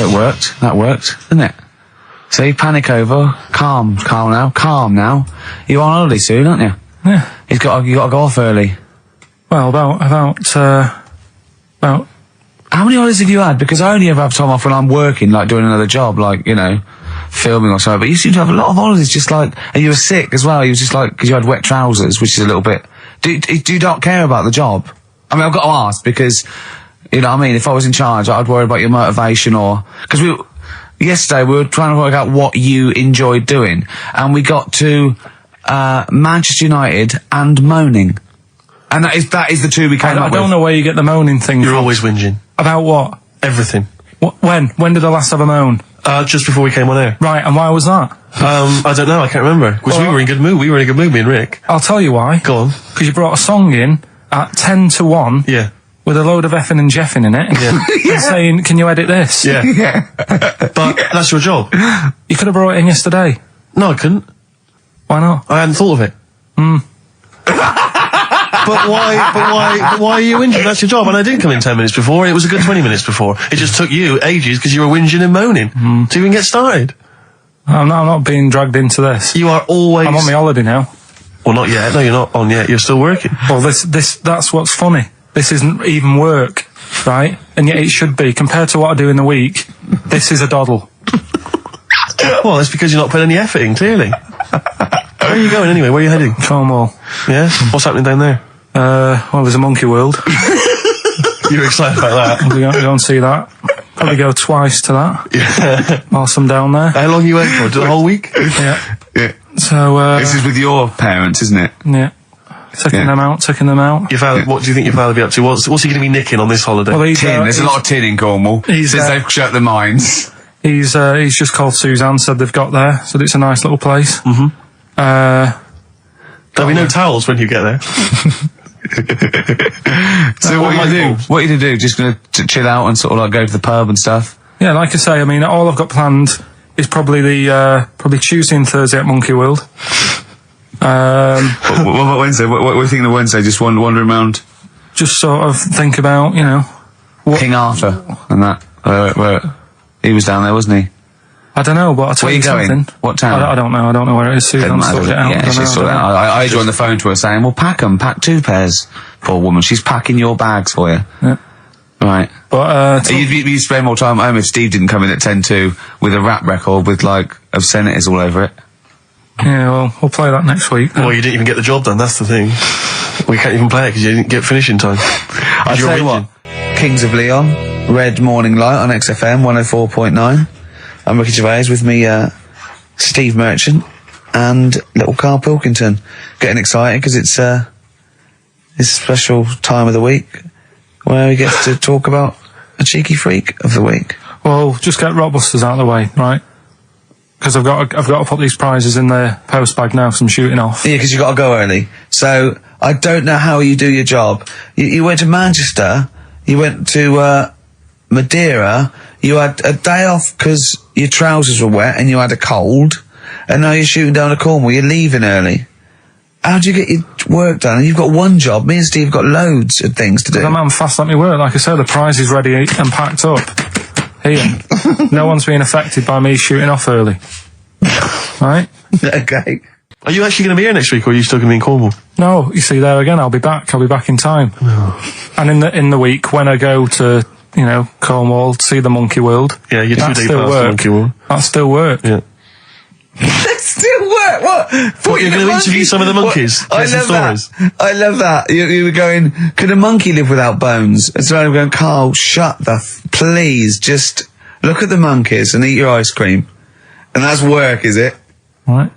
Well, it worked. That worked, didn't it? See, panic over. Calm now. You're on holiday soon, aren't you? Yeah. You got to go off early. Well, about. How many holidays have you had? Because I only ever have time off when I'm working, like doing another job, like, you know, filming or something. But you seem to have a lot of holidays, just like, and you were sick as well. You was just like, because you had wet trousers, which is a little bit. Do you not care about the job? I mean, I've got to ask because, you know what I mean, if I was in charge, I'd worry about your motivation or, because yesterday we were trying to work out what you enjoyed doing, and we got to, Manchester United and moaning. And that is the two we came up with. I don't know where you get the moaning thing You're from. always whinging. About what? Everything. When? When did I last have a moan? Just before we came on air. Right, and why was that? I don't know, I can't remember. Because we were in a good mood. We were in a good mood, me and Rick. I'll tell you why. Go on. Because you brought a song in at 10 to 1. Yeah. With a load of effing and jeffing in it. Yeah. And saying, can you edit this? Yeah. Yeah. But that's your job. You could have brought it in yesterday. No, I couldn't. Why not? I hadn't thought of it. But why are you whinging? That's your job. And I didn't come in 10 minutes before. It was a good 20 minutes before. It just took you ages because you were whinging and moaning to even get started. I'm not being dragged into this. You are always... I'm on my holiday now. Well, not yet. No, you're not on yet. You're still working. Well, that's what's funny. This isn't even work, right? And yet it should be. Compared to what I do in the week, this is a doddle. Well, it's because you're not putting any effort in, clearly. Where are you going anyway? Where are you heading? Cornwall. Yeah? What's happening down there? Well, there's a monkey world. You're excited about that? We're going to go and see that. Probably go twice to that. Yeah. Whilst I'm down there. How long you went for? The whole week? Yeah. Yeah. So, this is with your parents, isn't it? Yeah. Taking them out. Your father, what do you think your father will be up to? What's he going to be nicking on this holiday? Well, There's a lot of tin in Cornwall. Since they've shut the mines. He's just called Suzanne, said they've got there, said it's a nice little place. Mm-hmm. There'll be no towels when you get there. So what are you going to do? What are you going to do? Just going to chill out and sort of like go to the pub and stuff? Yeah, like I say, I mean, all I've got planned is probably probably Tuesday and Thursday at Monkey World. What about Wednesday? What are you thinking of Wednesday? Just wandering around? Just sort of think about, you know... King Arthur and that. Where he was down there, wasn't he? I don't know, but I'll tell Where you going? something. What town? I don't know. I don't know where it is. Susan sorted it out. Yeah, she's sorted it out. I heard you on the phone to her saying, well, pack 2 pairs. Poor woman. She's packing your bags for you. Yeah. Right. But, you'd spend more time at home if Steve didn't come in at 10-2 with a rap record with, like, obscenities all over it. Yeah, well, we'll play that next week. Well, you didn't even get the job done, that's the thing. We can't even play it because you didn't get finishing time. I'll tell you what. Kings of Leon, Red Morning Light on XFM 104.9. I'm Ricky Gervais, with me, Steve Merchant and little Karl Pilkington. Getting excited because it's a special time of the week where he gets to talk about a cheeky freak of the week. Well, just get Rockbusters out of the way, right? Because I've got to put these prizes in the post bag now, because I'm shooting off. Yeah, because you've got to go early. So, I don't know how you do your job. You went to Manchester, you went to, Madeira, you had a day off because your trousers were wet and you had a cold, and now you're shooting down to Cornwall, you're leaving early. How do you get your work done? And you've got one job, me and Steve have got loads of things to do. I'm fast at me work, like I said, the prize is ready and packed up. Here. No one's being affected by me shooting off early. Right? Okay. Are you actually going to be here next week, or are you still going to be in Cornwall? No, you see, there again, I'll be back in time. Oh. And in the week, when I go to, you know, Cornwall, to see the Monkey World. Yeah, you're 2 days past the Monkey World. That's still work. Yeah. That's still work. What? You're going to interview some of the monkeys. I love that. I love that. You were going, could a monkey live without bones? And so I'm going, Karl, shut please, just look at the monkeys and eat your ice cream. And that's work, is it? Right.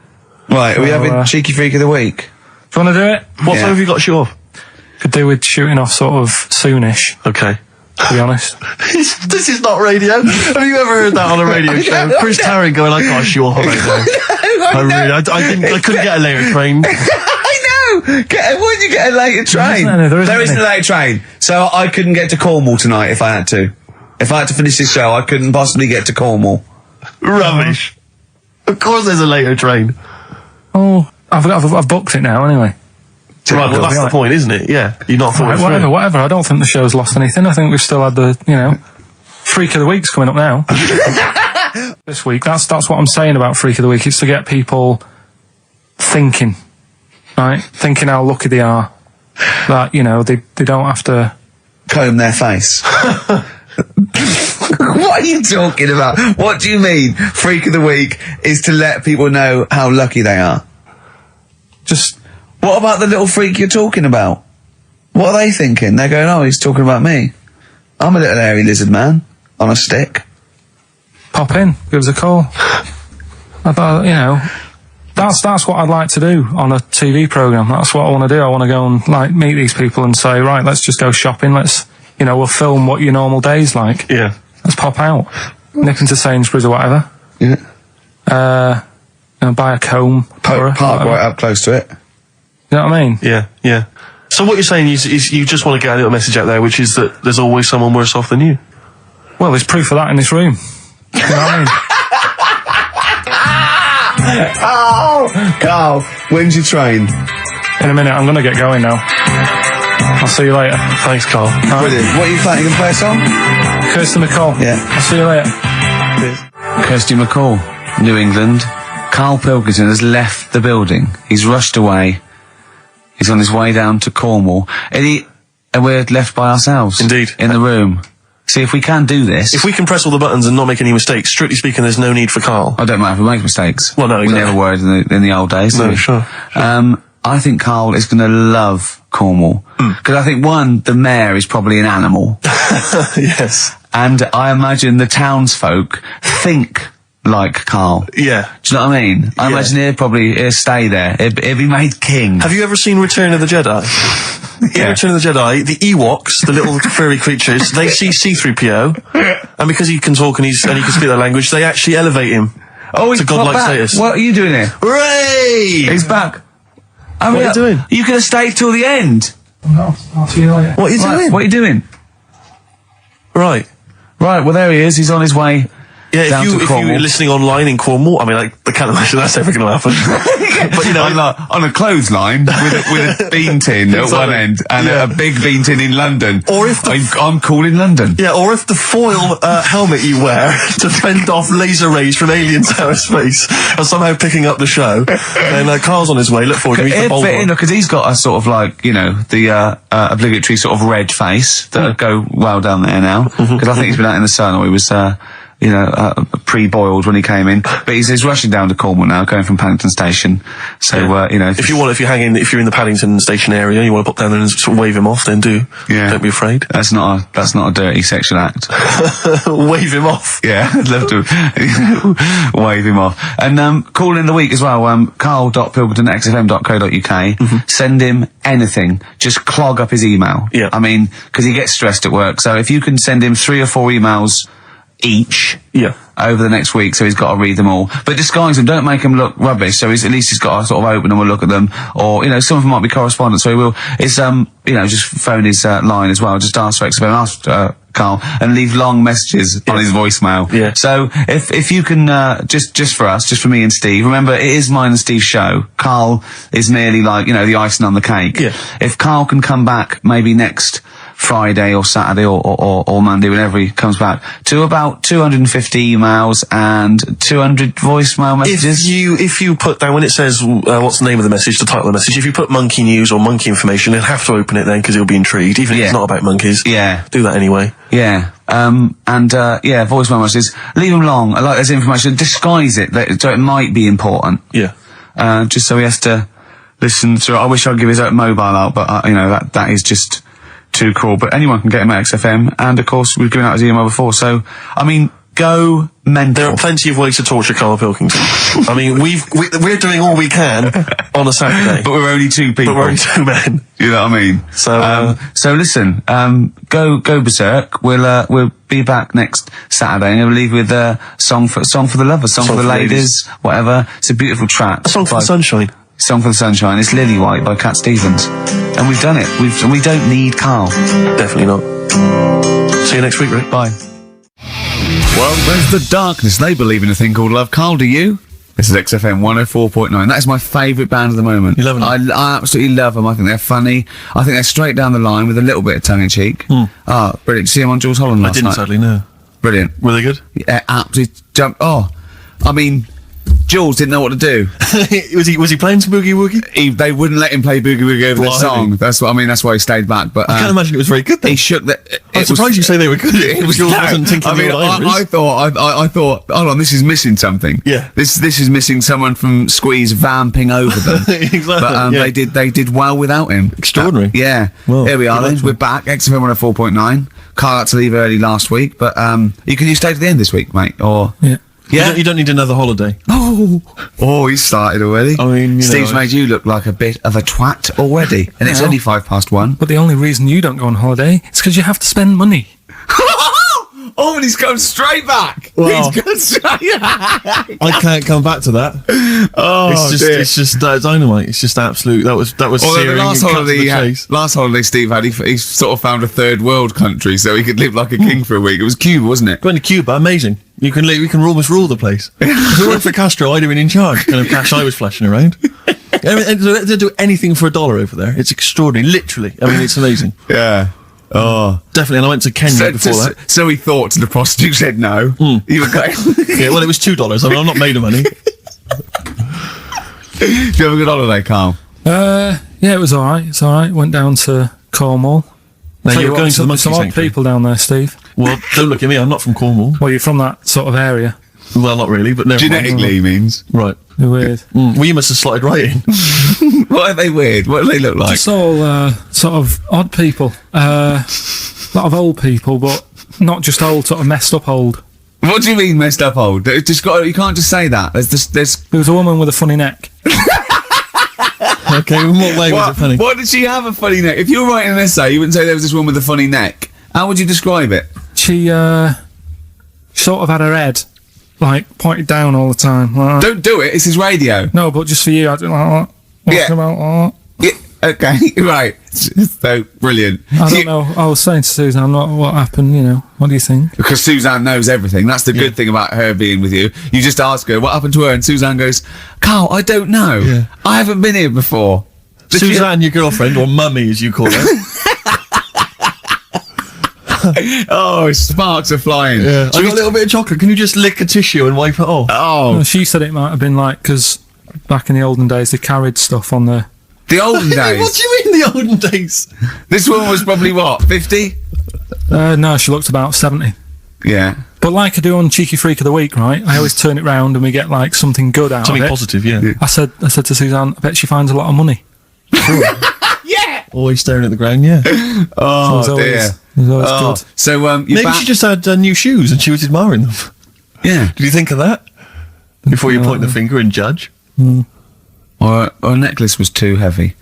Right, are we having Cheeky Freak of the Week? Do you want to do it? What time have you got to shoot off? Could do with shooting off sort of soonish. Okay. To be honest. This is not radio. Have you ever heard that on a radio show? Chris Tarrant going, I can't shoot off right now. I couldn't get a later train. I know! Why did you get a later train? There isn't a later train. So I couldn't get to Cornwall tonight if I had to. If I had to finish this show, I couldn't possibly get to Cornwall. Rubbish. Of course there's a later train. Oh, I've booked it now anyway. Right, well that's the point, isn't it? Yeah. You're not thought whatever. I don't think the show's lost anything. I think we've still had the, Freak of the Week's coming up now. This week. That's what I'm saying about Freak of the Week. It's to get people thinking, right? Thinking how lucky they are. That, you know, they don't have to comb their face. What are you talking about? What do you mean? Freak of the Week is to let people know how lucky they are. just... What about the little freak you're talking about? What are they thinking? They're going, oh, he's talking about me. I'm a little hairy lizard man on a stick. Pop in, give us a call. I thought, you know, that's what I'd like to do on a TV programme. That's what I want to do. I want to go and, like, meet these people and say, right, let's just go shopping. Let's, you know, we'll film what your normal day's like. Yeah. Let's pop out. Nip into Sainsbury's or whatever. Yeah. You know, buy a comb. Park right up close to it. You know what I mean? Yeah, yeah. So what you're saying is you just want to get a little message out there, which is that there's always someone worse off than you. Well, there's proof of that in this room. You know what I mean? Oh, Carl, when's your train? In a minute, I'm going to get going now. I'll see you later. Thanks, Carl. Brilliant. What are you playing? You can play a song? Kirsty McCall. Yeah. I'll see you later. Kirsty McCall, New England. Karl Pilkington has left the building. He's rushed away. He's on his way down to Cornwall. And we're left by ourselves. Indeed. In the room. See, if we can do this... If we can press all the buttons and not make any mistakes, strictly speaking, there's no need for Carl. I don't mind if we make mistakes. Well, no, exactly. We never were in the old days, did No, we? sure. I think Carl is going to love Cornwall. Because I think, one, the mayor is probably an animal. Yes. And I imagine the townsfolk think like Carl. Yeah. Do you know what I mean? I imagine he'll stay there. He'll be made king. Have you ever seen Return of the Jedi? In Return of the Jedi, the Ewoks, the little furry creatures, they see C-3PO, and because he can talk and he can speak their language, they actually elevate him he's to godlike back. status. What are you doing here? Hooray! He's back. What are you doing? You could have stayed till the end. I'll see you later. What are you doing? What are you doing? Right. Right, well there he is. He's on his way. Yeah, down to if Cornwall. you're listening online in Cornwall, I mean, I can't imagine that's ever going to happen. But, you know... on a clothesline with a bean tin at one end and a big bean tin in London. Or if I'm cool in London. Yeah, or if the foil helmet you wear to fend off laser rays from aliens out of space are somehow picking up the show, then Carl's on his way. Look forward to meet the bold one. Because he's got a sort of like, you know, the obligatory sort of red face that would go well down there now. Because I think he's been out in the sun, or he was... pre-boiled when he came in, but he's rushing down to Cornwall now, going from Paddington Station. So you know, if you're in the Paddington Station area, you want to pop down there and sort of wave him off, then do. Yeah. Don't be afraid. That's not a dirty sexual act. Wave him off. Yeah, I'd love to wave him off. And call in the week as well. Carl.pilkington@xfm.co.uk. Send him anything. Just clog up his email. Yeah. I mean, because he gets stressed at work. So if you can send him 3 or 4 emails each over the next week, so he's got to read them all, but disguise them, don't make them look rubbish, so at least he's got to sort of open them and look at them, or you know, some of them might be correspondence, so he will, it's you know, just phone his line as well, just ask for XFM, ask Carl, and leave long messages on his voicemail. Yeah. So if you can just for us, just for me and Steve, remember it is mine and Steve's show. Carl is merely like, you know, the icing on the cake. Yeah. If Carl can come back maybe next Friday or Saturday or Monday, whenever he comes back, to about 250 emails and 200 voicemail messages. If you put down, when it says what's the name of the message, the title of the message, if you put monkey news or monkey information, he'll have to open it then because he'll be intrigued, even if it's not about monkeys. Yeah. Do that anyway. Yeah. Voicemail messages. Leave them long. I like this information. Disguise it so it might be important. Yeah. Just so he has to listen through. I wish I'd give his mobile out, but you know, that is just too cool. But anyone can get him at XFM, and of course we've given out his email before, so I mean, go mental. There are plenty of ways to torture Karl Pilkington. I mean, we're doing all we can on a Saturday, but we're only 2 people. But we're only 2 men. You know what I mean? So listen, go berserk. We'll be back next Saturday, and we'll leave with a song for the lovers, song for the ladies, whatever. It's a beautiful track. A song for the sunshine. Song for the Sunshine. It's Lily White by Cat Stevens. And we've done it. We don't need Carl. Definitely not. See you next week, Rick. Bye. Well, there's the darkness. They believe in a thing called love. Carl, do you? This is XFM 104.9. That is my favourite band at the moment. You love them? I absolutely love them. I think they're funny. I think they're straight down the line with a little bit of tongue-in-cheek. Brilliant. Did you see them on Jules Holland last night? I didn't, sadly, no. Brilliant. Were they good? Yeah, absolutely jump. Oh, I mean, Jules didn't know what to do. was he playing some Boogie Woogie? They wouldn't let him play Boogie Woogie over the Blimey. song. That's what I mean. That's why he stayed back. But I can't imagine it was very good then. he shook the. I'm surprised you say they were good. It was Jules wasn't thinking I mean, the old Irish. I thought, hold on, this is missing something. Yeah. This is missing someone from Squeeze vamping over them. Exactly. But yeah. they did well without him. Extraordinary. Yeah. Well, Here we are good then. luck to We're him. back. XFM 104.9. Carl had to leave early last week, but you stay to the end this week, mate. Or Yeah. yeah. You don't need another holiday. Oh, he started already. I mean, you Steve's know, made you look like a bit of a twat already, and it's Yeah. only 1:05. But the only reason you don't go on holiday is because you have to spend money. Oh, and he's come straight back. Wow. He's gone straight back. I can't come back to that. Oh, It's just dynamite. It's just absolute. That was Although the searing. last It cut to holiday, the chase. last holiday Steve had, he sort of found a third world country so he could live like a king for a week. It was Cuba, wasn't it? Going to Cuba, amazing. You can almost rule the place. If it weren't for Castro, I'd have been in charge. Kind of cash I was flashing around. They do anything for $1 over there. It's extraordinary, literally. I mean, it's amazing. Yeah. Oh. Definitely. And I went to Kenya before that. So he thought to the prostitute, said no. You were going. Yeah, well, it was $2. I mean, I'm not made of money. Do you have a good holiday, Carl? Yeah, it was alright. It's alright. Went down to Cornwall. Now, Tell you you were what, going to the monkey some odd sanctuary. people down there, Steve. Well, don't look at me. I'm not from Cornwall. Well, you're from that sort of area. Well, not really, but never mind. Genetically means. Right. They're weird. Well, you must have slotted right in. What are they weird? What do they look like? Just all sort of odd people. A lot of old people, but not just old, sort of messed up old. What do you mean messed up old? It's just you can't just say that. There's There was a woman with a funny neck. Okay, in what way was it funny? What did she have a funny neck? If you were writing an essay, you wouldn't say there was this woman with a funny neck. How would you describe it? She sort of had her head like pointed down all the time. Like that. Don't do it. It's his radio. No, but just for you, I don't like that. What's Yeah. about that? Yeah, okay, right. So brilliant. I don't know. I was saying to Susan, I'm not what happened, you know. What do you think? Because Suzanne knows everything. That's the good thing about her being with you. You just ask her what happened to her, and Suzanne goes, "Carl, I don't know. Yeah. I haven't been here before." Suzanne, your girlfriend, or mummy as you call her. Oh, sparks are flying. I got a little bit of chocolate. Can you just lick a tissue and wipe it off? Oh, Well, she said it might have been like, because back in the olden days, they carried stuff on the... the olden What days. do you mean the olden days? This woman was probably what, 50? No, she looked about 70. Yeah. But like I do on Cheeky Freak of the Week, right? I always turn it round and we get like something good out Something of it. positive, yeah. I said to Suzanne, I bet she finds a lot of money. Yeah. Always staring at the ground, yeah. Oh, It was dear. always, it was always Oh, good. so you're Maybe back. she just had new shoes and she was admiring them. Yeah. Did you think of that? Before you point the finger and judge? Or a necklace was too heavy.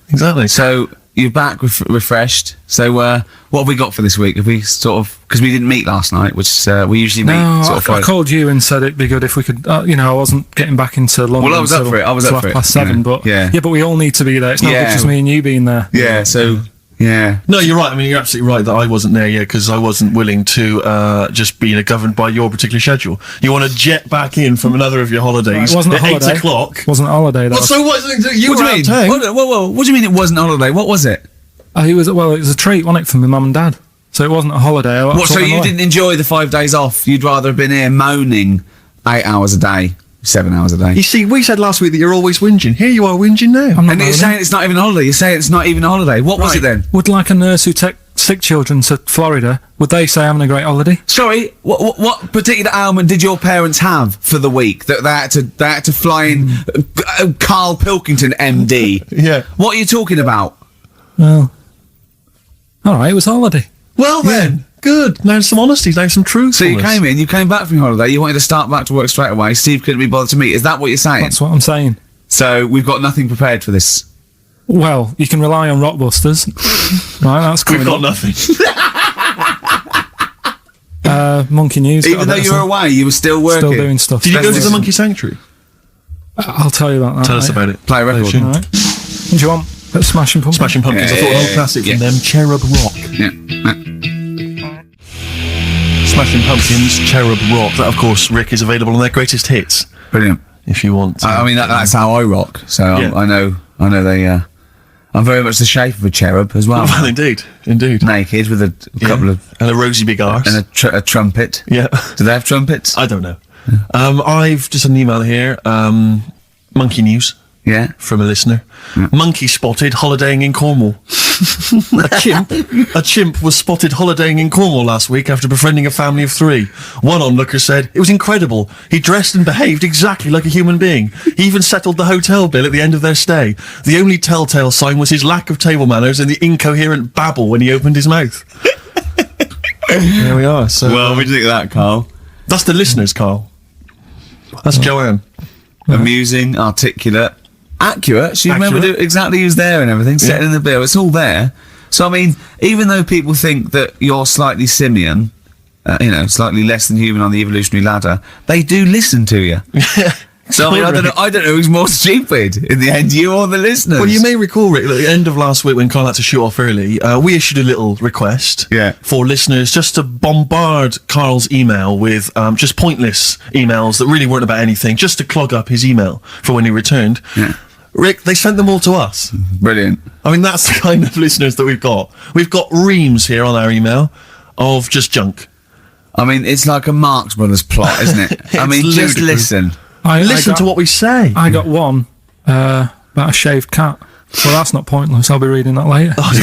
Exactly. So you're back refreshed. So what have we got for this week? Have we sort of, because we didn't meet last night, which we usually meet No, sort of I Friday. called you and said it'd be good if we could, you know, I wasn't getting back into London. Well, I was up till- for it. I was till up for it, 7:30, you know. but Yeah. but we all need to be there. It's not Yeah. just me and you being there. Yeah, so, yeah. No, you're right. I mean, you're absolutely right that I wasn't there yet because I wasn't willing to just be governed by your particular schedule. You want to jet back in from another of your holidays It wasn't a at holiday. 8 o'clock. It wasn't a holiday. That Well, so what? You What were do out you of town. mean? What do you mean it wasn't a holiday? What was it? it was a treat, wasn't it, for my mum and dad? So it wasn't a holiday. I What, so took them you away. didn't enjoy the 5 days off? You'd rather have been here moaning 8 hours a day, 7 hours a day. You see, we said last week that you're always whinging. Here you are whinging now. I'm not And you're moaning. saying it's not even a holiday. You're saying it's not even a holiday. What was it then? Would like a nurse who take sick children to Florida, would they say having a great holiday? Sorry, what particular ailment did your parents have for the week that they had to fly in Karl Pilkington, MD? Yeah. What are you talking about? Well, all right, it was a holiday. Well then, good. Now some honesty, now some truth. So you came back from your holiday, you wanted to start back to work straight away, Steve couldn't be bothered to meet. Is that what you're saying? That's what I'm saying. So we've got nothing prepared for this. Well, you can rely on Rockbusters. Right, that's We've coming got up. nothing. Monkey News. got a Even bit though of you were some- away, you were still working. Still doing stuff. Did you go to That's- the monkey sanctuary? I'll tell you about that. Tell us mate. about it. Play a record. Sure. All right. What do you want? Bit of Smashing Pumpkins. Smashing Pumpkins. I thought an old classic from them, Cherub Rock. Yeah. Smashing Pumpkins, Cherub Rock. That, of course, Rick, is available on their greatest hits. Brilliant. If you want. I mean, that's how I rock. So Yeah. I know they. I'm very much the shape of a cherub as well. Well, indeed. Naked with a couple of... And a rosy big arse. And a trumpet. Yeah. Do they have trumpets? I don't know. I've just an email here. Monkey news. Yeah. From a listener. Monkey spotted holidaying in Cornwall. A chimp was spotted holidaying in Cornwall last week after befriending a family of 3. One onlooker said, "It was incredible. He dressed and behaved exactly like a human being. He even settled the hotel bill at the end of their stay. The only telltale sign was his lack of table manners and the incoherent babble when he opened his mouth." There we are. So, Well, we think of that, Carl. that's the listeners, Carl. That's Joanne. Amusing, articulate, accurate. She remembered Accurate. exactly who's there and everything, setting in the bill. It's all there. So, I mean, even though people think that you're slightly simian, slightly less than human on the evolutionary ladder, they do listen to you. So, I mean, I don't know who's more stupid in the end, you or the listeners. Well, you may recall, Rick, at the end of last week when Carl had to shoot off early, we issued a little request for listeners just to bombard Carl's email with just pointless emails that really weren't about anything, just to clog up his email for when he returned. Yeah. Rick, they sent them all to us. Brilliant. I mean, that's the kind of listeners that we've got. We've got reams here on our email of just junk. I mean, it's like a Marx Brothers plot, isn't it? I mean, It's just ludicrous. listen. Listen to what we say. I got one about a shaved cat. Well, that's not pointless. I'll be reading that later. Oh, it's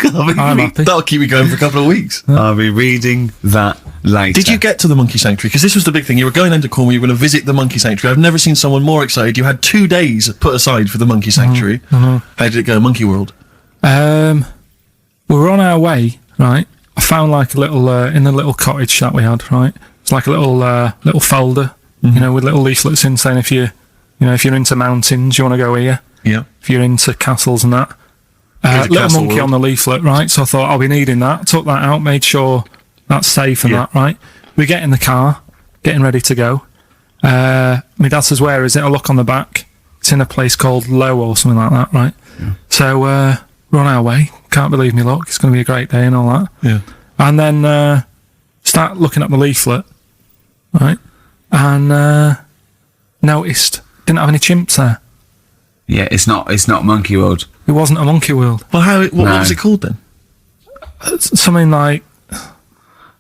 relevant. I'm happy. That'll keep me going for a couple of weeks. I'll be reading that later. Did you get to the monkey sanctuary? Because this was the big thing. You were going into Cornwall, you were going to visit the monkey sanctuary. I've never seen someone more excited. You had 2 days put aside for the monkey sanctuary. How did it go, Monkey World? We were on our way, right? I found like a little, in the little cottage that we had, right? It's like a little folder, with little leaflets in saying if you're into mountains, you want to go here. Yeah. If you're into castles and that. Here's a Little castle monkey world. on the leaflet, right? So I thought I'll be needing that. Took that out, made sure that's safe and that, right? We get in the car, getting ready to go. My dad says, "Where is it?" I look on the back. It's in a place called Low or something like that, right? Yeah. So we're on our way. Can't believe me luck. It's going to be a great day and all that. Yeah. And then start looking at the leaflet, right? And noticed didn't have any chimps there. Yeah, it's not Monkey World. It wasn't a monkey world. Well, what was it called then? Something like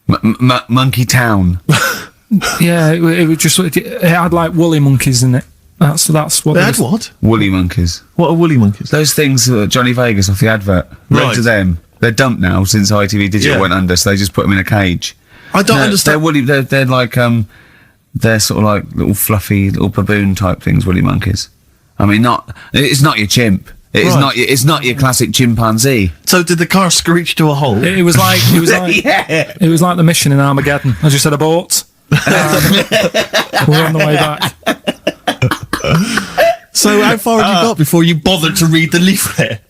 Monkey Town. yeah, it was just it had like woolly monkeys in it. That's what They had what? Woolly monkeys. What are woolly monkeys? Those things, Johnny Vegas off the advert. Right. Loads of them. They're dumped now since ITV Digital went under, so they just put them in a cage. I don't understand. They're woolly. They're like they're sort of like little fluffy little baboon type things. Woolly monkeys. I mean, it's not your chimp. It's not your classic chimpanzee. So did the car screech to a halt? It was like it was like the mission in Armageddon. I just said abort. We're on the way back. So how far had you got before you bothered to read the leaflet?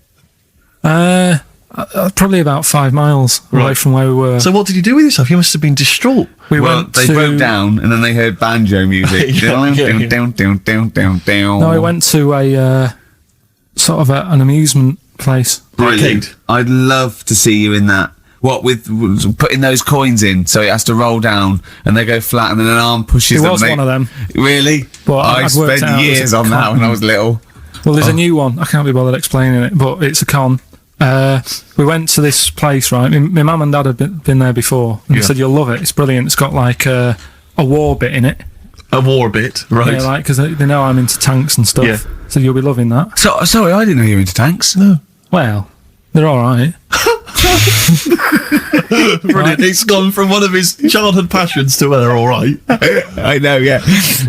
Probably about 5 miles away from where we were. So what did you do with yourself? You must have been distraught. We went they to, broke down and then they heard banjo music. No, we went to a sort of an amusement place. Brilliant. I'd love to see you in that. What, with putting those coins in so it has to roll down and they go flat and then an arm pushes them. It was one of them. Really? But I I'd worked spent out it was years a on that con. when I was little. Well, there's a new one. I can't be bothered explaining it, but it's a con. We went to this place, right? My mum and dad had been there before, and they said you'll love it. It's brilliant. It's got like a war bit in it. A war bit, right? Yeah, like because they know I'm into tanks and stuff. Yeah. So you'll be loving that. So, sorry, I didn't know you were into tanks. No. Well, they're all right. Brilliant. It's gone from one of his childhood passions to they're all right. I know, yeah.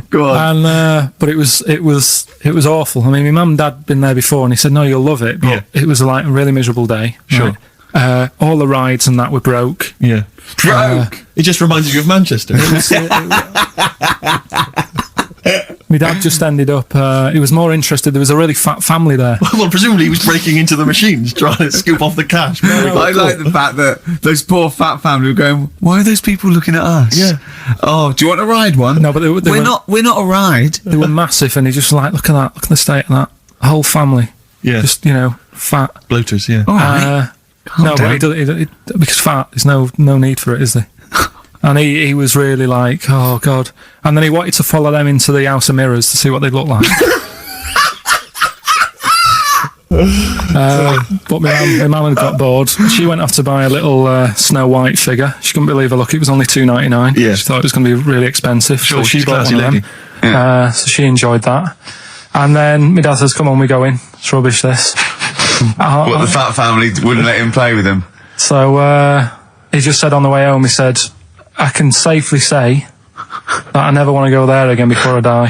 Go on. And but it was awful. I mean, my mum and dad had been there before, and he said, "No, you'll love it." But it was like a really miserable day. Sure. Right? All the rides and that were broke. Yeah. Broke. It just reminds you of Manchester. My dad just ended up. He was more interested. There was a really fat family there. Well, presumably he was breaking into the machines trying to scoop off the cash. I like the fact that those poor fat family were going, why are those people looking at us? Yeah. Oh, do you want to ride one? No, but we're not a ride. They were massive, and he just like, look at that, look at the state of that whole family. Yeah. Just fat. Bloaters, yeah. All right. No, but because fat, there's no need for it, is there? And he was really like, oh God. And then he wanted to follow them into the House of Mirrors to see what they look like. But my mum had got bored. She went off to buy a little Snow White figure. She couldn't believe her luck. It was only $2.99. Yeah. She thought it was going to be really expensive. Sure, so she she's bought classy one of lady. them. So she enjoyed that. And then my dad says, "Come on, we go in. It's rubbish, this." What, the fat family wouldn't let him play with them? So he just said on the way home, he said, "I can safely say that I never want to go there again before I die."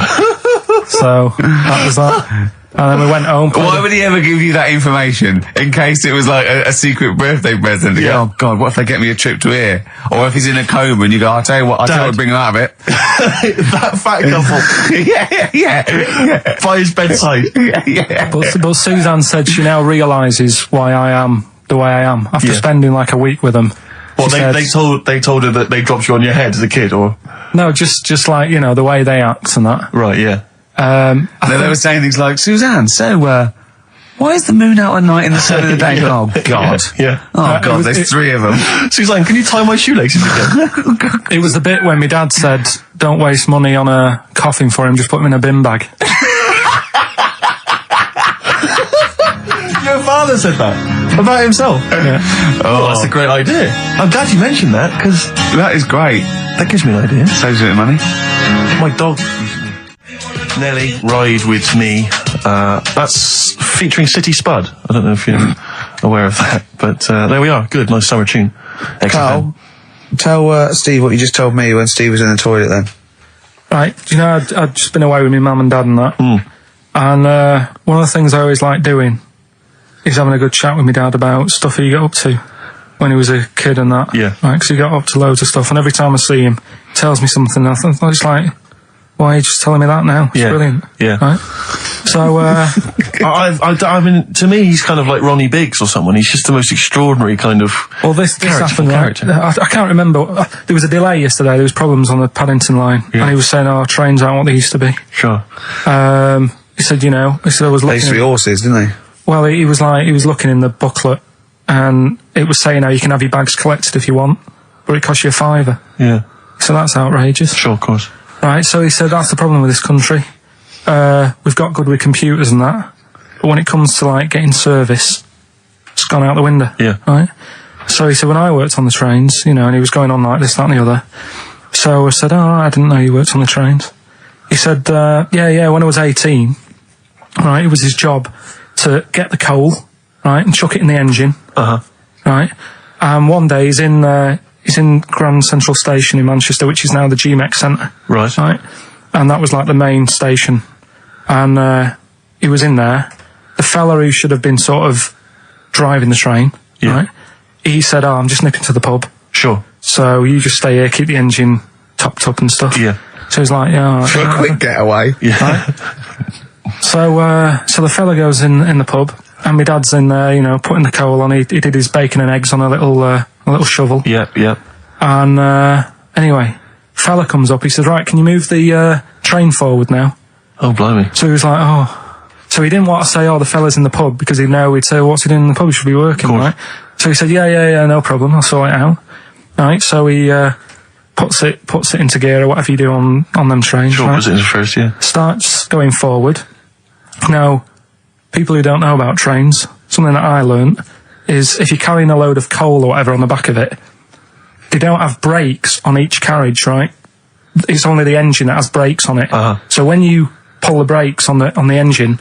So that was that. And then we went home. Why would he ever give you that information? In case it was like a secret birthday present. You go, oh God, what if they get me a trip to here? Or if he's in a coma and you go, I'll tell you what, bring him out of it. That fat couple. yeah. By his bedside. Yeah. But Suzanne said she now realises why I am the way I am after spending like a week with them. Well, She said- they told her that they dropped you on your head as a kid, or? No, just like, you know, the way they act and that. Right, yeah. They were saying things like, Suzanne, so, why is the moon out at night and the sun in the day? Oh, God. Yeah. Oh, God, there's three of them. Suzanne, can you tie my shoelaces again? It was the bit when my dad said, "Don't waste money on a coffin for him, just put him in a bin bag." Your father said that? About himself? Yeah. Oh, that's a great idea. I'm glad you mentioned that, because That is great. that gives me an idea. Saves a bit of money. My dog... Nelly, Ride With Me. That's featuring City Spud. I don't know if you're aware of that, but there we are. Good, nice summer tune. Carl, tell Steve what you just told me when Steve was in the toilet then. Right, do you know, I'd just been away with my mum and dad and that. And one of the things I always like doing is having a good chat with my dad about stuff he got up to when he was a kid and that. Yeah. Right, because he got up to loads of stuff, and every time I see him, he tells me something, and I think, it's like, why are you just telling me that now? It's brilliant. Yeah. Right? So, I mean, to me, he's kind of like Ronnie Biggs or someone. He's just the most extraordinary kind of... well, this happened, right? character. I can't remember. There was a delay yesterday. There was problems on the Paddington line, and he was saying, "Oh, trains aren't what they used to be." Sure. He said, I was They looking. used to be horses, didn't they? Well, he was looking in the booklet, and it was saying, you can have your bags collected if you want, but it costs you £5. Yeah. So that's outrageous. Sure, of course. Right, so he said, that's the problem with this country. We've got good with computers and that, but when it comes to, like, getting service, it's gone out the window. Yeah. Right? So he said, when I worked on the trains, and he was going on like this, that and the other. So I said, I didn't know you worked on the trains. He said, yeah, when I was 18, right, it was his job to get the coal, right, and chuck it in the engine. Right? And one day he's in Grand Central Station in Manchester, which is now the GMEX Centre. Right. Right? And that was like the main station. And he was in there. The fella who should have been sort of driving the train, right, he said, I'm just nipping to the pub. Sure. So you just stay here, keep the engine topped up and stuff. Yeah. So he's like, yeah. For a quick getaway. Yeah. Right? So the fella goes in the pub, and my dad's in there, putting the coal on. He did his bacon and eggs on a little shovel. Yeah. And anyway, fella comes up. He says, "Right, can you move the train forward now?" Oh, blimey. So he was like, "Oh." So he didn't want to say, "Oh, the fella's in the pub," because he'd know. He'd say, "What's he doing in the pub? He should be working, right?" So he said, "Yeah, no problem. I'll sort it out." Right. So he puts it into gear or whatever you do on them trains. Sure, right? puts it in first, yeah. Starts going forward. Now, people who don't know about trains, something that I learnt is if you're carrying a load of coal or whatever on the back of it, they don't have brakes on each carriage, right? It's only the engine that has brakes on it. So when you pull the brakes on the engine,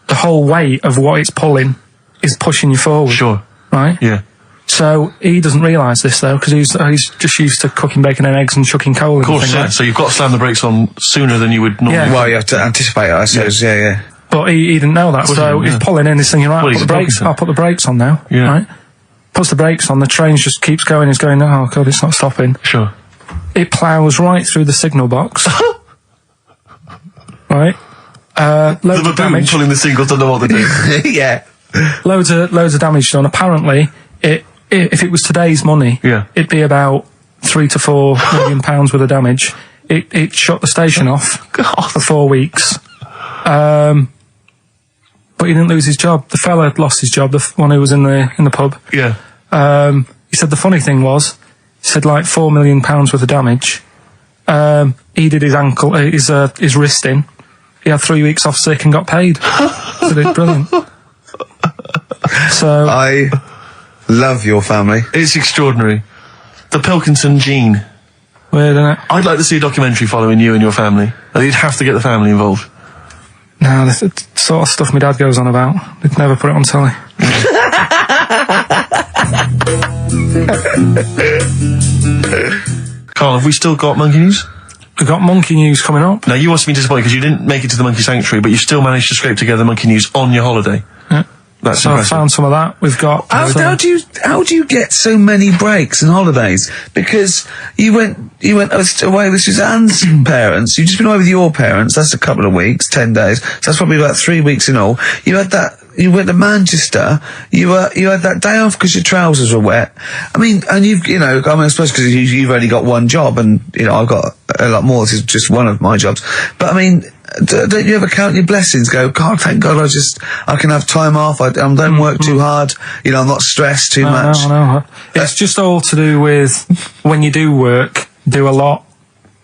the whole weight of what it's pulling is pushing you forward. Sure. Right? Yeah. So he doesn't realise this though, because he's just used to cooking bacon and eggs and chucking coal. Of course, yeah. So you've got to slam the brakes on sooner than you would normally. Yeah. Well, you have to anticipate it, I suppose. Yeah. But he didn't know that, so he's pulling in, he's thinking, right, I'll put the brakes on now. Yeah. Right? Puts the brakes on, the train just keeps going, he's going, oh God, it's not stopping. Sure. It ploughs right through the signal box. Right? Loads of damage. Pulling the signal, don't know what they're doing. Yeah. Loads of damage done. Apparently, if it was today's money, it'd be about £3 to £4 million worth of damage. It shut the station off for 4 weeks. But he didn't lose his job. The fella had lost his job, the one who was in the pub. Yeah. He said the funny thing was, he said like £4 million worth of damage. He did his ankle, his wrist in. He had 3 weeks off sick and got paid. So it's brilliant. So I love your family. It's extraordinary. The Pilkington gene. weird, isn't it? I'd like to see a documentary following you and your family. And you'd have to get the family involved. No, this sort of stuff my dad goes on about. They'd never put it on telly. Carl, have we still got monkey news? We've got monkey news coming up. Now, you must be disappointed because you didn't make it to the monkey sanctuary, but you still managed to scrape together monkey news on your holiday. Yeah. That's So I impressive. found some of that. We've got... How do you get so many breaks and holidays? Because you went away with Suzanne's parents. You've just been away with your parents. That's a couple of weeks, 10 days. So that's probably about 3 weeks in all. You had that. You went to Manchester. You had that day off because your trousers were wet. I mean, and I suppose because you've only got one job, and I've got a lot more. This is just one of my jobs. But I mean, don't you ever count your blessings? Go, God, thank God, I can have time off. I don't work too hard. I'm not stressed too much. I know. It's just all to do with when you do work, do a lot.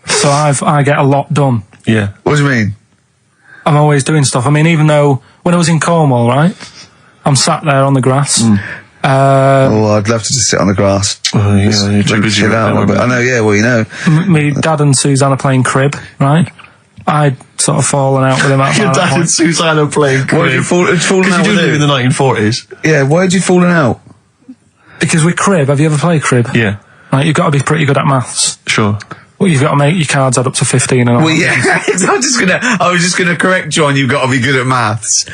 So I get a lot done. Yeah. What do you mean? I'm always doing stuff. I mean, even though when I was in Cornwall, right, I'm sat there on the grass. I'd love to just sit on the grass. Oh, yeah, you're too busy. Chill out a little bit. I know, yeah, well, Me dad and Suzanne are playing crib, right? I'd sort of fallen out with him at Your that dad point. and Suzanne are playing Why did you fallen out Because you with do live in who? the 1940s. Yeah, why did you fallen out? Because with crib, have you ever played crib? Yeah, Right, you've got to be pretty good at maths. sure. Well, you've got to make your cards add up to 15 and all. Well, yeah, I was just gonna correct you on you've got to be good at maths.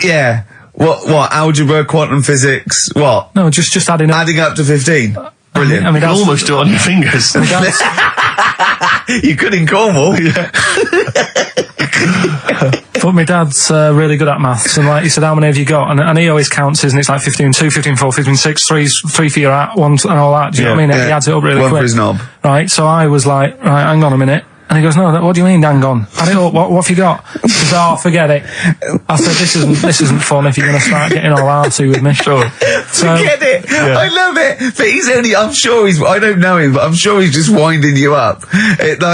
Yeah. What? Algebra, quantum physics, what? No, just adding up. Adding up to 15. Brilliant. I mean, You can almost do it on your fingers. You could in Cornwall. Yeah. But my dad's really good at maths, and like he said, how many have you got? And he always counts his, and it's like 15-2, 15-4, 15-6, 3 for your hat, 1 and all that. Do you know what I mean? He adds it up really One quick. for his knob. Right, so I was like, right, hang on a minute. And he goes, no, what do you mean, hang on? Add it up, what have you got? He says, oh, forget it. I said, this isn't fun if you're going to start getting all arty with me. Sure. So, Forget it. Yeah. I love it. But I don't know him, but I'm sure he's just winding you up.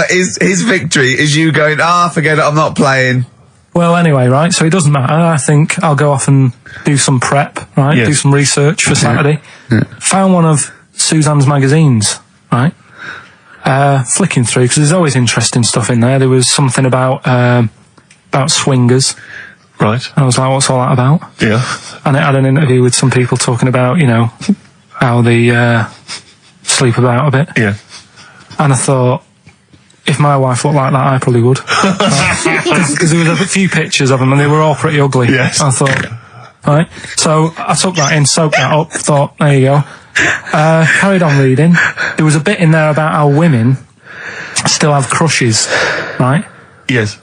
His victory is you going, forget it, I'm not playing. well, anyway, right, so it doesn't matter. I think I'll go off and do some prep, right? Yes. Do some research for Saturday. Found one of Suzanne's magazines, right? Flicking through, because there's always interesting stuff in there. There was something about swingers. Right. And I was like, what's all that about? Yeah. And it had an interview with some people talking about, how they sleep about a bit. Yeah. And I thought, if my wife looked like that, I probably would. Because there was a few pictures of them, and they were all pretty ugly. Yes. I thought, right. So I took that in, soaked that up, thought, there you go. Carried on reading. There was a bit in there about how women still have crushes, right? Yes.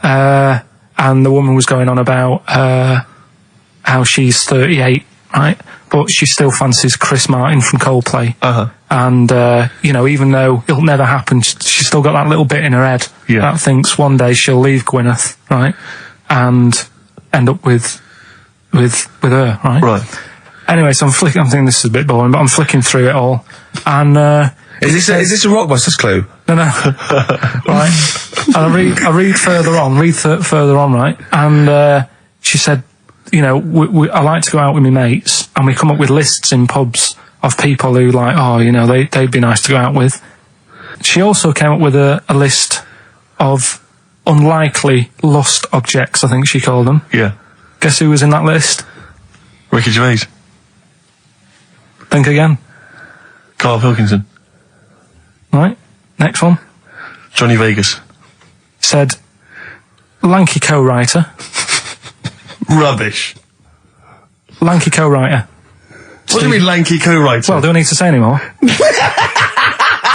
And the woman was going on about how she's 38, right? But she still fancies Chris Martin from Coldplay. Uh-huh. And, even though it'll never happen, she's still got that little bit in her head that thinks one day she'll leave Gwyneth, right? And end up with her, right? Right. Anyway, so I'm thinking this is a bit boring, but I'm flicking through it all. And, Is this a Rockbusters clue? no. Right. And I read further on, right? And, she said, I like to go out with my mates, and we come up with lists in pubs of people who they'd be nice to go out with. She also came up with a list of unlikely lust objects, I think she called them. Yeah. Guess who was in that list? Ricky Gervais. Think again. Karl Pilkington. Right. Next one. Johnny Vegas. Said, lanky co-writer. Rubbish. Lanky co-writer. What do you mean lanky co-writer? Well, do I need to say any more? He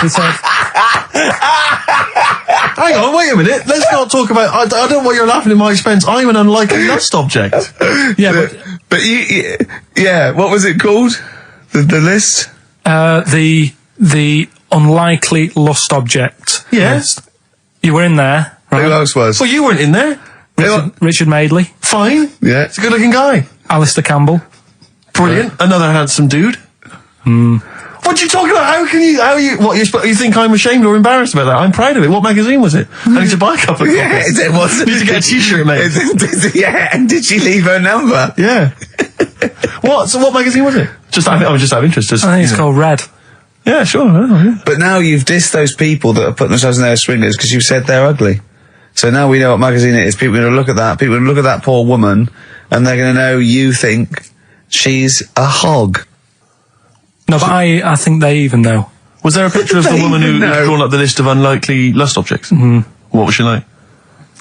said, hang on, wait a minute. Let's not talk about... I don't know why you're laughing at my expense. I'm an unlikely lust object. yeah, But what was it called? The list? the unlikely lust object. Yes. list. You were in there, right? Who else was? Well, you weren't in there. Richard Madeley, Fine. Yeah. He's a good-looking guy. Alistair Campbell. Brilliant. Another handsome dude. What What are you talking about? You think I'm ashamed or embarrassed about that? I'm proud of it. What magazine was it? I need to buy a couple of copies. It was. Need to get a t-shirt made. Yeah, and did she leave her number? Yeah. So what magazine was it? I was just out of interest. I think it's called Red. Yeah, sure. Yeah. But now you've dissed those people that are putting themselves in there as swingers because you said they're ugly. So now we know what magazine it is. People are going to look at that. People are going to look at that poor woman, and they're going to know you think she's a hog. No, but I think they even know. Was there a picture of the woman who'd drawn up the list of unlikely lust objects? Mm-hmm. What was she like?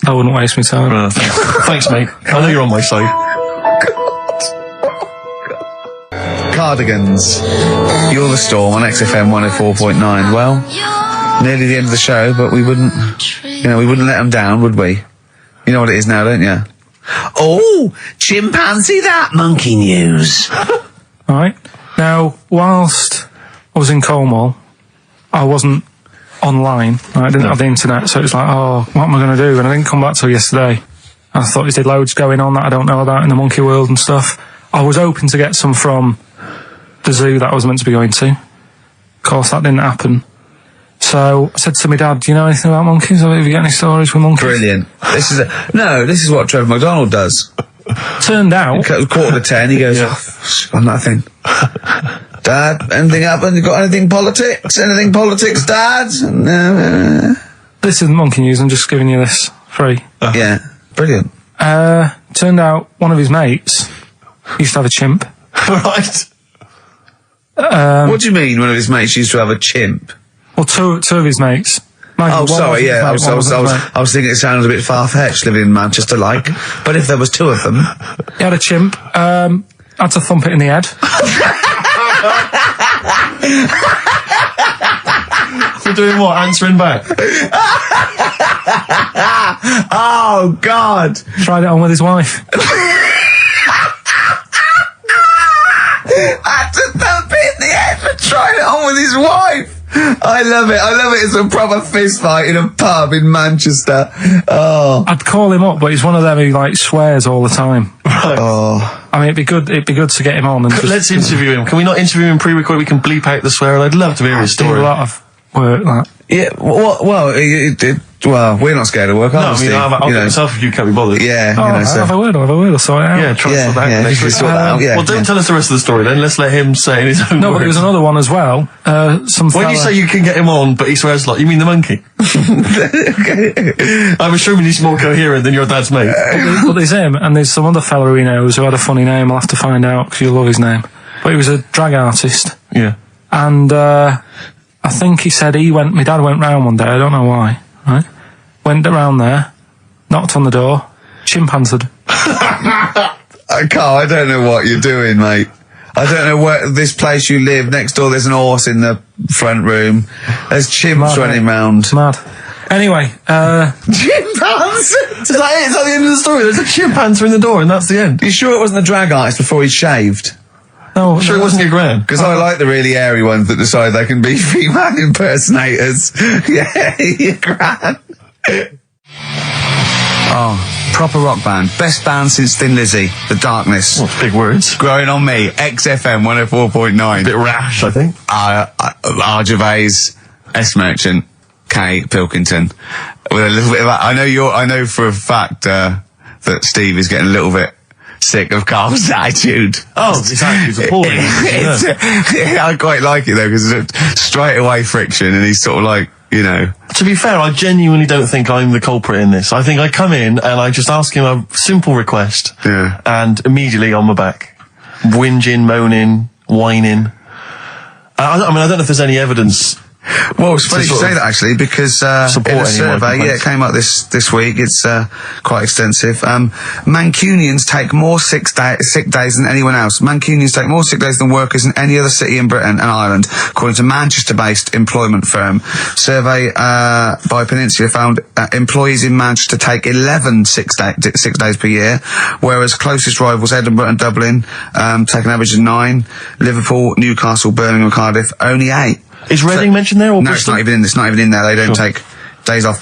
I wouldn't waste my time. Thanks, mate. I know you're on my side. Cardigans. You're the Storm on XFM 104.9. Well, nearly the end of the show, but we wouldn't let them down, would we? You know what it is now, don't you? Oh, chimpanzee that monkey news. Right. Now, whilst I was in Cornwall, I wasn't online. I didn't have the internet, so it was like, oh, what am I going to do? And I didn't come back till yesterday. I thought there's loads going on that I don't know about in the monkey world and stuff. I was hoping to get some from the zoo that I was meant to be going to. Of course, that didn't happen. So I said to my dad, do you know anything about monkeys? Or have you got any stories with monkeys? Brilliant. This is what Trevor McDonald does. Turned out... 10:15, he goes, got nothing. Dad, anything happened? You got anything politics? Anything politics, Dad? No. This isn't monkey news, I'm just giving you this free. Yeah, brilliant. Turned out one of his mates used to have a chimp. Right. What do you mean one of his mates used to have a chimp? Well, two of his mates. Oh, sorry, yeah, I was thinking it sounded a bit far-fetched living in Manchester, like. But if there was two of them... He had a chimp, had to thump it in the head. For doing what? Answering back? Oh, God! Tried it on with his wife. Had to thump it in the head for trying it on with his wife! I love it. It's a proper fist fight in a pub in Manchester. Oh. I'd call him up, but he's one of them who, like, swears all the time. Right. Oh. I mean, it'd be good to get him on and just... Let's interview him. Can we not interview him pre-record? We can bleep out the swear. I'd love to hear his do story. a lot of work, that. Yeah, well, we're not scared of work, are we? I'll get myself if you can't be bothered. Yeah, I'll have a word, I'll sort it out. Yeah, try to sort that out next week. Well, don't tell us the rest of the story then. Let's let him say in his own No, words. but there was another one as well. When you say you can get him on, but he swears a lot, you mean the monkey? I'm assuming he's more coherent than your dad's mate. But there's him, and there's some other fella he knows who had a funny name. I'll have to find out, because you'll love his name. But he was a drag artist. Yeah. And I think he said my dad went round one day, I don't know why, right? Went around there, knocked on the door, chimpanzeed. Carl, I don't know what you're doing, mate. I don't know where this place you live, next door there's an horse in the front room. There's chimps running round. Mad. Anyway, chimpanzee! Is that it? Is that the end of the story? There's a chimpanzee in the door and that's the end. You sure it wasn't the drag artist before he shaved? no, I'm sure it wasn't your gran. Because I like the really airy ones that decide they can be female impersonators. Yeah, your gran. Oh, proper rock band. Best band since Thin Lizzy. The Darkness. Well, big words. Growing on me. XFM 104.9. Bit rash, I think. R. Gervais, S. Merchant, K. Pilkington. With a little bit of that. I know for a fact that Steve is getting a little bit sick of Carl's attitude. Oh, his attitude's appalling. I quite like it though, because it's straight away friction, and he's sort of like, you know. To be fair, I genuinely don't think I'm the culprit in this. I think I come in and I just ask him a simple request. Yeah. And immediately on my back. Whinging, moaning, whining. I don't know if there's any evidence. Well, it's funny you say that actually, because in a survey, it came out this week. It's quite extensive. Mancunians take more sick days than anyone else. Mancunians take more sick days than workers in any other city in Britain and Ireland, according to Manchester-based employment firm. Survey by Peninsula found employees in Manchester take 11 sick days per year, whereas closest rivals Edinburgh and Dublin take an average of 9. Liverpool, Newcastle, Birmingham, and Cardiff only 8. Is Reading mentioned there or no, Bristol? it's not even in there. They don't take days off.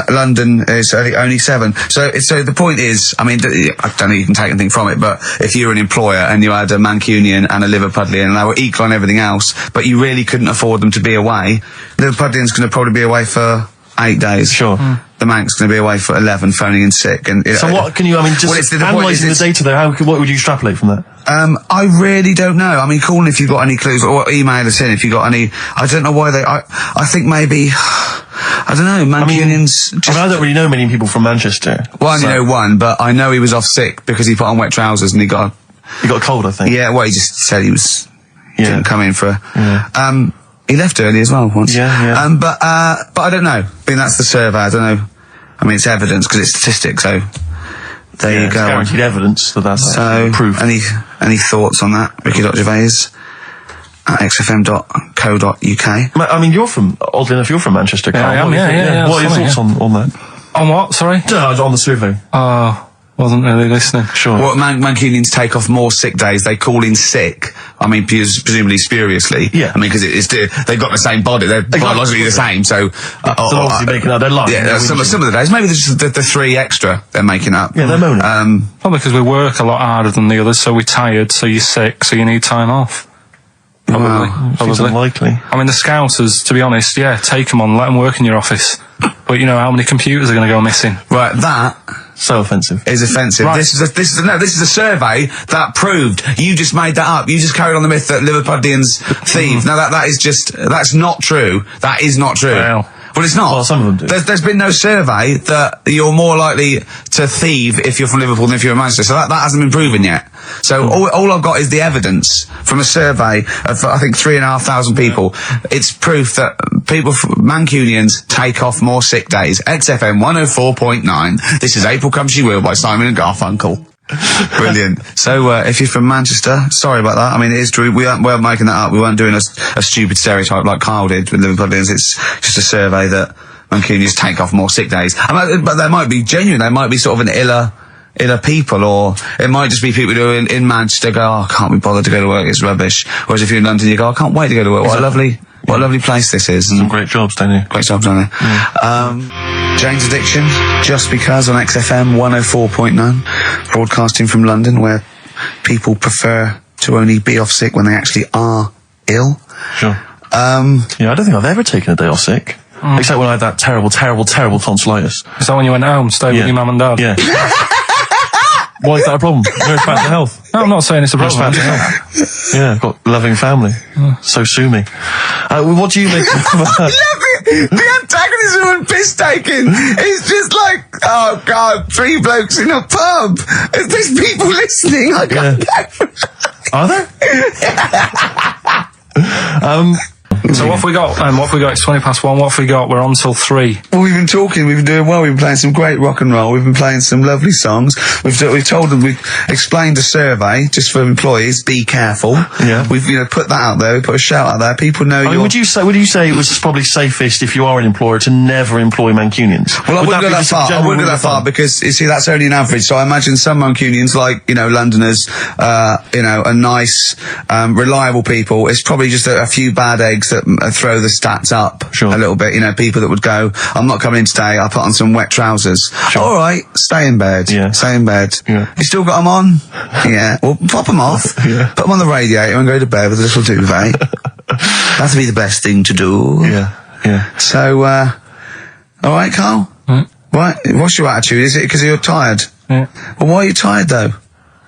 London is only 7. So the point is, I mean, I don't know you can take anything from it, but if you're an employer and you had a Mancunian and a Liverpudlian and they were equal on everything else, but you really couldn't afford them to be away, Liverpudlian's going to probably be away for 8 days. Sure. The Manc's going to be away for 11, phoning in sick. And So what can you, I mean, just analysing the data there, what would you extrapolate from that? I really don't know. I mean, call in if you've got any clues, or email us in if you've got any. I don't know why I think maybe, I don't know, Mancunians. I don't really know many people from Manchester. Well, I only know one, but I know he was off sick because he put on wet trousers and he got a cold, I think. Yeah, well, he just said he didn't come in for he left early as well once. Yeah. But I don't know. I mean, that's the survey. I don't know. I mean, it's evidence because it's statistics, so there you go. It's guaranteed evidence that's proof. Any thoughts on that? Ricky.Gervais at xfm.co.uk. I mean, oddly enough, you're from Manchester, Carl. Yeah, I am, yeah. What are your thoughts on that? On what, sorry? On the survey. Wasn't really listening. Sure. Well, Mancunians take off more sick days. They call in sick. I mean, presumably spuriously. Yeah. I mean, because they've got the same body. They're biologically the same. So they're obviously making up their life. Yeah. Some of the days, maybe there's just the 3 extra they're making up. Yeah, they're moaning. Probably because we work a lot harder than the others, so we're tired, so you're sick, so you need time off. Probably. Seems unlikely. I mean, the Scousers, to be honest, take them on, let them work in your office. But you know how many computers are going to go missing? Right, that so offensive. Is offensive. Right. This is a survey that proved you just made that up. You just carried on the myth that Liverpudlians thieve. Now that's not true. That is not true. Well, it's not. Well, some of them do. There's been no survey that you're more likely to thieve if you're from Liverpool than if you're in Manchester. So that hasn't been proven yet. So all I've got is the evidence from a survey of, I think, 3,500 people. It's proof that Mancunians take off more sick days. XFM 104.9. This is April Come She Will by Simon and Garfunkel. Brilliant. So, if you're from Manchester, sorry about that. I mean, it is true. We aren't making that up. We weren't doing a stupid stereotype like Karl did with Liverpudlians. It's just a survey that Mancunians take off more sick days. But they might be genuine. They might be sort of an iller people, or it might just be people who are in Manchester go, I can't be bothered to go to work, it's rubbish. Whereas if you're in London, you go, I can't wait to go to work. What a lovely place this is. Some great jobs, don't you? Great jobs, don't they? Yeah. Jane's Addiction, Just Because on XFM 104.9, broadcasting from London, where people prefer to only be off sick when they actually are ill. Sure. I don't think I've ever taken a day off sick. Except when I had that terrible tonsillitis. Is that when you went home, stayed with your mum and dad? Yeah. Why is that a problem? Nurse back to health. No, I'm not saying it's a problem. Nurse back to health. Yeah, I've got a loving family. So sue me. What do you make of that? The antagonism and piss taking is just like, oh God, 3 blokes in a pub. There's people listening. I can't Are there? So what have we got? It's 20 past 1. What have we got? We're on till 3. Well, we've been talking. We've been doing well. We've been playing some great rock and roll. We've been playing some lovely songs. We've told them. We've explained a survey just for employees. Be careful. Yeah. We've put that out there. We put a shout out there. People know. I mean, would you say it was probably safest if you are an employer to never employ Mancunians? Well, I wouldn't go that far. I wouldn't go that far because you see that's only an average. So I imagine some Mancunians, like Londoners, are nice, reliable people. It's probably just a few bad eggs that throw the stats up a little bit. People that would go, I'm not coming in today, I'll put on some wet trousers. Sure. All right, stay in bed. Yeah. Stay in bed. Yeah. You still got them on? Yeah. Well, pop them off. Yeah. Put them on the radiator and go to bed with a little duvet. That'd be the best thing to do. Yeah. Yeah. So, all right, Carl? What's your attitude? Is it because you're tired? Yeah. Well, why are you tired, though?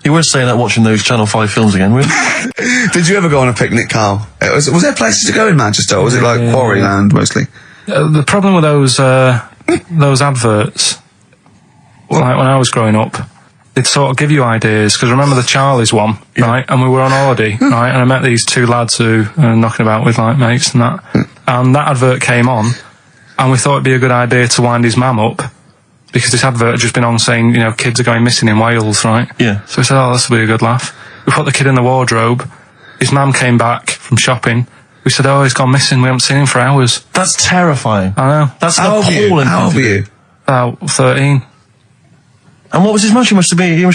You were saying that watching those Channel 5 films again, weren't you? Did you ever go on a picnic, Carl? Was there places to go in Manchester, or was it like Quarryland, mostly? The problem with those adverts, like when I was growing up, they'd sort of give you ideas, because remember the Charlie's one, right? And we were on holiday, right? And I met these 2 lads who are knocking about with like mates and that. And that advert came on, and we thought it'd be a good idea to wind his mum up, because this advert had just been on saying, kids are going missing in Wales, right? Yeah. So we said, this will be a good laugh. We put the kid in the wardrobe. His mum came back from shopping. We said, he's gone missing. We haven't seen him for hours. That's terrifying. I know. That's appalling. How old were you? About 13. And what was his mum? She must have been. Yeah,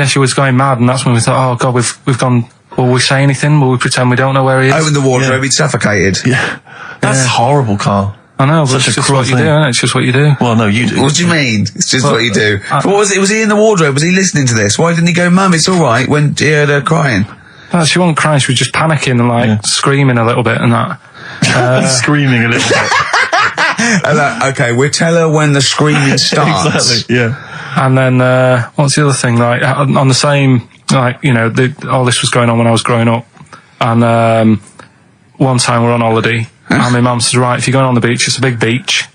she was going mad, and that's when we thought, oh God, we've gone. Will we say anything? Will we pretend we don't know where he is? Open the wardrobe, he'd suffocated. Yeah. That's horrible, Carl. I know, but Such it's a just cruel what you thing. do, isn't it? It's just what you do. Well, no, you do. What do you mean? It's just what you do. I- What was it? Was he in the wardrobe? Was he listening to this? Why didn't he go, Mum, it's all right, when he heard her crying? No, she wasn't crying, she was just panicking and, like, screaming a little bit and that. Screaming a little bit. Okay, we'll tell her when the screaming starts. Exactly, yeah. And then, what's the other thing? Like, on the same, like, you know, all this was going on when I was growing up. And, one time we're on holiday, and my mum says, right, if you're going on the beach, it's a big beach.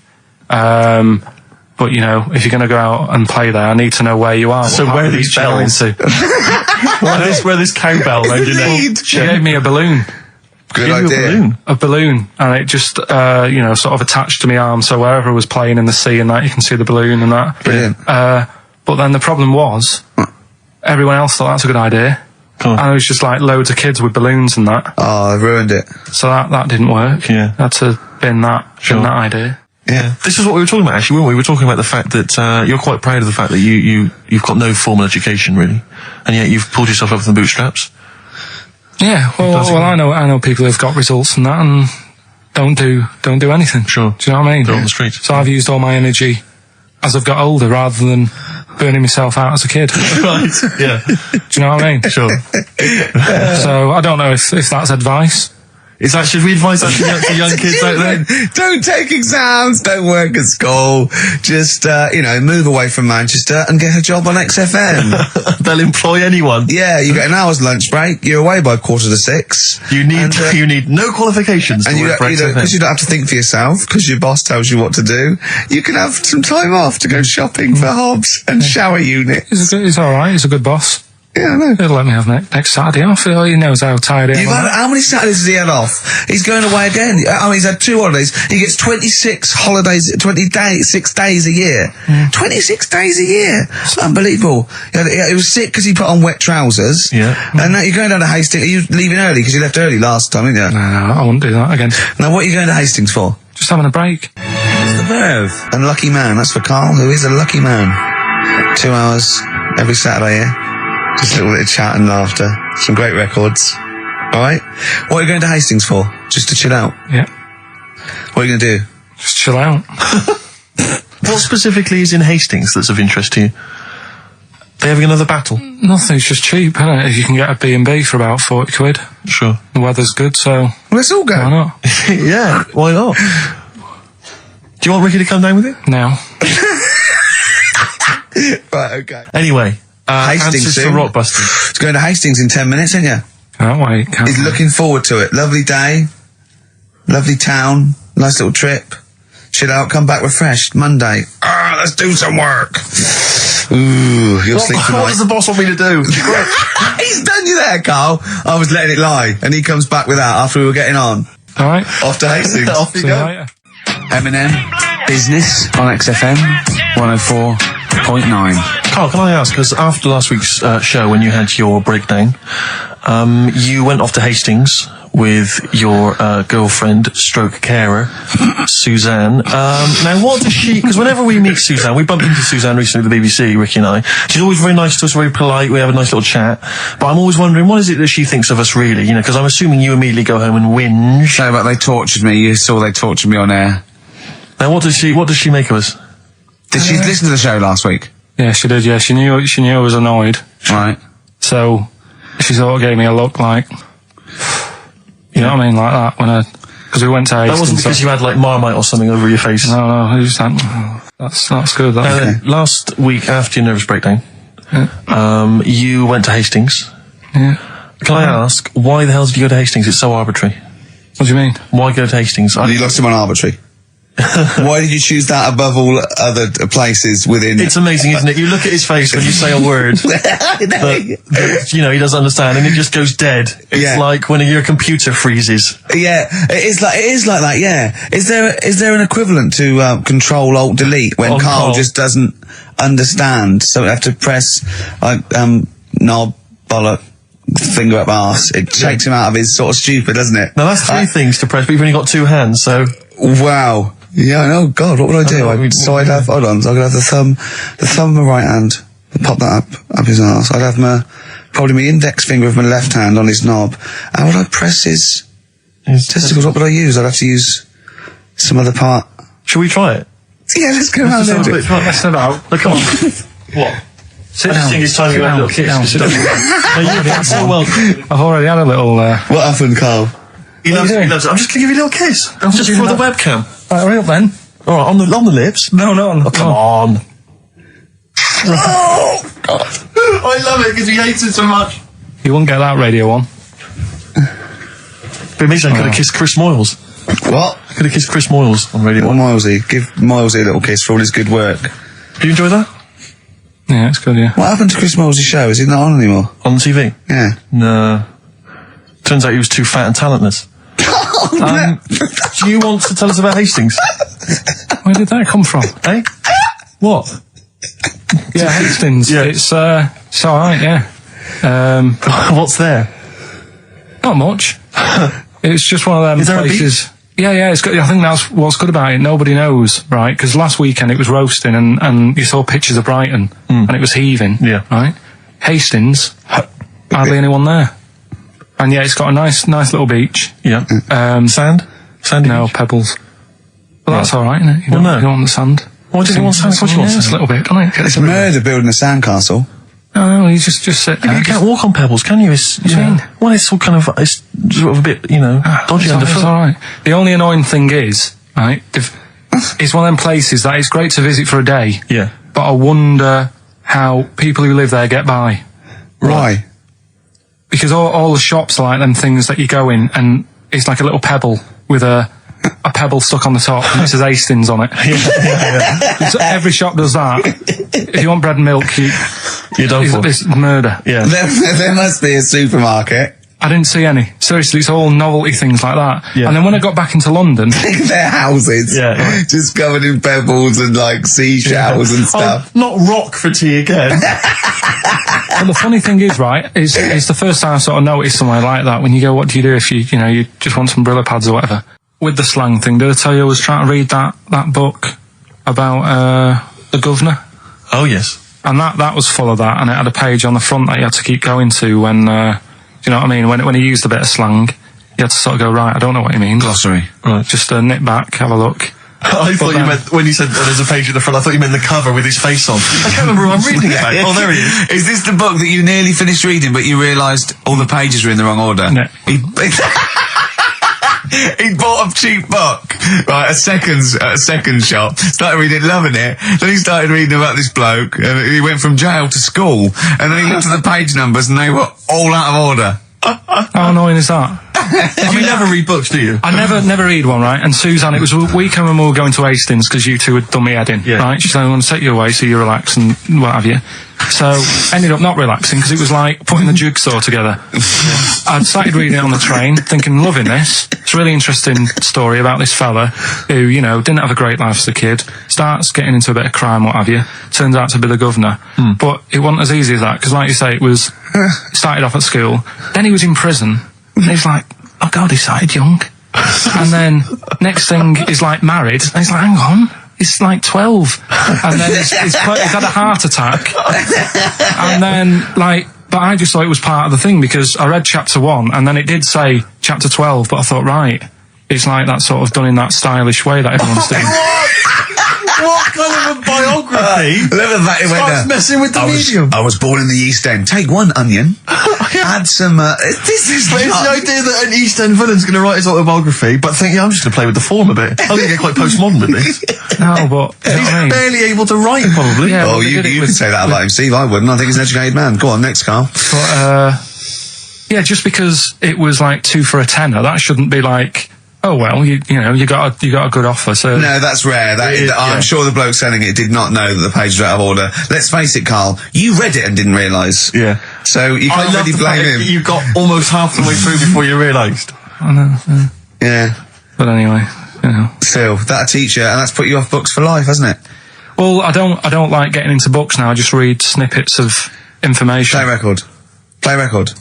But, you know, if you're going to go out and play there, I need to know where you are. So what part where of the these beach you're going bells? to. Where this cowbell round your neck. She gave me a balloon. Good Give you a idea. balloon. A balloon, and it just, you know, sort of attached to my arm, so wherever I was playing in the sea and that, you can see the balloon and that. Brilliant. But then the problem was, everyone else thought that's a good idea. Cool. And it was just like loads of kids with balloons and that. Oh, I've ruined it. So that didn't work. Yeah. Had to bin that idea. Yeah. This is what we were talking about, actually, weren't we? We were talking about the fact that you're quite proud of the fact that you've got no formal education, really, and yet you've pulled yourself up from the bootstraps. Yeah, well, I know people who've got results and that, and don't do anything. Sure. Do you know what I mean? They're on the street. So I've used all my energy as I've got older, rather than burning myself out as a kid. Right, yeah. Do you know what I mean? Sure. So I don't know if that's advice. Should we advise that to young kids out there? Don't take exams, don't work at school, just, move away from Manchester and get a job on XFM. They'll employ anyone. Yeah, you get an hour's lunch break, you're away by 5:45. You need no qualifications And to work for XFM. because you don't have to think for yourself, because your boss tells you what to do, you can have some time off to go shopping for hobs and shower units. He's alright, he's a good boss. Yeah, I know. He'll let me have next Saturday off. He knows how tired I am. How many Saturdays has he had off? He's going away again. I mean, he's had 2 holidays. He gets 26 holidays, 6 days a year. 26 days a year. Unbelievable. He was sick because he put on wet trousers. Yeah. And now you're going down to Hastings. Are you leaving early? Because you left early last time, didn't you? No, I wouldn't do that again. Now, what are you going to Hastings for? Just having a break. What's the verve? Unlucky man. That's for Karl, who is a lucky man. 2 hours every Saturday, yeah? Just a little bit of chat and laughter. Some great records. Alright? What are you going to Hastings for? Just to chill out? Yeah. What are you going to do? Just chill out. What specifically is in Hastings that's of interest to you? They having another battle? Nothing, it's just cheap, isn't it? You can get a B&B for about 40 quid. Sure. The weather's good, so Well, let's all go. why not? Yeah, why not? Do you want Ricky to come down with you? Now. Right, okay. Anyway, Hastings answers soon. for Rockbusters. It's going to Hastings in 10 minutes, isn't you? Can't wait. He's looking forward to it. Lovely day. Lovely town. Nice little trip. Chill out, come back refreshed. Monday. Let's do some work. Ooh, you'll sleep tonight. What does the boss want me to do? He's done you there, Karl. I was letting it lie, and he comes back with that after we were getting on. Alright. Off to Hastings. Off you See you go. later. Eminem, Business on XFM 104.9. Karl, can I ask, because after last week's show, when you had your breakdown, you went off to Hastings with your girlfriend, stroke carer, Suzanne. Now, what does she... Because whenever we meet Suzanne, we bumped into Suzanne recently at the BBC, Ricky and I. She's always very nice to us, very polite. We have a nice little chat. But I'm always wondering, what is it that she thinks of us, really? You know, because I'm assuming you immediately go home and whinge. No, but they tortured me. You saw they tortured me on air. Now, what does she make of us? Did she listen to the show last week? Yeah, she did, yeah. She knew I was annoyed. Right. So, she sort of gave me a look like... You know what I mean? Like that, because we went to Hastings. That wasn't because you had, like, Marmite or something over your face. No, it was just like, oh, that's good. That's Now, last week, after your nervous breakdown, you went to Hastings. Yeah. Can I ask, why the hell did you go to Hastings? It's so arbitrary. What do you mean? Why go to Hastings? You lost him on arbitrary. Why did you choose that above all other places within... It's amazing, isn't it? You look at his face when you say a word that, you know, he doesn't understand, and it just goes dead. It's like when your computer freezes. Yeah, it is like that, yeah. Is there an equivalent to Control-Alt-Delete when Karl just doesn't understand, so we have to press, like, knob, bollock, finger up arse. It takes him out of his sort of stupid, doesn't it? Now, that's 3 things to press, but you've only got 2 hands, so... Wow. Yeah, I know. God, what would I do? I'd have, hold on, so I could have the thumb of my right hand, pop that up his arse. I'd have probably my index finger of my left hand on his knob. How would I press his testicles? What would I use? I'd have to use some other part Shall we try it? Yeah, let's go around there. Messing about. Look, come on. What? Sit I just down. think it's time you Sit had a down. little kiss. Sit down. No, you did so well. I've already had a little. What happened, Carl? He loves it. I'm just going to give you a little kiss. Just for the webcam. Right, hurry up then. All right, on the lips. No, no. Oh, come on. Oh, God. I love it because he hates it so much. You wouldn't get that radio on. But amazing, I could have kissed Chris Moyles. What? I could have kissed Chris Moyles on Radio 1. Milesy. Give Milesy a little kiss for all his good work. Do you enjoy that? Yeah, it's good, yeah. What happened to Chris Miles's show? Is he not on anymore? On TV? Yeah. No. Turns out he was too fat and talentless. Do you want to tell us about Hastings? Where did that come from? Eh? What? Yeah, Hastings. Yeah. It's alright, yeah. What's there? Not much. It's just one of them Is there a places. Yeah, it's good. I think that's what's good about it. Nobody knows, right? Because last weekend it was roasting, and you saw pictures of Brighton, and it was heaving. Yeah. Right. Hastings, hardly anyone there, and yeah, it's got a nice little beach. Yeah. Sand? Sandy No, beach? pebbles. Well, that's all right, isn't it? You Well, don't, no. you don't want the sand. Why do you want sand? Why do you want Yes, sand? a little bit, don't it? It's murder building a sandcastle. No, you just sit there. You can't walk on pebbles, can you? It's, What do you mean? Well, it's all kind of, it's sort of a bit, dodgy It's underfoot. all right. The only annoying thing is, right, it's one of them places that it's great to visit for a day, Yeah. but I wonder how people who live there get by. Why? Because all the shops are like them things that you go in, and it's like a little pebble with a pebble stuck on the top, and it says Hastings on it. So every shop does that. If you want bread and milk, You're done for. it's murder. Yeah. There must be a supermarket. I didn't see any. Seriously, it's all novelty things like that. Yeah. And then when I got back into London, Their houses. Yeah. Just covered in pebbles and like seashells and stuff. Oh, not rock for tea again. and the funny thing is, right, it's the first time I sort of noticed somewhere like that. When you go, what do you do if you just want some Brillo pads or whatever? With the slang thing, did I tell you I was trying to read that book about the governor? Oh, yes. And that was full of that, and it had a page on the front that you had to keep going to when, do you know what I mean? When he used a bit of slang, you had to sort of go, right, I don't know what he means. Glossary. Right. Just nip back, have a look. I thought you meant, when you said there's a page at the front, I thought you meant the cover with his face on. I can't remember who I'm reading it about. Oh, there he is. Is this the book that you nearly finished reading, but you realised all the pages were in the wrong order? Yeah. He bought a cheap book, right, a second shop, started reading it, loving it, then he started reading about this bloke, and he went from jail to school, and then he looked at the page numbers and they were all out of order. How annoying is that? You never read books, do you? I never read one, right? And Suzanne, it was a weekend when we were going to Hastings because you two had done me head in, Yeah. right? She said, I want to take you away so you relax and what have you. So, ended up not relaxing because it was like putting the jigsaw together. I'd started reading it on the train, thinking, loving this. It's a really interesting story about this fella who, didn't have a great life as a kid, starts getting into a bit of crime, what have you, turns out to be the governor. But it wasn't as easy as that, because like you say, it started off at school, then he was in prison, and he's like, oh God, he started young. And then, next thing, he's like married, and he's like, hang on, he's like 12. And then he's had a heart attack. And then, but I just thought it was part of the thing, because I read chapter 1, and then it did say chapter 12, but I thought, right, it's like that sort of done in that stylish way that everyone's doing. What kind of a biography? Look at that, it went Starts there. messing with the medium. I was born in the East End. Take one onion, add some, this is But it's the idea that an East End villain's going to write his autobiography, but think, I'm just going to play with the form a bit. I'm going to get quite postmodern with this. No, but, you know what I mean? Barely able to write, probably. Yeah. Oh, well, they you did it can with- say that about him, Steve. I wouldn't. I think he's an educated man. Go on, next, Carl. But, yeah, just because it was like 2 for a tenner, that shouldn't be like, oh well, you got a good offer. So No, that's rare. I'm sure the bloke selling it did not know that the pages were out of order. Let's face it, Carl. You read it and didn't realise. Yeah. So you I can't love really the fact blame him. that you got almost half the way through before you realised. I know. Yeah. Yeah. But anyway, Still, that'll teach you, and that's put you off books for life, hasn't it? Well, I don't like getting into books now. I just read snippets of information. Play record. Play record.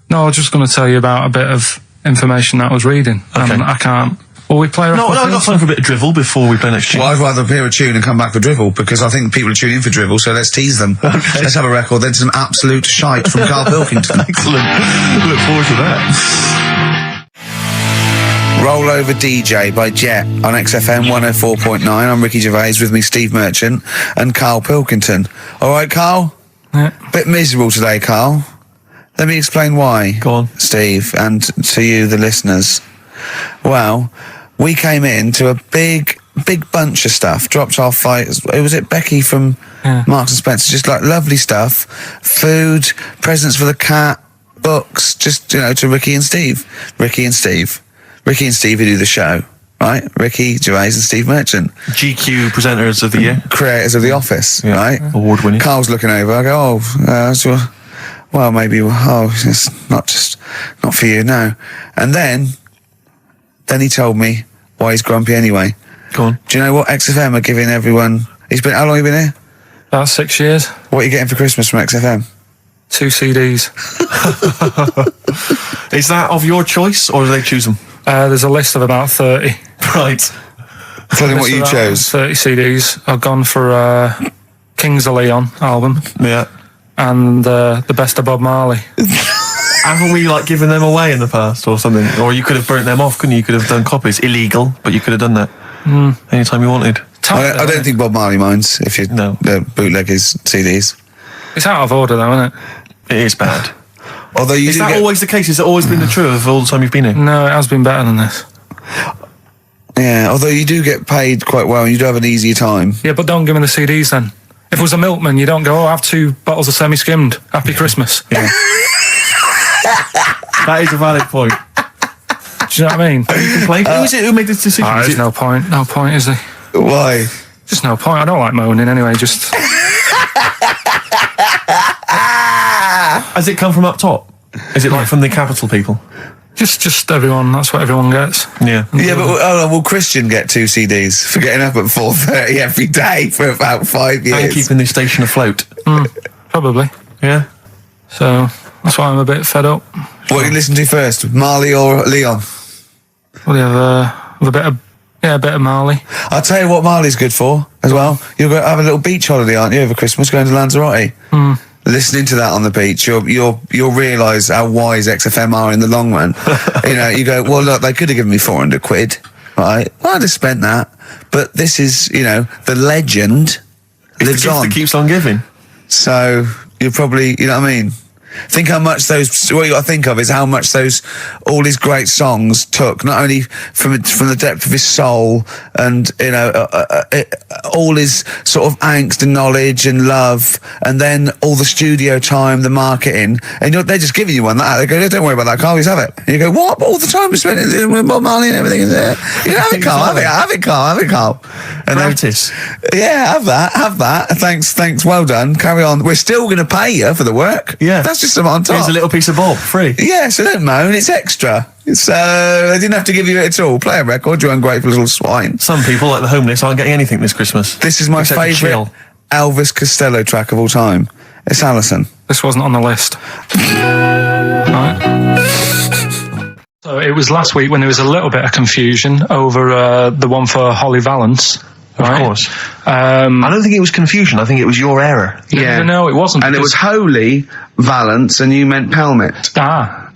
No, I was just going to tell you about a bit of information that I was reading. Okay. And I can't. Well, we play a No, record. I've got time for a bit of drivel before we play next tune. Well, I'd rather hear a tune and come back for drivel, because I think people are tuning in for drivel, so let's tease them. Okay. Let's have a record, then some absolute shite from Karl Pilkington. Excellent. Look forward to that. Roll Over DJ by Jet on XFM 104.9. I'm Ricky Gervais, with me Steve Merchant and Karl Pilkington. All right, Karl? Yeah. Bit miserable today, Karl. Let me explain why. Go on. Steve, and to you, the listeners. Well, we came in to a big bunch of stuff. Dropped off fight. Was it Becky from Marks and Spencer? Just like lovely stuff. Food, presents for the cat, books, just, you know, to Ricky and Steve who do the show, right? Ricky Gervais and Steve Merchant. GQ presenters of the year. Creators of The Office, right? Award winning. Carl's looking over. I go, well, maybe, it's not for you, no. And then he told me why he's grumpy anyway. Go on. Do you know what XFM are giving everyone? How long have you been here? About 6 years. What are you getting for Christmas from XFM? 2 CDs. Is that of your choice, or do they choose them? There's a list of about 30. Right. Tell them what you chose. 30 CDs. I've gone for Kings of Leon album. Yeah. And the best of Bob Marley. Haven't we, like, given them away in the past or something? Or you could have burnt them off, couldn't you? You could have done copies. Illegal, but you could have done that anytime you wanted. I don't think Bob Marley minds if you bootleg his CDs. It's out of order, though, isn't it? It is bad. Although Is that always the case? Has it always been the truth of all the time you've been here? No, it has been better than this. Yeah, although you do get paid quite well and you do have an easier time. Yeah, but don't give me the CDs then. If it was a milkman, you don't go, I have 2 bottles of semi-skimmed. Happy Christmas. Yeah. That is a valid point. Do you know what I mean? You complain. Who is it who made this decision? There's no point. No point, is there? Why? Just no point. I don't like moaning anyway, just... Has it come from up top? Is it like from the capital people? Just everyone. That's what everyone gets. Yeah. Yeah, but will Christian get 2 CDs for getting up at 4:30 every day for about 5 years? And keeping this station afloat. Probably. Yeah. So that's why I'm a bit fed up. What you listen to first, Marley or Leon? Well, you have a bit of Marley. I'll tell you what Marley's good for as well. You're going to have a little beach holiday, aren't you, over Christmas, going to Lanzarote? Listening to that on the beach, you'll realise how wise XFM are in the long run. You know, you go, well, look, they could have given me 400 quid, right? Well, I'd have spent that. But this is, you know, the legend lives the gift on. that keeps on giving. So you're probably, you know what I mean? Think how much what you got to think of is how much all his great songs took, not only from the depth of his soul and, you know, all his sort of angst and knowledge and love, and then all the studio time, the marketing, and they're just giving you one like that. They go, don't worry about that, Carl, just have it. And you go, what? But all the time we spent with Bob Marley and everything is there. You know, have it, Carl, have it, Carl. And Notice. Yeah, have that. Thanks, well done. Carry on. We're still going to pay you for the work. Yeah. That's just on top. Here's a little piece of Bob, free. Yeah, so don't moan, it's extra. So they didn't have to give you it at all. Play a record, you ungrateful little swine. Some people, like the homeless, aren't getting anything this Christmas. This is my favourite Elvis Costello track of all time. It's Alison. This wasn't on the list. Right. So it was last week when there was a little bit of confusion over the one for Holly Valance. Right? Of course. I don't think it was confusion. I think it was your error. Yeah. No, it wasn't. And it was Holy Valance, and you meant Pelmet.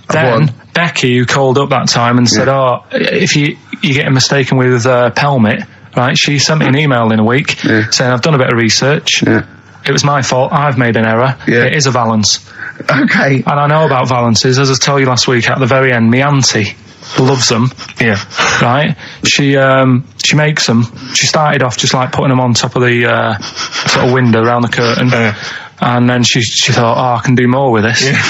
Then Becky, who called up that time and said, if you're getting mistaken with Pelmet, right, she sent me an email in a week saying, I've done a bit of research. Yeah. It was my fault. I've made an error. Yeah. It is a Valance. Okay. And I know about Valances. As I told you last week, at the very end, my auntie loves them. Yeah. Right? She makes them. She started off just like putting them on top of the sort of window around the curtain. And then she thought, I can do more with this. Yeah.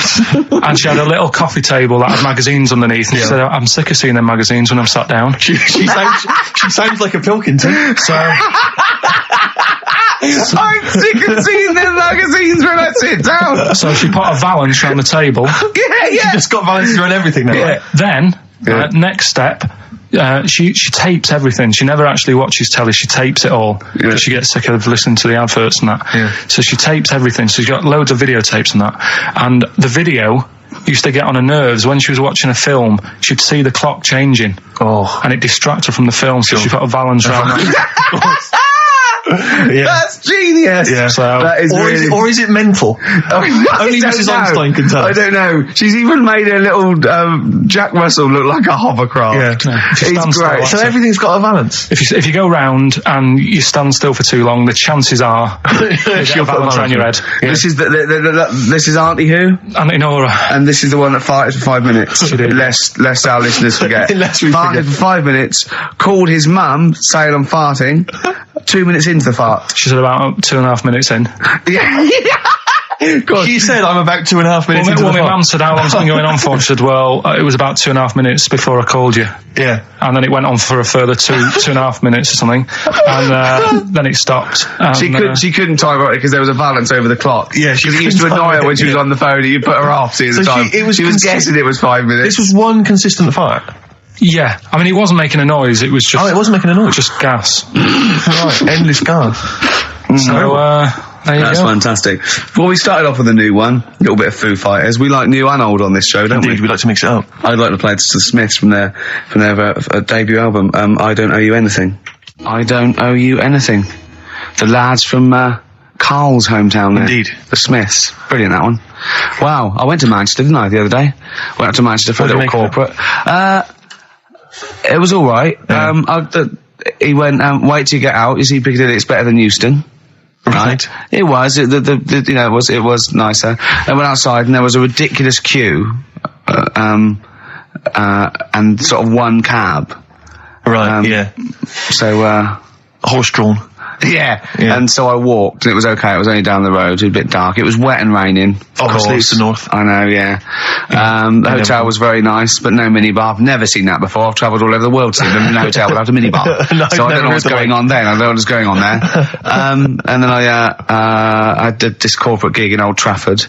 And she had a little coffee table that had magazines underneath. And she said, I'm sick of seeing them magazines when I'm sat down. She sounds like a Pilkington. So... I'm sick of seeing them magazines when I sit down. So she put a Valance around the table. She just got Valance around everything now. Yeah. Then, next step, she tapes everything. She never actually watches telly. She tapes it all because she gets sick of listening to the adverts and that. Yeah. So she tapes everything. So she's got loads of videotapes and that. And the video used to get on her nerves. When she was watching a film, she'd see the clock changing. And it distracted her from the film. So she put a Valance around that. Yeah. That's genius. Yeah. So, that is Or is it mental? Only Mrs. Einstein can tell. I don't know. She's even made a little Jack Russell look like a hovercraft. Yeah. He's great. So everything's got a balance. If you go round and you stand still for too long, the chances are you'll put balance on your head. Yeah. This is this is Auntie Who, Auntie Nora. and this is the one that farted for 5 minutes. She did. Lest our listeners forget. Lest we farted forget. for 5 minutes. Called his mum, saying I'm farting. 2 minutes into the fart. She said about 2.5 minutes in. Yeah. God. She said I'm about 2.5 minutes into Well, the my fart. mum said, how long's it been going on for? She said, well, it was about 2.5 minutes before I called you. Yeah. And then it went on for a further 2.5 minutes or something. And then it stopped. And, She couldn't time it because there was a balance over the clock. Yeah, she because it used to couldn't annoy time her when she was it. on the phone and you put her off seeing the So time. she was guessing it was 5 minutes. This was one consistent fart. yeah. I mean, it wasn't making a noise. It was just... Oh, it wasn't making a noise. Just gas. Right, endless gas. So, there you That's go. fantastic. Well, we started off with a new one, a little bit of Foo Fighters. We like new and old on this show, don't Indeed, we like to mix it up. I'd like to play the Smiths from their debut album, I Don't Owe You Anything. I Don't Owe You Anything. The lads from Karl's hometown there. Indeed. The Smiths. Brilliant, that one. Wow, I went to Manchester, didn't I, the other day? Went up to Manchester for a What did little you make of corporate. It was alright. Yeah. He went, wait till you get out, you see Piccadilly, it's better than Euston. Right. It was. It was nicer. I went outside and there was a ridiculous queue, and sort of one cab. Right, yeah. So, Horse-drawn. yeah. And so I walked and it was okay. It was only down the road. It was a bit dark. It was wet and raining. Obviously, it's the north. I know, yeah. The hotel was very nice, but no minibar. I've never seen that before. I've travelled all over the world seeing them in a hotel without a minibar. No, So I don't know what's going on then. I don't know what's going on there. And then I did this corporate gig in Old Trafford.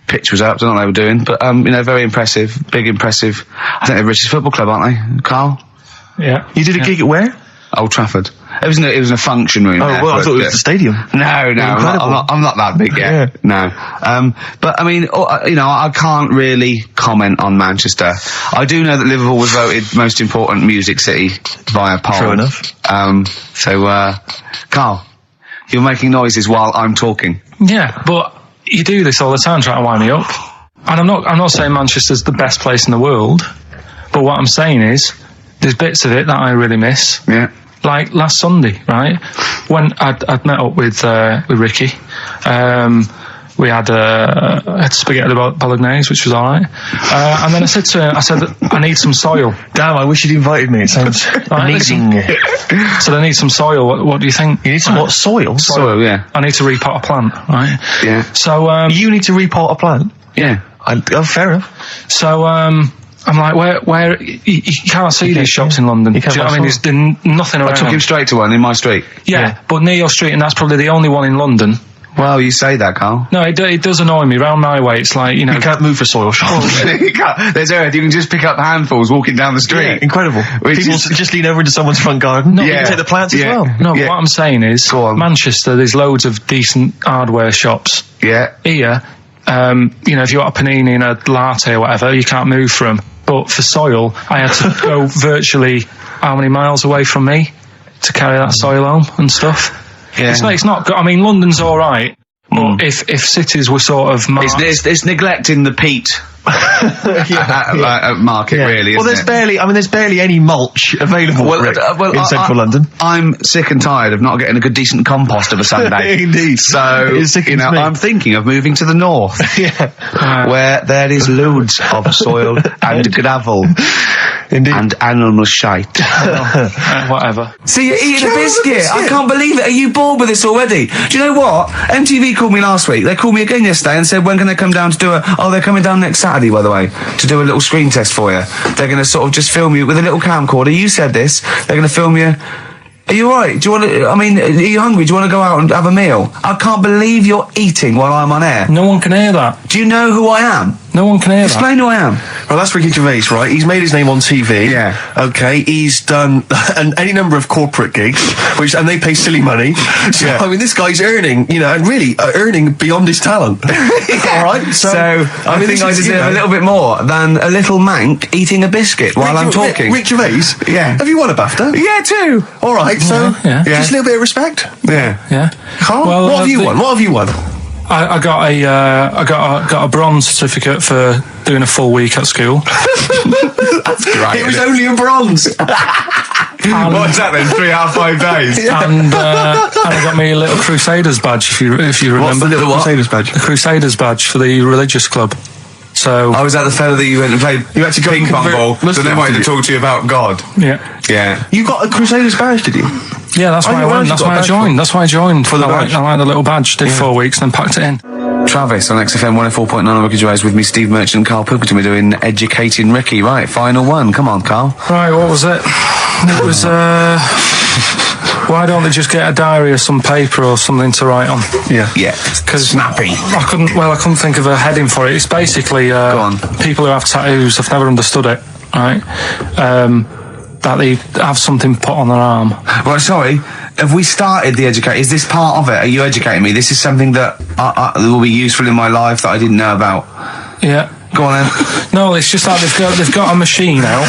Pitch was up. I don't know what they were doing, but very impressive, big impressive. I think they're the richest football club, aren't they, Carl? Yeah. You did a gig at where? Old Trafford. It was in a function room. Oh, there, well, I but, thought it was the stadium. No, I'm not that big yet. No. But I mean, I can't really comment on Manchester. I do know that Liverpool was voted most important music city via poll. True enough. Carl, you're making noises while I'm talking. Yeah, but you do this all the time trying to wind me up. And I'm not saying Manchester's the best place in the world, but what I'm saying is there's bits of it that I really miss. Yeah. Like last Sunday, right? When I'd met up with Ricky, we had spaghetti bolognese, which was alright. And then I said to him, I need some soil. Damn, I wish you'd invited me. It sounds amazing. So I need some soil. What do you think? You need some what? Soil? Soil, yeah. I need to repot a plant, right? Yeah. So You need to repot a plant? Yeah. Fair enough. So I'm like, where you can't see these shops in London. You can't Do you know what I mean? There's nothing around. I took him straight to one in my street. Yeah, but near your street, and that's probably the only one in London. Well, you say that, Carl. No, it does annoy me. Round my way, it's like, You can't move for soil shops. There's earth. You can just pick up handfuls walking down the street. Yeah, incredible. Which People is- just lean over into someone's front garden. No, You can take the plants as well. No, Yeah. what I'm saying is, Go on. Manchester, there's loads of decent hardware shops. Yeah. Here, if you want a panini and a latte or whatever, you can't move from. But for soil, I had to go virtually how many miles away from me to carry that soil home and stuff. Yeah. It's not good. I mean, London's all right, but if cities were sort of It's neglecting the peat market, really. Well, isn't there's barely any mulch available Rick, in central London. I'm sick and tired of not getting a good decent compost of a Sunday. Indeed. So, It sickens me. I'm thinking of moving to the north, where there is loads of soil and gravel Indeed. and animal shite. whatever. See, you're eating a biscuit. I can't believe it. Are you bored with this already? Do you know what? MTV called me last week. They called me again yesterday and said, when can they come down to do they're coming down next Saturday, by the way, to do a little screen test for you. They're going to sort of just film you with a little camcorder. You said this. They're going to film you. Are you alright? Do you want to, are you hungry? Do you want to go out and have a meal? I can't believe you're eating while I'm on air. No one can hear that. Do you know who I am? No one can hear that. Explain who I am. Well, that's Ricky Gervais, right? He's made his name on TV. Yeah. Okay. He's done any number of corporate gigs, and they pay silly money. So, Yeah. I mean, this guy's earning, and really earning beyond his talent. All right. So I think this I is, deserve a little bit more than a little mank eating a biscuit while I'm talking. Rick Gervais? Yeah. Have you won a BAFTA? Yeah, too. All right, so Yeah. just a little bit of respect. Yeah. Yeah. Carl, Well, what have you the- won? What have you won? I got a bronze certificate for doing a full week at school. That's great. It was only a bronze. What is that then? 3.5, 5 days? And I got me a little Crusaders badge, if you remember. What's the little Crusaders badge? The Crusaders badge for the religious club. So I was at the fella that you went and played You had to go ping pong convert ball, so Muslim, then wanted did to you? talk to you about God. yeah, Yeah. You got a Crusaders badge, did you? yeah, that's why I you went. actually That's got a why I badge joined. That's why I joined. For the I badge? like the little badge. Did 4 weeks, then packed it in. Travis on XFM 104.9 on Ricky Gervais with me, Steve Merchant and Karl Pilkington. We're doing Educating Ricky. Right, final one. Come on, Karl. Right, what was it? It was. Why don't they just get a diary or some paper or something to write on? Yeah. Yeah. Because Snappy. I couldn't think of a heading for it. It's basically on. people who have tattoos. I've never understood it. Right, that they have something put on their arm. Well, sorry. Have we started the educate? Is this part of it? Are you educating me? This is something that will be useful in my life that I didn't know about. Yeah. Go on then. No, it's just that they've got a machine out,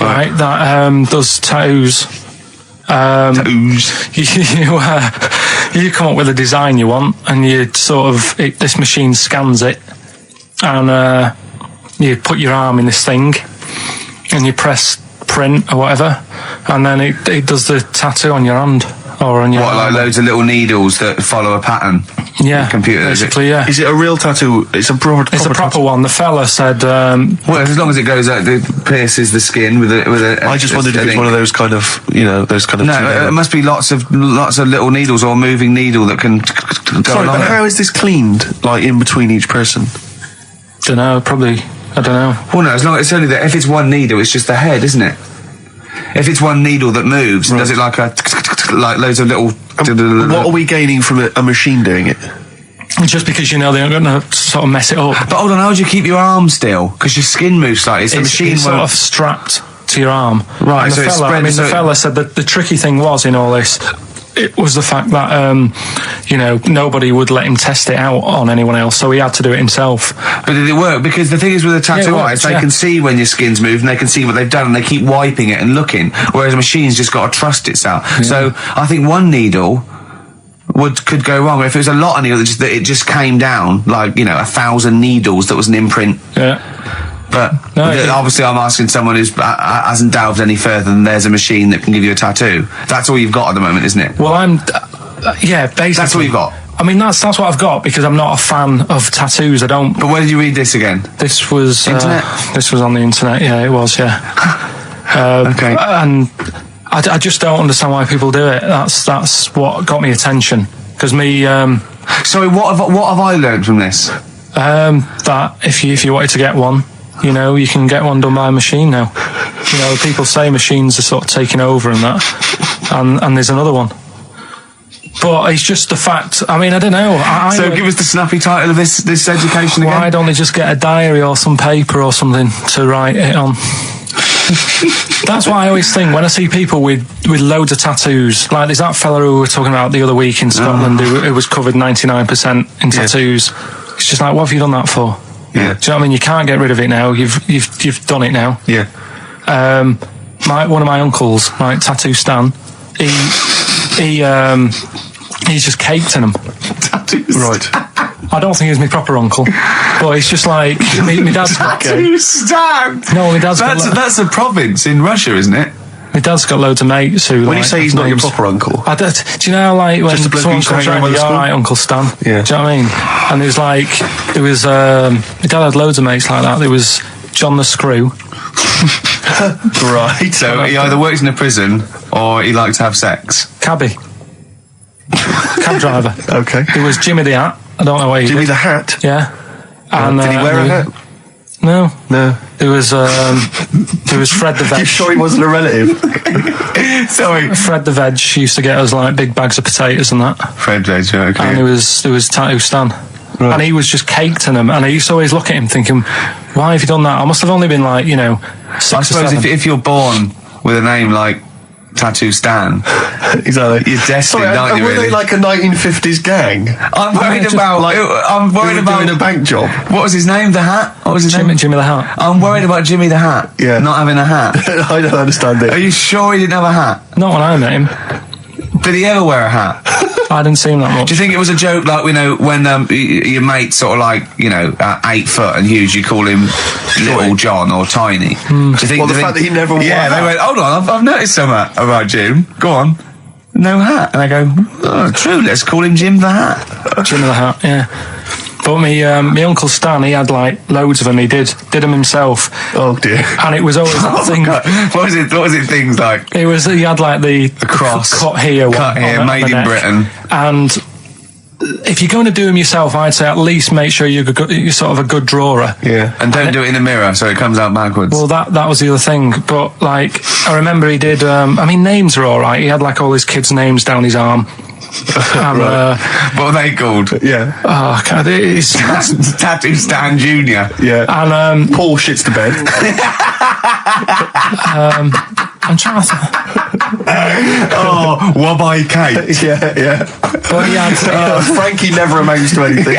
right, that does tattoos. You come up with a design you want, and you this machine scans it, and you put your arm in this thing, and you press print or whatever, and then it does the tattoo on your hand or on your What, like arm. loads of little needles that follow a pattern? Yeah, computer, is it? basically, yeah. Is it a real tattoo? It's a proper. It's a proper tattoo. one. The fella said, Well, as long as it goes out, it pierces the skin with a. I just wondered if it's one of those kind of, those kind of. No, it must be lots of little needles or a moving needle that can go Sorry, along but it. how is this cleaned? Like in between each person? don't know, probably, I don't know. Well, no, as long as it's only that. If it's one needle, it's just the head, isn't it? If it's one needle that moves, and does it like like loads of little. What are we gaining from a machine doing it? Just because they're not going to sort of mess it up. But hold on, how do you keep your arm still? Because your skin moves slightly. So the machine it's sort won't. of strapped to your arm. Right, And so the it's fella, spread- the so- fella said that the tricky thing was in all this, it was the fact that, nobody would let him test it out on anyone else, so he had to do it himself. But did it work? Because the thing is with a tattoo works, artist, they yeah. can see when your skin's moved and they can see what they've done and they keep wiping it and looking. Whereas a machine's just got to trust itself. Yeah. So I think one needle could go wrong. If it was a lot of needles that it just came down, like, 1,000 needles that was an imprint. Yeah. But obviously I'm asking someone who hasn't delved any further than there's a machine that can give you a tattoo. That's all you've got at the moment, isn't it? Well, basically. That's all you've got. I mean, that's what I've got because I'm not a fan of tattoos. I don't. But where did you read this again? This was Internet? This was on the internet. Yeah, it was. Yeah. Okay. And I just don't understand why people do it. That's what got me attention. Because me, Sorry, what have I learned from this? that if you wanted to get one, you can get one done by a machine now. People say machines are sort of taking over and that, and there's another one. But it's just the fact. I mean, I don't know. So give us the snappy title of this education again. Why don't they just get a diary or some paper or something to write it on? That's why I always think when I see people with loads of tattoos, like there's that fella who we were talking about the other week in Scotland who was covered 99% in tattoos. It's just like, what have you done that for? Yeah. Do you know what I mean? You can't get rid of it now. You've done it now. Yeah. One of my uncles, Tattoo Stan, he's just caked in them. Tattoos. Right. I don't think he's my proper uncle, but it's just like my dad's got. Tattoo Stan. No, my dad's That's a province in Russia, isn't it? My dad's got loads of mates who. When you say he's not your proper uncle, do you know, like when Just a bloke someone who used to comes hang around around, with the school? alright, Uncle Stan? Yeah. Do you know what I mean? And my dad had loads of mates like that. There was John the Screw. Right. So he either works in a prison or he likes to have sex. Cabbie. Cab driver. okay. There was Jimmy the Hat. I don't know what he Jimmy did. the Hat. Yeah. And, Did he wear a hat? No. No. There was Fred the Veg. You sure he wasn't a relative? Sorry. Fred the Veg used to get us like big bags of potatoes and that. Fred Veg, okay. And there was Tattoo Stan. and he was just caked in them. And I used to always look at him thinking, why have you done that? I must have only been like, 6 I or suppose 7. if you're born with a name like Tattoo Stan, Exactly. you're destined, aren't you? Were Really? they like a 1950s gang? I'm worried just about. like- I'm worried Who were about doing a bank job? What was his name? The Hat. What was his name? Jimmy the Hat. I'm worried about Jimmy the Hat. Yeah. Not having a hat. I don't understand Are it. you sure he didn't have a hat? Not when I met him. Did he ever wear a hat? I didn't see him that much. Do you think it was a joke, like, when your mate's sort of like, 8 foot and huge, you call him Little John or Tiny? Do you think? Well, the fact that he never wore Yeah, a they hat. went, hold on, I've noticed something about Jim. Go on. No hat. And I go, oh, true, let's call him Jim the Hat. Jimmy the Hat, yeah. But my Uncle Stan, he had like loads of them. He did them himself. Oh dear. And it was always that thing. What was it things like? He had like the cross. cut here one. Cut here, on made the in neck. Britain. And if you're going to do them yourself, I'd say at least make sure you're sort of a good drawer. Yeah. And don't do it in the mirror so it comes out backwards. Well, that was the other thing. But like, I remember he did. Names are all right. He had like all his kids' names down his arm. And, what are they called? Yeah. oh, God, it's, Tattoo Stan Jr. Yeah. and Paul shits the bed. I'm trying to. Oh, Wabbai Kate. Yeah. But he had. Frankie never amounts to anything.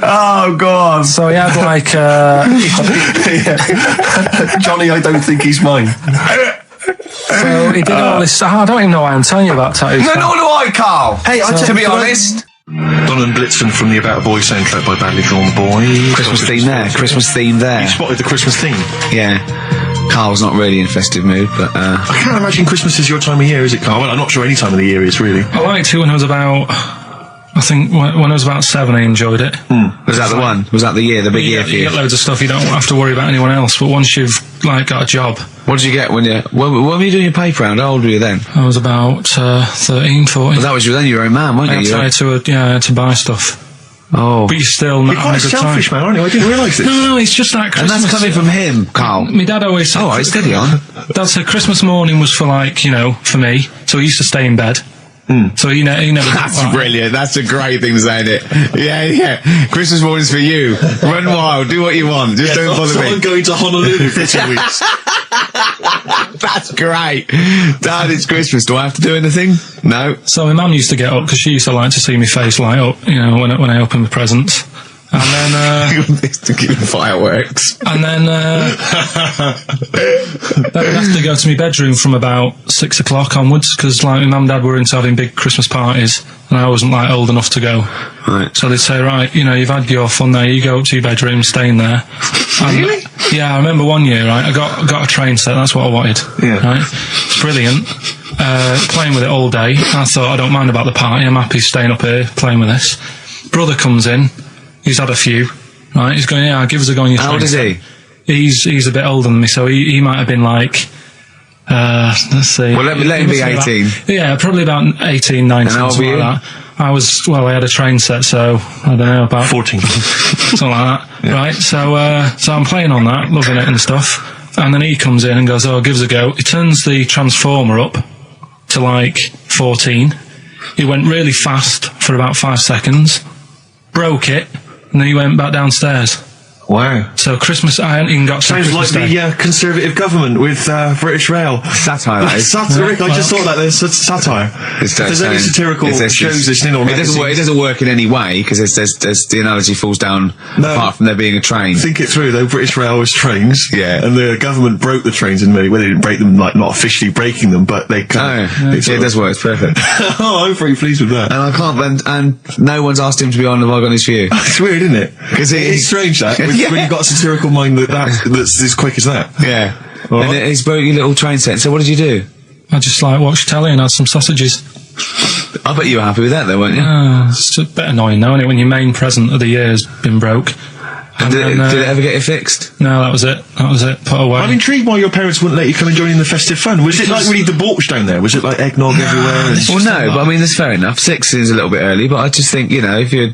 Oh, God. So he had like. Johnny, I don't think he's mine. So he did all this. I don't even know why I'm telling you about tattoos. No, nor do I, Carl. Hey, to be honest. Don and Blitzen from the About a Boy soundtrack by Badly Drawn Boy. Christmas theme there. Christmas theme there. You spotted the Christmas theme. Yeah. Carl's not really in festive mood, but I can't imagine Christmas is your time of year, is it, Carl? Well, I'm not sure any time of the year is, really. I liked it when I was about. I think when I was about 7, I enjoyed it. was that the one? Was that the year, the big year for You you? get loads of stuff. You don't have to worry about anyone else. But once you've like got a job, What did you get when were you doing your paper round? How old were you then? I was about 13, 14. Well, that was then you were a man, weren't I you? had to buy stuff. Oh. But you're still not You're having quite a good selfish, time. man, aren't you? I didn't realise this. No, it's just that And Christmas. that's coming from him, Carl. My dad always said. Oh, right, steady on. Dad said Christmas morning was for for me. So he used to stay in bed. So he never. That's brilliant. That's a great thing to say, isn't it? Yeah. Christmas morning's for you. Run wild. Do what you want. Just don't bother me. I'm going to Honolulu for 2 weeks. That's great. Dad, it's Christmas. Do I have to do anything? No. So my mum used to get up because she used to like to see my face light up, when I opened the presents. And then, to keep the fireworks. and then I'd have to go to my bedroom from about 6 o'clock onwards because like my mum and dad were into having big Christmas parties and I wasn't like old enough to go. Right. So they'd say, right, you've had your fun there, you go up to your bedroom, stay in there. And, Really? Yeah, I remember one year, right, I got a train set, that's what I wanted. Yeah. Right? It's brilliant. Playing with it all day. I thought, I don't mind about the party, I'm happy staying up here playing with this. Brother comes in, he's had a few, right, he's going, yeah, give us a go on your train. How old is he? He's a bit older than me, so he might have been like, let's see. Well, let him be must 18. Yeah, probably about 18, 19, And how old something were you? like that. I had a train set, so, I don't know, about 14. something like that. Yeah. Right, so I'm playing on that, loving it and stuff, and then he comes in and goes, oh, give us a go. He turns the transformer up to like 14. He went really fast for about 5 seconds, broke it, and then he went back downstairs. Wow. So Christmas, I hadn't even got to Sounds like Christmas Day. the Conservative government with British Rail. Satire, that is. Satire. I just thought that there's satire. If there's any satirical shows listening or it doesn't work in any way because there's the analogy falls down apart from there being a train. Think it through though. British Rail was trains, Yeah. and the government broke the trains in many. Well, they didn't break them, like not officially breaking them, but they. It does work. It's perfect. Oh, I'm very pleased with that. And I can't. And no one's asked him to be on the Have I Got News For You. It's weird, isn't it? 'Cause it's strange that when you've got a satirical mind that's as quick as that. Yeah. All And right. he's broke your little train set. So what did you do? I just like watched telly and had some sausages. I bet you were happy with that, though, weren't you? It's a bit annoying though, isn't it, when your main present of the year has been broke. And Did then, it ever get it fixed? No, that was it. Put away. I'm intrigued why your parents wouldn't let you come and join in the festive fun. Was it like really debauched down there? Was it like eggnog everywhere? Well, no, but I mean, that's fair enough. 6 is a little bit early, but I just think, if you're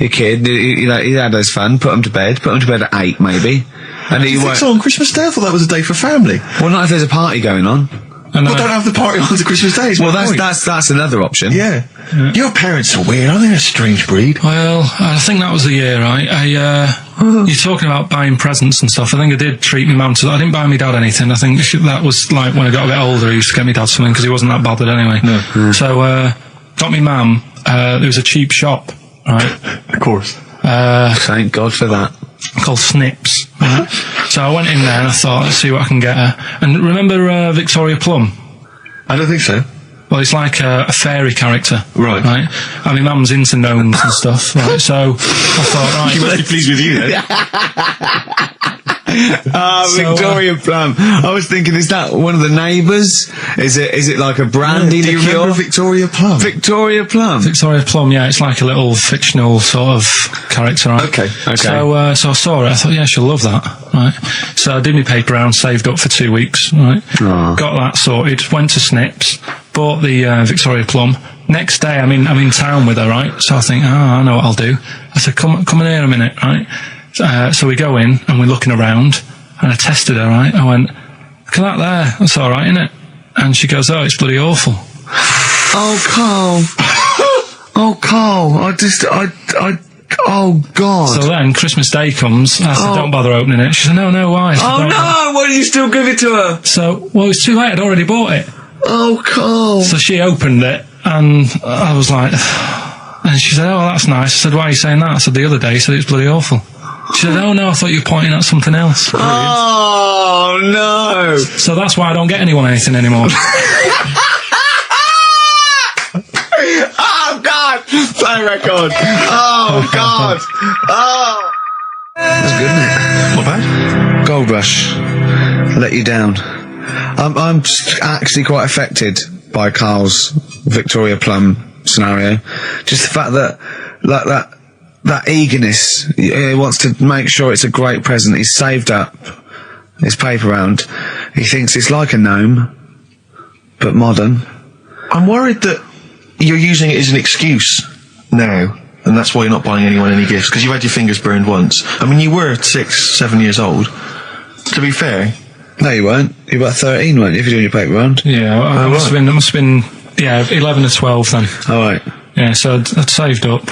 a kid, he had his fun, put him to bed at 8, maybe. And You think so on Christmas Day? I thought that was a day for family. Well, not if there's a party going on. And Well, don't have the party on to Christmas Day. Well, that's another option. Yeah. Your parents are weird. Aren't they a strange breed? Well, I think that was the year, right? You're talking about buying presents and stuff. I think I did treat my mum to that. I didn't buy my dad anything. I think that was like when I got a bit older, I used to get my dad something because he wasn't that bothered anyway. No. So, got me mum, there was a cheap shop, right? Of course. Thank God for that. Called Snips. Right? So I went in there and I thought, let's see what I can get her. And remember Victoria Plum? I don't think so. Well, it's like a fairy character. Right. Right? And my mum's into gnomes and stuff. Right? So I thought, right. She must be pleased with you then. Victoria Plum. I was thinking, is that one of the neighbours? Is it like a brandy Do you liqueur? remember Victoria Plum? Victoria Plum. Victoria Plum, yeah, it's like a little fictional sort of character, right? Okay. So I saw her, I thought, yeah, she'll love that, right? So I did my paper round, saved up for 2 weeks, right? Aw. Got that sorted, went to Snips, bought the Victoria Plum. Next day, I'm in town with her, right? So I think, I know what I'll do. I said, come in here a minute, right? So we go in and we're looking around and I tested her, right? I went, look at that there, that's alright, isn't it? And she goes, oh, it's bloody awful. Oh, Carl. Oh, Carl. Oh, God. So then Christmas Day comes, I said, don't bother opening it. She said, no, why? I said, Oh, "Don't." no. Why did you still give it to her? So, well, it's too late, I'd already bought it. Oh, Carl. So she opened it and I was like, and she said, oh, that's nice. I said, why are you saying that? I said, the other day, so it's bloody awful. She said, oh no, I thought you were pointing at something else. Oh, no. So that's why I don't get anyone anything anymore. Oh, God. Play record. Oh, God. Oh. That's good, isn't it? Not bad. Gold Rush. Let you down. I'm actually quite affected by Carl's Victoria Plum scenario. Just the fact that, like that eagerness, he wants to make sure it's a great present. He's saved up his paper round. He thinks it's like a gnome, but modern. I'm worried that you're using it as an excuse now, and that's why you're not buying anyone any gifts, because you've had your fingers burned once. I mean, you were 6, 7 years old. To be fair. No, you weren't. You were about 13, weren't you, if you're doing your paper round? Yeah, I must have been, 11 or 12 then. All right. Yeah, so I'd saved up.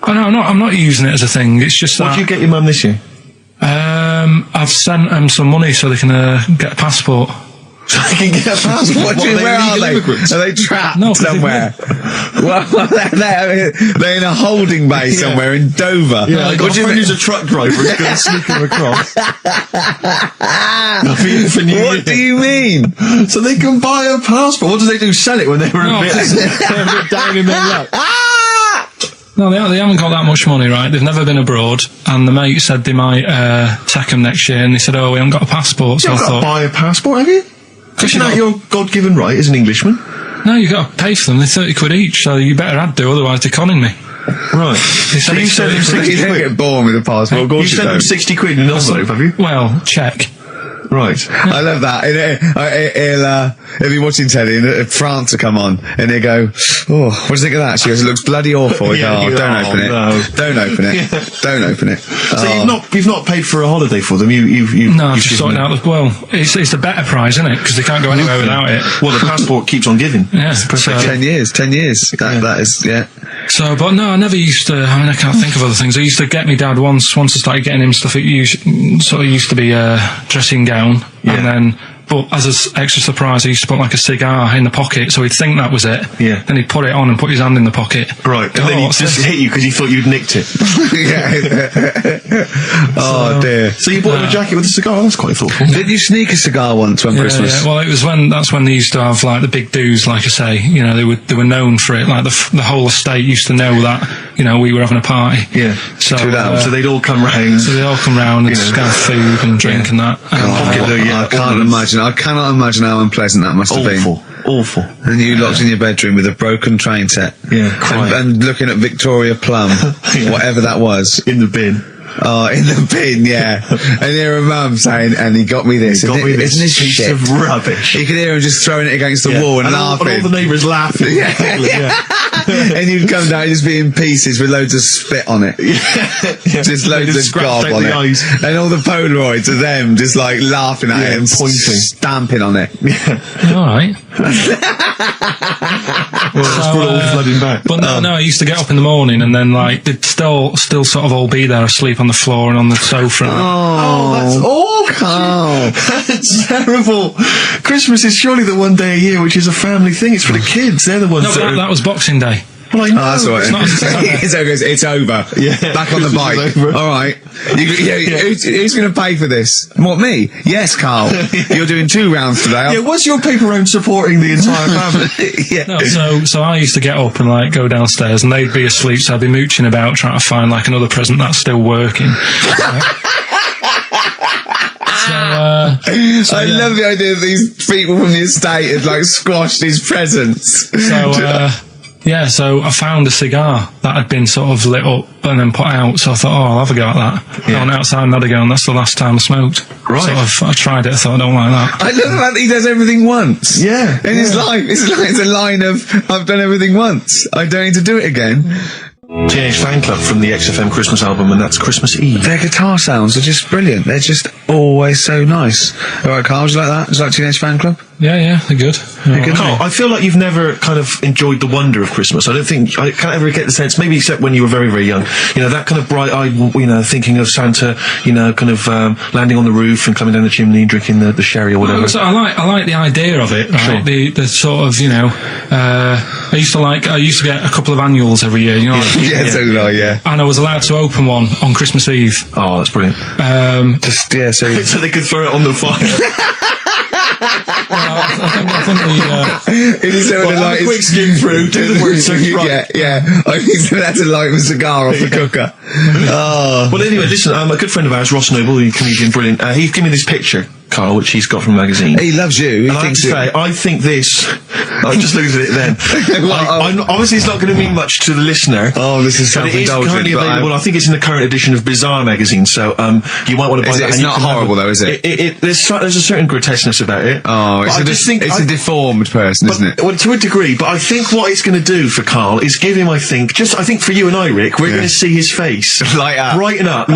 Oh no, I'm not using it as a thing. It's just What that. did you get your mum this year? I've sent them some money so they can get a passport. So they can get a passport. Where are they? Immigrants? Are they trapped No, 'cause they've somewhere? Well, they're in a holding bay somewhere in Dover. Yeah, I got What a do you friend mean? who's a truck driver who's going to sneak them across. For New Year. What do you mean? So they can buy a passport. What do they do? Sell it when they were No, a bit down in their luck? No, they haven't got that much money, right? They've never been abroad, and the mate said they might take them next year, and they said, oh, we haven't got a passport, so You've I got to thought, buy a passport, have you? Isn't that your God-given right as an Englishman? no, you've got to pay for them, they're 30 quid each, so you better add do, otherwise they're conning me. Right. So you sent them 60 You don't quid. get born with a passport. Of You course you sent them don't. 60 quid in an envelope, have you? Well, check. Right. I love that. He'll be watching telly and France will come on and he'll go, oh, what do you think of that? She goes, it looks bloody awful. Yeah, Oh, you go, don't open it. no. Don't open it. Don't open it. So you've not paid for a holiday for them. You've No, I've just sorted out, well, it's a better prize, isn't it? Because they can't go anywhere without it. Well, the passport keeps on giving. Yeah, Perfect. so- 10 years. That is, yeah. So, but no, I never used to. I mean, I can't think of other things. I used to get me dad once I started getting him stuff. It used to be a dressing gown, Yeah. and then. But as an extra surprise, I used to put like a cigar in the pocket, so he'd think that was it. Yeah. Then he'd put it on and put his hand in the pocket. Right. And then he what's just this? hit you because he thought you'd nicked it. Oh, dear. So you bought him a jacket with a cigar. That's quite thoughtful. Did you sneak a cigar once one Christmas? Yeah. Well, that's when they used to have like the big do's, like I say. You know, they were known for it. Like the whole estate used to know that. You know, we were having a party. Yeah. So, So they'd all come round. so they all come round and You know. just have food and drink and that. I can't imagine. I cannot imagine how unpleasant that must have been. Awful. And you locked in your bedroom with a broken train set. Yeah, crying. And looking at Victoria Plum, Yeah. whatever that was. In the bin. Oh, in the bin, yeah. And hear a mum saying, and he got me this. Got me this Isn't this piece shit? of rubbish. You could hear him just throwing it against the Yeah. wall and and laughing. all the neighbours laughing. Yeah. Yeah. and you'd come down and just be in pieces with loads of spit on it. Just loads of gob on it. Eyes. And all the Polaroids of them just like laughing at it and pointing. stamping on it. All right. Flooding back. But no, I used to get up in the morning and then like they'd still sort of all be there asleep on the floor and on the sofa. Oh, that's awful. Oh. That's terrible. Christmas is surely the one day a year which is a family thing. It's for the kids. They're the ones No, but that are... that was Boxing Day. Well, I know. Oh, that's all right. It's over. Yeah. Back on the bike. Christmas is over. All right. Who's going to pay for this? What, me? Yes, Carl. You're doing 2 rounds today. Yeah, what's your paper round supporting the entire family? Yeah. No, so I used to get up and like go downstairs and they'd be asleep, so I'd be mooching about trying to find like another present that's still working. I love the idea that these people from the estate had like squashed his presents. So I found a cigar that had been sort of lit up and then put out, so I thought, I'll have a go at that. Yeah. I went outside and had a go, and that's the last time I smoked. Right. I tried it, I thought, I don't like that. I love the fact that he does everything once. Yeah. In his life, it's a line of, I've done everything once. I don't need to do it again. Teenage Fan Club from the XFM Christmas album, and that's Christmas Eve. Their guitar sounds are just brilliant. They're just always so nice. All right, Carl, do you like that? Do you like Teenage Fan Club? Yeah, they're good. Carl, I feel like you've never kind of enjoyed the wonder of Christmas. I can't ever get the sense, maybe except when you were very, very young, that kind of bright-eyed, thinking of Santa, kind of landing on the roof and coming down the chimney and drinking the sherry or whatever. So I like the idea of it, right? Sure. The sort of, I used to get a couple of annuals every year, like, Yeah, so do I, yeah. and I was allowed to open one on Christmas Eve. Oh, that's brilliant. So they could throw it on the fire. I think it is so Have a quick skim through, do the word search right. Yeah. I think so that's a light of a cigar off the cooker. Oh. Well, anyway, listen, a good friend of ours, Ross Noble, the comedian, brilliant, he gave me this picture, Carl, which he's got from a magazine. He loves you. He And I have to say, I think this... I just looked at it then. Obviously, it's not going to mean much to the listener. Oh, this is but it is self-indulgent. currently available. I think it's in the current edition of Bizarre magazine, so you might want to buy that. It's not horrible, though, is it? There's a certain grotesqueness about it. Oh, it's a deformed person, isn't it? Well, to a degree, but I think what it's going to do for Carl is give him, I think for you and I, Rick, we're going to see his face light up, lighten up,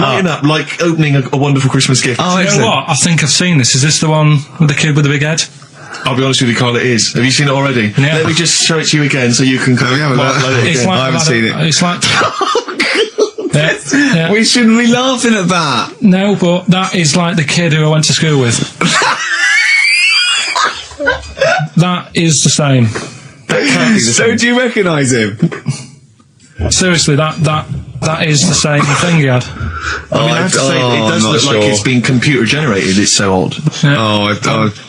like opening a wonderful Christmas gift. Oh, you know what? I think I've seen this. Is this the one with the kid with the big head? I'll be honest with you, Carl, it is. Have you seen it already? Yeah. Let me just show it to you again so you can kind of upload it It's again. like I haven't seen it. It's like... Yeah. We shouldn't be laughing at that. No, but that is like the kid who I went to school with. That is the same. So do you recognise him? Seriously, that is the same thing he had. I mean, I have to say, it does look like it's been computer generated. It's so odd. Yeah.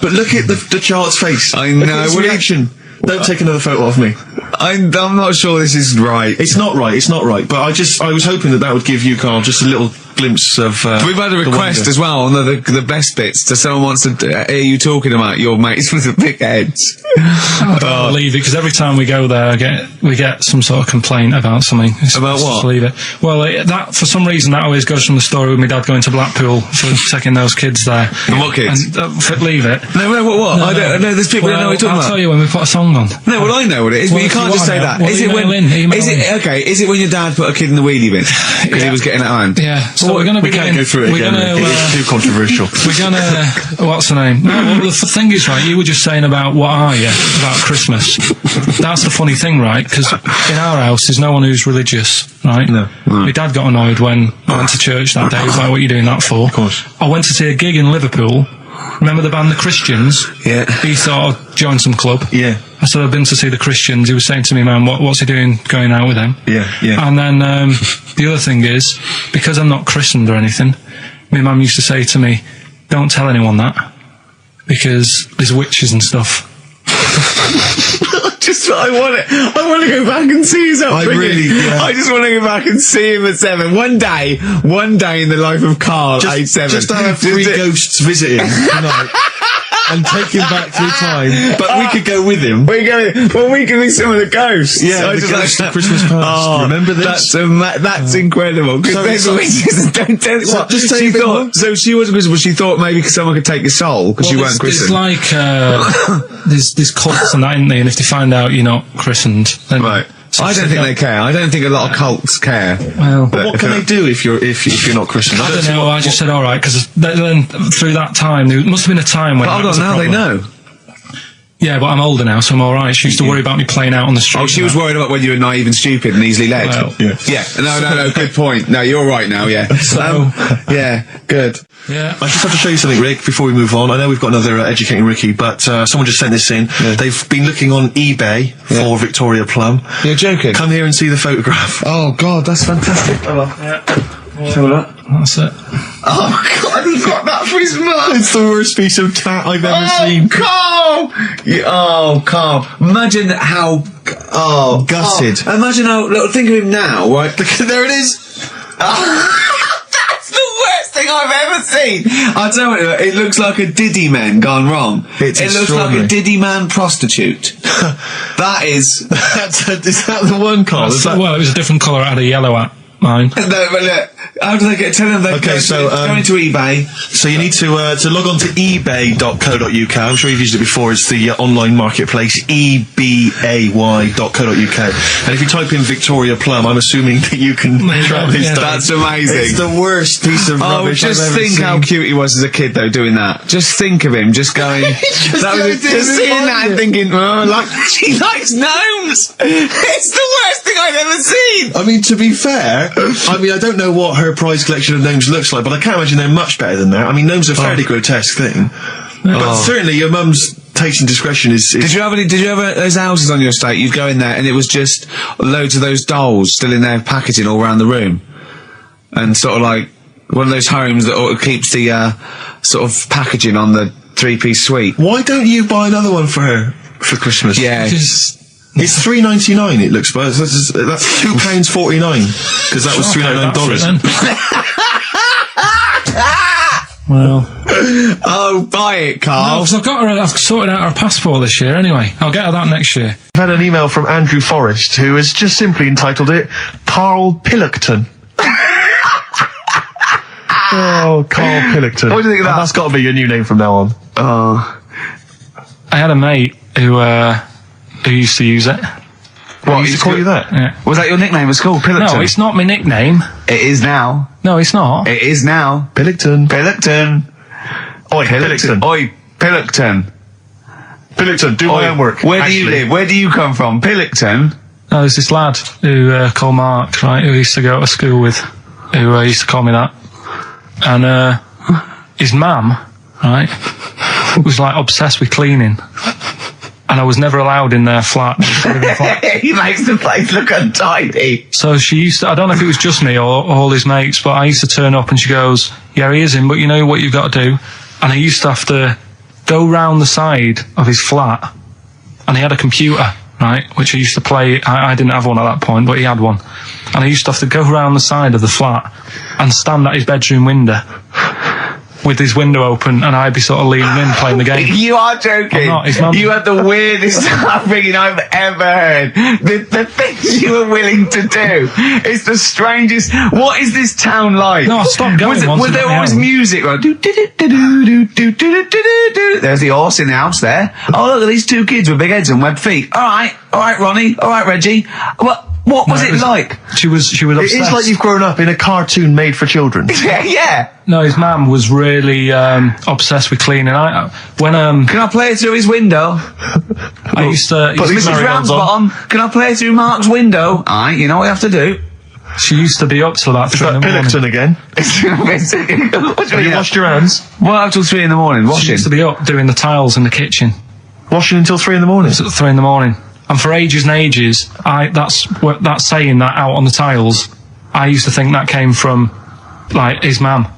But look at the child's face. I know. His reaction. Don't take another photo of me. I'm not sure this is right. It's not right. But I was hoping that would give you, Carl, just a little glimpse of. We've had a request as well on the best bits. So someone wants to hear you talking about your mates with the big heads. I don't believe it, because every time we go there, we get some sort of complaint about something. About what? Just leave it. Well, that for some reason that always goes from the story with my dad going to Blackpool for taking those kids there. And what kids? And, leave it. No, what? No, I don't know. There's people who don't know what you're talking I'll about. tell you when we put a song on. No, well, I know what it is, Well, but you if can't you just say wanna that. know, Is it when? email Is it okay? Is it when your dad put a kid in the wheelie bin because he was getting out of hand? Yeah. So we're going to we can't go through it again. It's too controversial. We're going to... What's the name? No, well, the thing is, right, you were just saying about what are you, about Christmas. That's the funny thing, right? Because in our house, there's no one who's religious, right? No. My dad got annoyed when I went to church that day. He was like, what are you doing that for? Of course. I went to see a gig in Liverpool. Remember the band The Christians? Yeah. He thought I'd join some club. Yeah. I said, I've been to see The Christians. He was saying to me, man, what's he doing going out with them? Yeah. And then the other thing is, because I'm not christened or anything, my mum used to say to me, don't tell anyone that, because there's witches and stuff. I want to go back and see his upbringing. I just want to go back and see him at 7. One day in the life of Carl, age 7. Just to have 3 ghosts visiting tonight. And take him back through time. But we could go with him. We could be some of the ghosts. Yeah, the ghosts of Christmas past. Oh, remember this? That's incredible. Because there's witches. Don't tell So what. just tell She you a bit thought, more. so she wasn't Christian, but she thought maybe someone could take your soul because you weren't There's christened. like, there's cults and that, isn't there? And if they find out you're not christened, then Right. I don't think they care. I don't think a lot of cults care. Well, What can they do if you're not Christian? I don't know. I just said all right because then through that time there must have been a time when. But hold on, now they know. Yeah, but I'm older now, so I'm all right. She used to worry about me playing out on the street. Oh, she was worried about when you were naive and stupid and easily led. Well, yeah. No. Good point. No, you're right now. Yeah. So, yeah. Good. yeah. I just have to show you something, Rick, before we move on. I know we've got another Educating Ricky, but someone just sent this in. Yeah. They've been looking on eBay for Victoria Plum. You're joking. Come here and see the photograph. Oh God, that's fantastic. Show that. That's it. Oh God, he got that for his mum. It's the worst piece of tat I've ever seen. Carl! Carl. Imagine how. Oh, gutted. Oh, imagine how. Look, think of him now, right? There it is. That's the worst thing I've ever seen. I'll tell you what, it looks like a Diddy man gone wrong. It's it looks like a Diddy man prostitute. That is. Is that the one, Carl? Is that... Well, it was a different colour. It had a yellow at mine. No, but look, how do they get? Tell them they going to eBay. So you need to log on to ebay.co.uk. I'm sure you've used it before. It's the online marketplace, ebay.co.uk. And if you type in Victoria Plum, I'm assuming that you can track this down. That's amazing. It's the worst piece of rubbish just I've ever think seen. how cute he was as a kid, though, doing that. Just think of him, just going, just seeing that and thinking, she likes gnomes. It's the worst thing I've ever seen. I mean, to be fair, I don't know what her prize collection of gnomes looks like, but I can't imagine they're much better than that. I mean, gnomes are a fairly grotesque thing. But certainly your mum's taste and discretion is... Did you have those houses on your estate? You'd go in there and it was just loads of those dolls still in their packaging all around the room. And sort of like one of those homes that keeps the sort of packaging on the 3-piece suite. Why don't you buy another one for her for Christmas? Yeah. It's $3.99. It looks, but that's £2.49 because that was $3.99. Well, oh, buy it, Carl. no, 'cause I've sorted out her passport this year anyway. I'll get her that next year. I've had an email from Andrew Forrest who has just simply entitled it Karl Pilkington. Oh, Karl Pilkington. What do you think of that? That's got to be your new name from now on. Oh. I had a mate who used to use it. What, he used to call you that? Yeah. Was that your nickname at school, Pilkington? No, it's not my nickname. It is now. No, it's not. It is now. Pilkington. Pilkington. Oi, Pilkington. Oi, Pilkington. Pilkington, do my homework. Where do you live? Where do you come from? Pilkington? No, there's this lad who called Mark, right, who I used to go to school with, who used to call me that. And his mum, right, was like obsessed with cleaning. And I was never allowed in their flat. He makes the place look untidy. So she used to, I don't know if it was just me or all his mates, but I used to turn up and she goes, yeah, he is in, but you know what you've got to do? And I used to have to go round the side of his flat, and he had a computer, right, which I used to play. I didn't have one at that point, but he had one. And I used to have to go round the side of the flat and stand at his bedroom window with his window open, and I'd be sort of leaning in playing the game. You are joking. I'm not, his mum. You had the weirdest upbringing I've ever heard. The things you were willing to do. It's the strangest. What is this town like? No, I stopped going once. Was there always music? Like, there's the horse in the house there. Oh, look at these two kids with big heads and webbed feet. All right, Ronnie. All right, Reggie. What was it like? She was obsessed. It's like you've grown up in a cartoon made for children. Yeah. No, his mum was really obsessed with cleaning. Can I play through his window? I used to. Mrs. Ramsbottom, can I play through Mark's window? Aye, you know what you have to do. She used to be up till about 3 in the morning. Pilkington again. Have you washed your hands? Well, up till 3 in the morning, She washing. used to be up doing the tiles in the kitchen. Washing until 3 in the morning? It's at 3 in the morning. And for ages and ages, that saying that out on the tiles, I used to think that came from, like, his mum.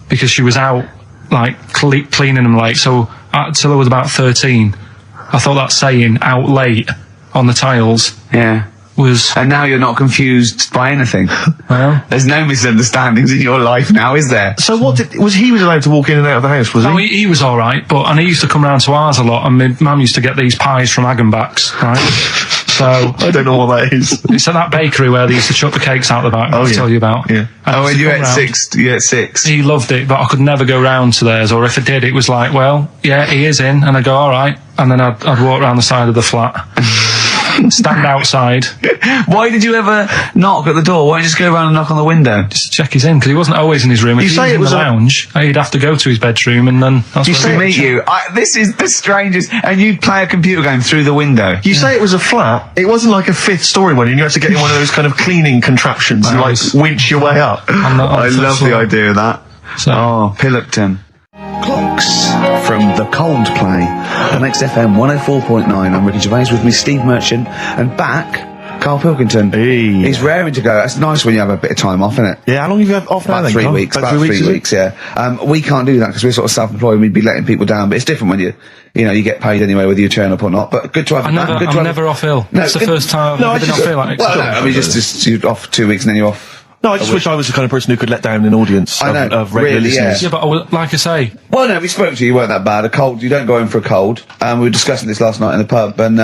Because she was out, like, cleaning them late. So, till I was about 13, I thought that saying, out late on the tiles, Yeah. was... And now you're not confused by anything. Well... There's no misunderstandings in your life now, is there? So he was allowed to walk in and out of the house, was he? No, he was alright, and he used to come round to ours a lot, and my mum used to get these pies from Hagenbach's, right? So... I don't know what that is. It's at that bakery where they used to chuck the cakes out the back, I'll tell you about. Yeah. And When he you used to at come round. 6, you at 6. He loved it, but I could never go round to theirs, or if I did, it was like, well, yeah, he is in, and I'd go, alright, and then I'd walk round the side of the flat. stand outside. Why did you ever knock at the door? Why don't you just go around and knock on the window? Just to check he's in, because he wasn't always in his room. If he was in the lounge, he'd have to go to his bedroom, and then that's You say meet you. This is the strangest. And you'd play a computer game through the window. You say it was a flat. It wasn't like a 5th story one, and you had to get in one of those kind of cleaning contraptions and like winch your way up. I love the idea of that. So, Pilkington. Clocks from the Coldplay on XFM 104.9. I'm Ricky Gervais, with me Steve Merchant, and back Karl Pilkington. Hey. He's raring to go. It's nice when you have a bit of time off, isn't it? Yeah, how long have you had off now? About 3 weeks. About 3 weeks, yeah. We can't do that because we're sort of self-employed. We'd be letting people down, but it's different when you get paid anyway, whether you turn up or not. But good to have. I'm never off ill. No, it's the first time I've ever been off ill. I mean, just you're off 2 weeks and then you're off. No, I just wish I was the kind of person who could let down an audience of regular listeners. Yeah, but like I say... Well, no, we spoke to you, you weren't that bad. A cold, you don't go home for a cold. We were discussing this last night in the pub, and,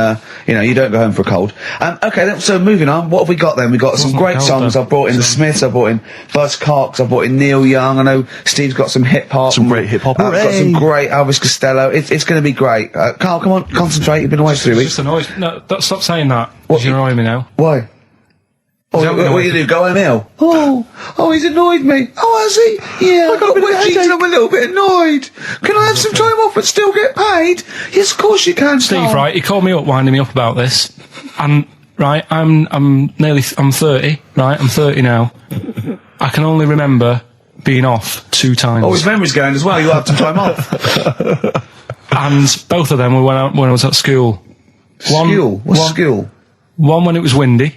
you don't go home for a cold. Okay, so moving on, what have we got then? We've got some great songs. I've brought in the Smiths, I've brought in Buzzcocks, I've brought in Neil Young. I know Steve's got some hip-hop. Some great hip-hop. I've got some great Elvis Costello. It's going to be great. Carl, come on, concentrate. You've been away for 3 weeks. Just annoyed. No, stop saying that. What? You're annoying me now. Why? What you do? Go home ill? Oh, he's annoyed me. Oh, has he? Yeah, I got wedgies and I'm a little bit annoyed. Can I have some time off but still get paid? Yes, of course you can, Steve, right, he called me up, winding me up about this. And, right, I'm 30, right? I'm 30 now. I can only remember being off 2 times. Oh, his memory's going as well. You have some time off. And both of them were when I was at school. What's school? One when it was windy.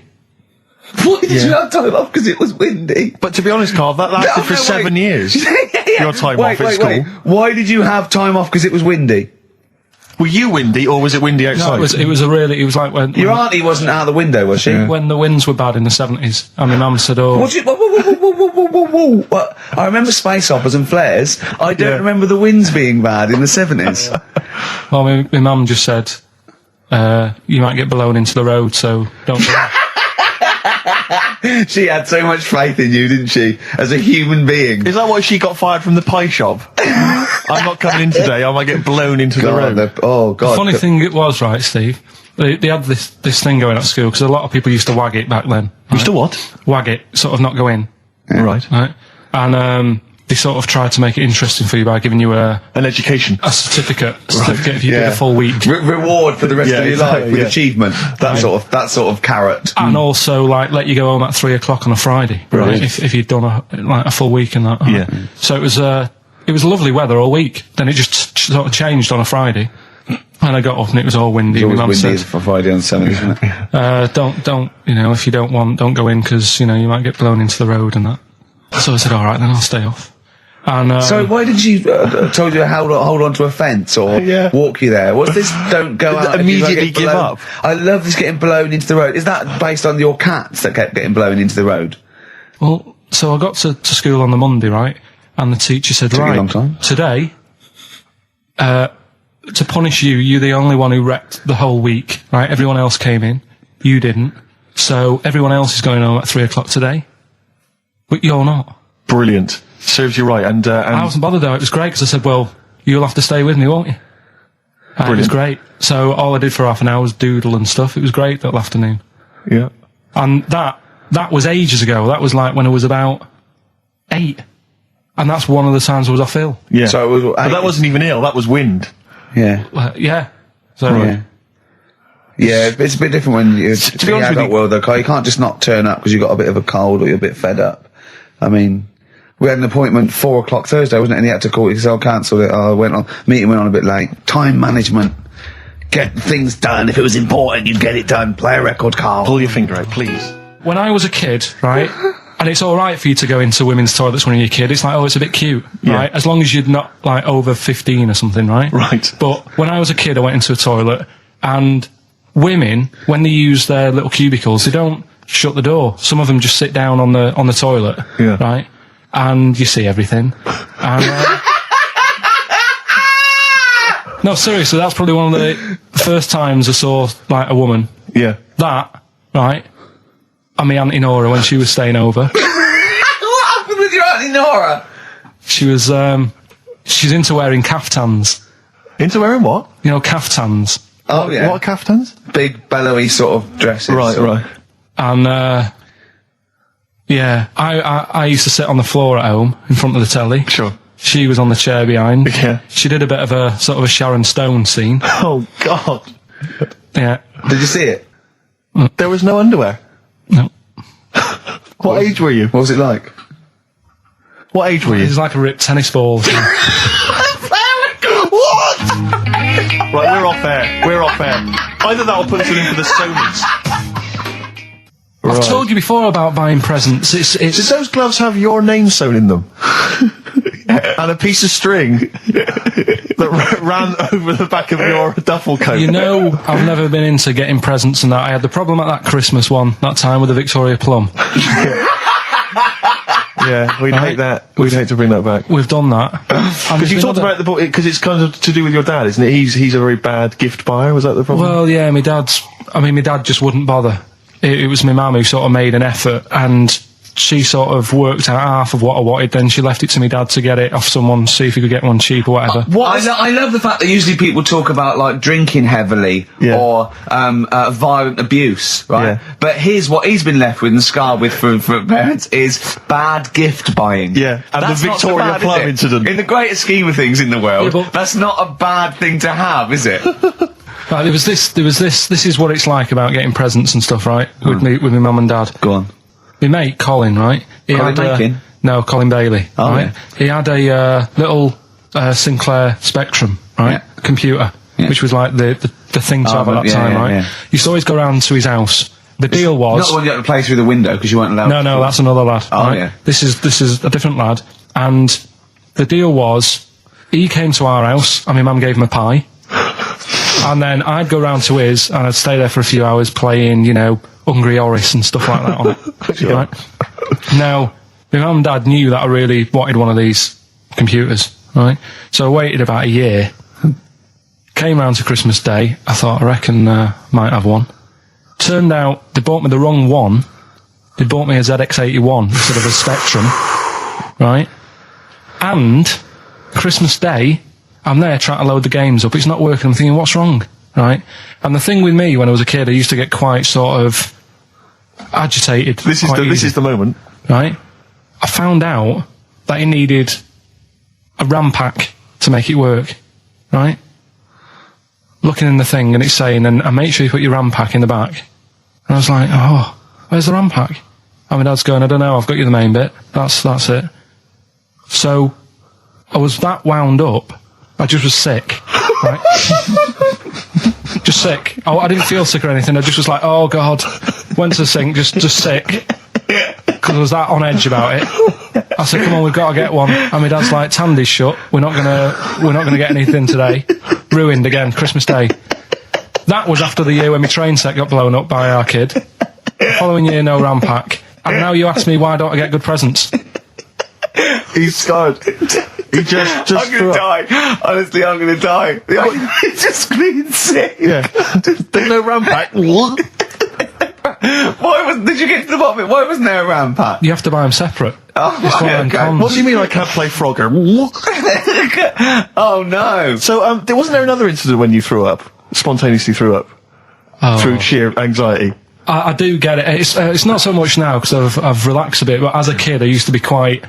Why did you have time off? Because it was windy. But to be honest, Carl, that lasted for 7 years. Your time off at school. Why did you have time off? Because it was windy. Were you windy, or was it windy outside? No, it was like when... Your auntie wasn't out the window, was she? When the winds were bad in the 70s, and my mum said, What? I remember space operas and flares. I don't remember the winds being bad in the 70s. Well, my mum just said, you might get blown into the road, so don't do that. She had so much faith in you, didn't she? As a human being. Is that why she got fired from the pie shop? I'm not coming in today, I might get blown into the road. God. The funny thing it was, right, Steve, they had this thing going at school, because a lot of people used to wag it back then. Right? Used to what? Wag it, sort of not go in. Yeah. Right. And, they sort of tried to make it interesting for you by giving you an education. A certificate if you did a full week. Reward for the rest of your life with achievement. That sort of carrot. And also, like, let you go home at 3 o'clock on a Friday. Right. If you'd done a full week and that. Yeah. So it was lovely weather all week. Then it just sort of changed on a Friday. And I got up and it was all windy. It was windy for Friday on Sunday, isn't it? Don't, if you don't go in, because, you might get blown into the road and that. So I said, alright, then I'll stay off. And, so why did she told you to hold on to a fence or walk you there? What's this? Don't go out. Immediately give up. I love this getting blown into the road. Is that based on your cats that kept getting blown into the road? Well, so I got to school on the Monday, right? And the teacher said, Took you a long time. Today, to punish you, you're the only one who wrecked the whole week, right? Everyone else came in. You didn't. So everyone else is going home at 3 o'clock today. But you're not. Brilliant. Serves you right. And I wasn't bothered though. It was great because I said, well, you'll have to stay with me, won't you? It was great. So all I did for half an hour was doodle and stuff. It was great that afternoon. Yeah. And that was ages ago. That was like when I was about 8. And that's one of the times I was off ill. Yeah. So it was, but that wasn't even ill. That was wind. Yeah. Yeah. So. Yeah, it's a bit different when you're to be honest with you, world though, Carl. You can't just not turn up because you've got a bit of a cold or you're a bit fed up. I mean, we had an appointment 4 o'clock Thursday, wasn't it? And he had to call it because I cancelled it. Meeting went on a bit late. Time management. Get things done. If it was important, you'd get it done. Play a record, Carl. Pull your finger out, please. When I was a kid, right, and it's alright for you to go into women's toilets when you're a kid, it's like, oh, it's a bit cute, right? As long as you're not, like, over 15 or something, right? Right. But when I was a kid, I went into a toilet, and women, when they use their little cubicles, they don't shut the door. Some of them just sit down on the toilet, right? And you see everything. And, no, seriously, that's probably one of the first times I saw, like, a woman. Yeah. That, right? And my Auntie Nora, when she was staying over. What happened with your Auntie Nora? She was, she's into wearing caftans. Into wearing what? You know, caftans. Oh, yeah. What are kaftans? Big, bellowy sort of dresses. Right. And, yeah, I used to sit on the floor at home in front of the telly. Sure. She was on the chair behind. Yeah. She did a bit of a sort of a Sharon Stone scene. Oh, God. Yeah. Did you see it? There was no underwear. No. What age were you? What was it like? What age were It you? was like a ripped tennis ball. What? Right, we're off air. Either that or put us in for the Sonys. I've told you before about buying presents. Did those gloves have your name sewn in them? And a piece of string that ran over the back of your duffel coat? You know, I've never been into getting presents and that. I had the problem at that Christmas one, that time with the Victoria Plum. Yeah, we'd hate that. We'd hate to bring that back. We've done that. Because you talked about the book, because it's kind of to do with your dad, isn't it? He's a very bad gift buyer. Was that the problem? Well, yeah, my dad just wouldn't bother. It was my mum who sort of made an effort, and she sort of worked out half of what I wanted, then she left it to my dad to get it off someone, see if he could get one cheap or whatever. I love the fact that usually people talk about, like, drinking heavily or violent abuse, right? Yeah. But here's what he's been left with and scarred with from parents is bad gift buying. Yeah, and That's the not so Victoria bad, Plum is it? incident. In the greater scheme of things in the world, Yeah, but- that's not a bad thing to have, is it? Right, there was this, this is what it's like about getting presents and stuff, right? With my mum and dad. Go on. My mate, Colin, right? He Colin Mackin? No, Colin Bailey, Oh, right? yeah. He had a little Sinclair Spectrum, right? Yeah. Computer, Yeah. which was like the thing to have at that yeah, time, yeah, right? yeah. You used to always go round to his house. The deal was... Not the one you had to play through the window because you weren't allowed to. No, that's another lad. Oh, right? yeah. This is a different lad. And the deal was, he came to our house, and my mum gave him a pie. And then I'd go round to his, and I'd stay there for a few hours playing, you know, Hungry Horace and stuff like that on it. Yeah. Right? Now, my mum and dad knew that I really wanted one of these computers, right? So I waited about a year. Came round to Christmas Day. I thought, I reckon might have one. Turned out they bought me the wrong one. They bought me a ZX81 instead of a Spectrum, right? And Christmas Day, I'm there trying to load the games up. It's not working. I'm thinking, what's wrong, right? And the thing with me when I was a kid, I used to get quite sort of agitated. This is the moment. Right? I found out that it needed a RAM pack to make it work, right? Looking in the thing and it's saying, and make sure you put your RAM pack in the back. And I was like, oh, where's the RAM pack? And my dad's going, I don't know, I've got you the main bit. That's it. So, I was that wound up, I just was sick, right? Just sick. I didn't feel sick or anything, I just was like, oh God. Went to the sink, just sick. Because I was that on edge about it. I said, come on, we've got to get one. And my dad's like, Tandy's shut. We're not gonna get anything today. Ruined again, Christmas Day. That was after the year when my train set got blown up by our kid. The following year, no RAM pack. And now you ask me, why don't I get good presents? He's scarred. He just I'm threw gonna up. die. Honestly, I'm gonna die. It's just being sick. Yeah. There's no RAM pack. Did you get to the bottom of it? Why wasn't there a RAM pack? You have to buy them separate. Oh, It's one of them okay. cons. What do you mean I can't play Frogger? Oh no. So, wasn't there another incident when you threw up? Spontaneously threw up? Through sheer anxiety? I do get it. It's not so much now because I've relaxed a bit, but as a kid I used to be quite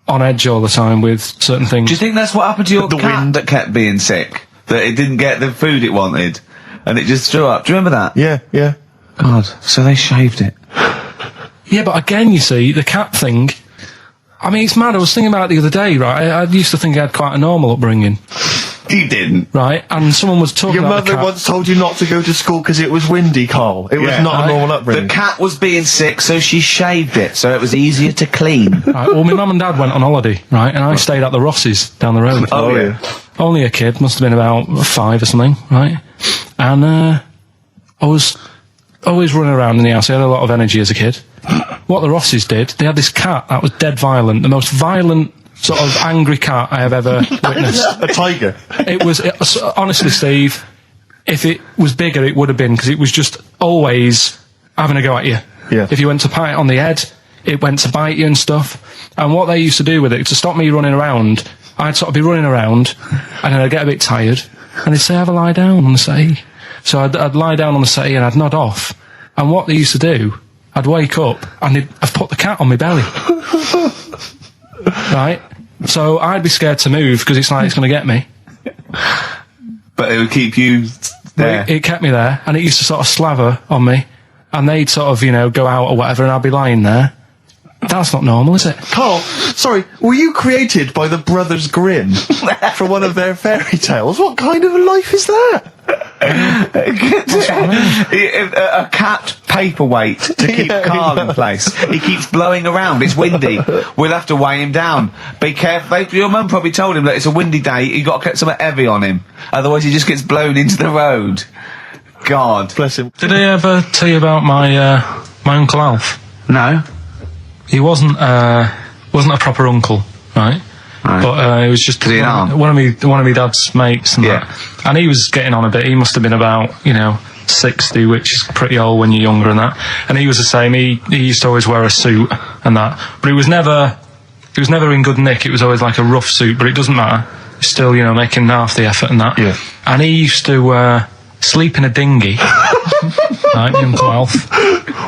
on edge all the time with certain things. Do you think that's what happened to your The cat wind. that kept being sick? That it didn't get the food it wanted? And it just threw up? Do you remember that? Yeah. God, so they shaved it. Yeah, but again, you see, the cat thing, I mean, it's mad. I was thinking about it the other day, right? I used to think I had quite a normal upbringing, You didn't. right? And someone was talking Your about the mother cat. once told you not to go to school because it was windy, Carl. It was Yeah. not a normal upbringing. The cat was being sick, so she shaved it, so it was easier to clean. Right, well, my mum and dad went on holiday, right? And I stayed at the Ross's down the road. Oh, yeah. Only a kid, must have been about 5 or something, right? And I was always running around in the house. I had a lot of energy as a kid. What the Rosses did, they had this cat that was dead violent, the most violent sort of angry cat I have ever witnessed. A tiger. It was honestly, Steve, if it was bigger, it would have been, because it was just always having a go at you. Yeah. If you went to pat it on the head, it went to bite you and stuff. And what they used to do with it, to stop me running around, I'd sort of be running around, and then I'd get a bit tired, and they'd say, have a lie down, and I'd say, So I'd lie down on the settee and I'd nod off. And what they used to do, I'd wake up and I'd put the cat on my belly. Right? So I'd be scared to move because it's like it's going to get me. But it would keep you there. It kept me there, and it used to sort of slaver on me, and they'd sort of, go out or whatever, and I'd be lying there. That's not normal, is it? Carl, sorry, were you created by the Brothers Grimm for one of their fairy tales? What kind of a life is that? A cat paperweight to keep Karl in place. He keeps blowing around. It's windy. We'll have to weigh him down. Be careful. Your mum probably told him that it's a windy day. You got to get something heavy on him, otherwise he just gets blown into the road. God Bless him. Did I ever tell you about my Uncle Alf? No. He wasn't a proper uncle, right? But it was just one of me dad's mates and that. And he was getting on a bit. He must have been about 60, which is pretty old when you're younger and that. And he was the same. He used to always wear a suit and that, but it was never in good nick. It was always like a rough suit, but it doesn't matter. He's still making half the effort and that. Yeah. And he used to sleep in a dinghy. Right, my Uncle Alf.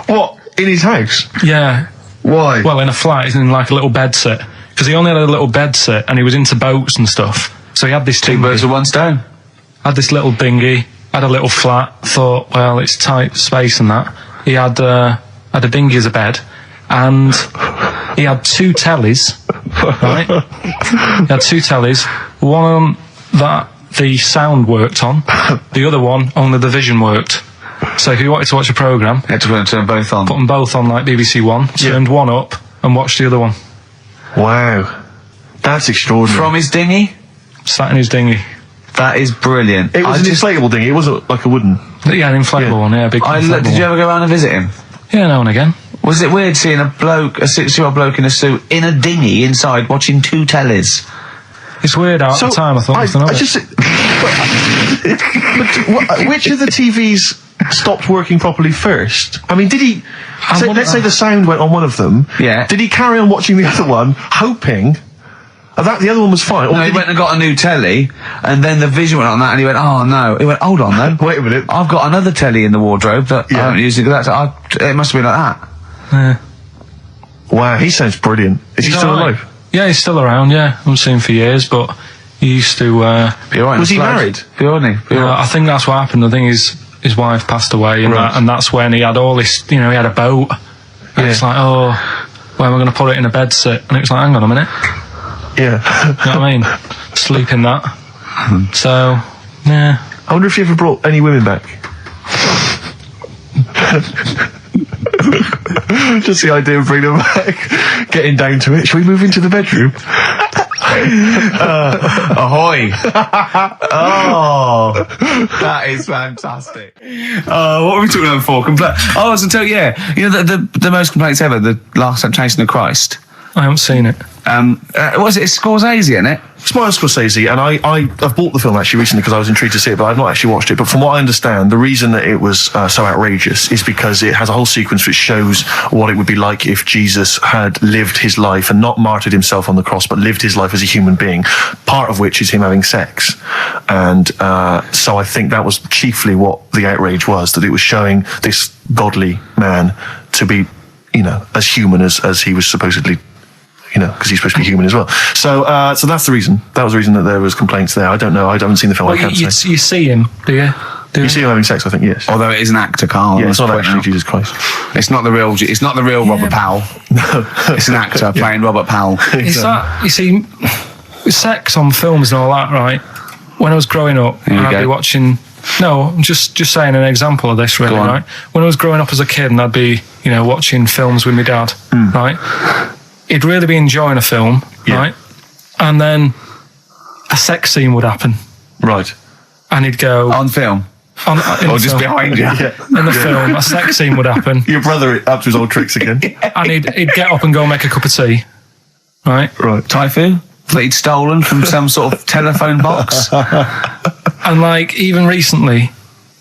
What, in his house? Yeah. Why? Well, in a flat, he's in like a little bed sit. Because he only had a little bed sit, and he was into boats and stuff. So he had this Two birds with one stone. Had this little dinghy, had a little flat, thought, well, it's tight space and that. He had a dinghy as a bed, and he had 2 tellies, right? He had 2 tellies, one that the sound worked on, the other one only the vision worked. So if you wanted to watch a programme, you had to turn both on. Put them both on like BBC One, turned one up and watched the other one. Wow. That's extraordinary. From his dinghy? Sat in his dinghy. That is brilliant. It was an inflatable dinghy, it wasn't like a wooden. Yeah, an inflatable one, big inflatable Did you ever go around and visit him? Yeah, now and again. Was it weird seeing a 60-year-old bloke in a suit in a dinghy inside watching 2 tellies? It's weird at the time, I thought. Which of the TVs stopped working properly first? I mean, did he... let's say the sound went on one of them. Yeah. Did he carry on watching the other one, hoping that the other one was fine? No, he went and got a new telly, and then the vision went on that, and he went, oh no. He went, hold on though. Wait a minute. I've got another telly in the wardrobe that I haven't used it. It must have been like that. Yeah. Wow, he sounds brilliant. Is he still alive? Yeah, he's still around, I haven't seen him for years, but he used to... was he married? I think that's what happened. I think his wife passed away, and that's when he had all this, he had a boat. And it's like, oh, where am I going to put it in a bed sit? And it was like, hang on a minute. Yeah. You know what I mean? Sleep in that. So, yeah. I wonder if he ever brought any women back. Just the idea of bringing them back, getting down to it. Shall we move into the bedroom? Ahoy! Oh, that is fantastic. What were we talking about before? I was going to tell you, the most complaints ever, the Last Temptation of Christ. I haven't seen it. Was it Scorsese, isn't it? It's Martin Scorsese, and I've bought the film actually recently because I was intrigued to see it, but I've not actually watched it. But from what I understand, the reason that it was so outrageous is because it has a whole sequence which shows what it would be like if Jesus had lived his life and not martyred himself on the cross, but lived his life as a human being, part of which is him having sex. And so I think that was chiefly what the outrage was, that it was showing this godly man to be, as human as he was supposedly, because he's supposed to be human as well. So that's the reason. That was the reason that there was complaints there. I don't know. I haven't seen the film. Well, I can't say. You see him, do you? You see him having sex, I think, yes. Although it is an actor, Karl. Yeah, it's not actually Jesus Christ. It's not the real Robert Powell. No. It's an actor playing Robert Powell. It's that, you see, sex on films and all that, right? When I was growing up, and I'd be watching... No, I'm just saying an example of this, really, right? When I was growing up as a kid and I'd be, watching films with my dad, right? He'd really be enjoying a film, right? And then a sex scene would happen. Right. And he'd go... On film? Or just behind you? In the film, a sex scene would happen. Your brother up to his old tricks again. And he'd get up and go make a cup of tea, right? Right. Typhoon? That he'd stolen from some sort of telephone box? And, even recently,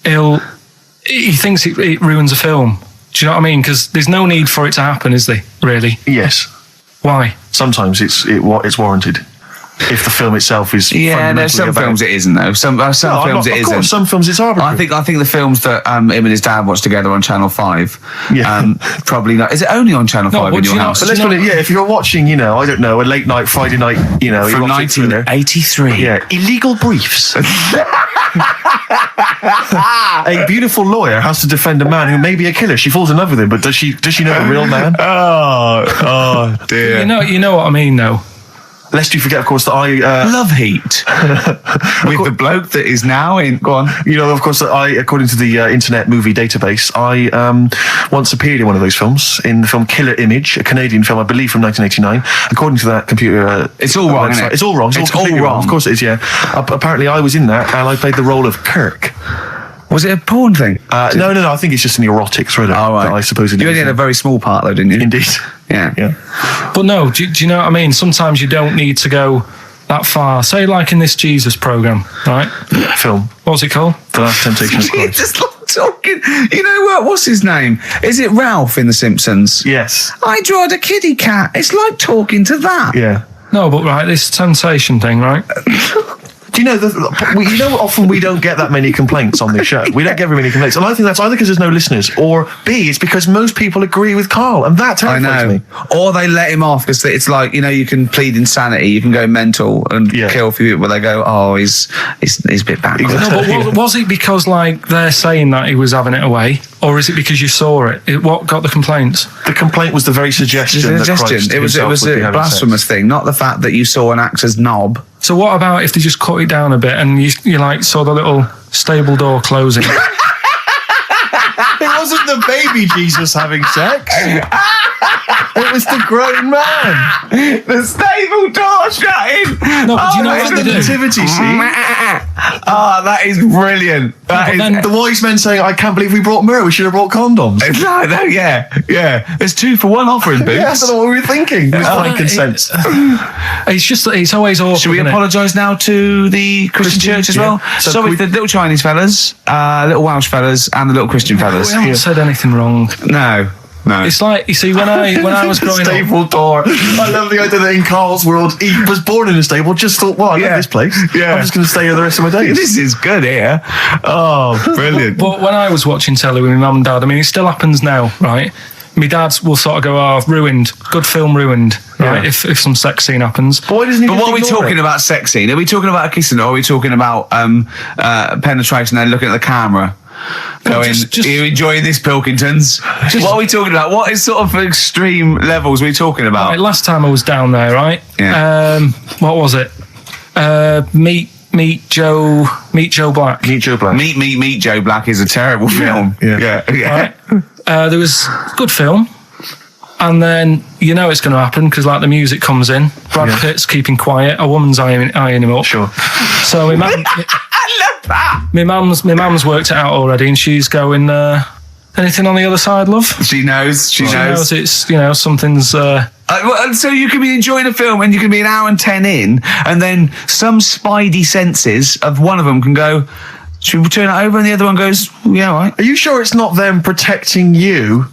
he thinks it ruins a film. Do you know what I mean? Because there's no need for it to happen, is there, really? Yes. Why? Sometimes it's warranted. if the film itself is Yeah, there's some films it isn't though. Some films it isn't. Some films it's arbitrary. I think the films that him and his dad watched together on Channel 5, Yeah. probably not. Is it only on Channel 5 but in your do you know- house? But let's put it, if you're watching, I don't know, a late night, Friday night, you're From watching Thriller. 1983. Yeah, illegal briefs. A beautiful lawyer has to defend a man who may be a killer. She falls in love with him, but does she know the real man? Oh dear. You know what I mean, though. Lest you forget, of course, that I Love Heat with the bloke that is now in. Go on. of course, that I, according to the Internet Movie Database, I once appeared in one of those films, in the film Killer Image, a Canadian film, I believe, from 1989. According to that computer, It's all wrong, isn't it? It's all wrong. It's completely all wrong. Of course, it is. Yeah. Apparently, I was in that, and I played the role of Kirk. Was it a porn thing? No. I think it's just an erotic thriller. Oh, right. That I supposedly. You only had a very small part though, didn't you? Indeed. Yeah. Yeah. But no, do you know what I mean? Sometimes you don't need to go that far. Say, like in this Jesus program, right? Film. What was it called? The Last Temptation of You're Christ. just like talking. You know what? What's his name? Is it Ralph in The Simpsons? Yes. I drawed a kitty cat. It's like talking to that. Yeah. No, but right, this temptation thing, right? Do you know, often we don't get that many complaints on this show. We don't get very many complaints. And I think that's either because there's no listeners, or B, it's because most people agree with Carl. And that I terrifies know. me. Or they let him off because it's like, you can plead insanity, you can go mental and kill a few people, but they go, oh, he's a bit bad. Exactly. No, but was it because, like, they're saying that he was having it away? Or is it because you saw it? What got the complaints? The complaint was the very suggestion. That Christ It was himself would be a having blasphemous thing, not the fact that you saw an actor's knob. So what about if they just cut it down a bit and you like saw the little stable door closing? It wasn't the baby Jesus having sex. It was the grown man. The stable door shutting. No, but do you know what the they do? nativity scene. Oh, that is brilliant. but then- The wise men saying, I can't believe we brought myrrh, we should have brought condoms. No, yeah. There's 2 for 1 offering, Boots. Yeah, I don't know what we were thinking. With frankincense. It's just that it's always awkward. Should we isn't it? apologise now to the Christian church as well? So Sorry, we- the little Chinese fellas, little Welsh fellas, and the little Christian fellas. We haven't said anything wrong. No. It's like, you see, when I was growing up, Stable door. I love the idea that in Carl's world, he was born in a stable, just thought, well, I love this place. Yeah. I'm just going to stay here the rest of my days. This is good here. Oh, brilliant. but when I was watching telly with my mum and dad, I mean, it still happens now, right? My dad will sort of go, oh, ruined, good film ruined, right? Yeah. If some sex scene happens. But why doesn't he But just what are we ignore talking it? about sex scene? Are we talking about a kissing or are we talking about penetration and looking at the camera? Going, just- are you enjoying this, Pilkingtons? What are we talking about? What is sort of extreme levels are we talking about? Right, last time I was down there, right? Yeah. What was it? Meet Joe Black. Meet Joe Black. Meet Joe Black is a terrible film. yeah. Yeah. Right? There was good film, and then it's going to happen because like the music comes in. Brad Pitt's keeping quiet. A woman's eyeing him up. Sure. So my mum, I love that. my mum's worked it out already, and she's going. Anything on the other side, love? She knows. She She knows. knows it's something's. So you can be enjoying a film and you can be an hour and 10 in, and then some spidey senses of one of them can go, should we turn it over? And the other one goes, yeah, all right. Are you sure it's not them protecting you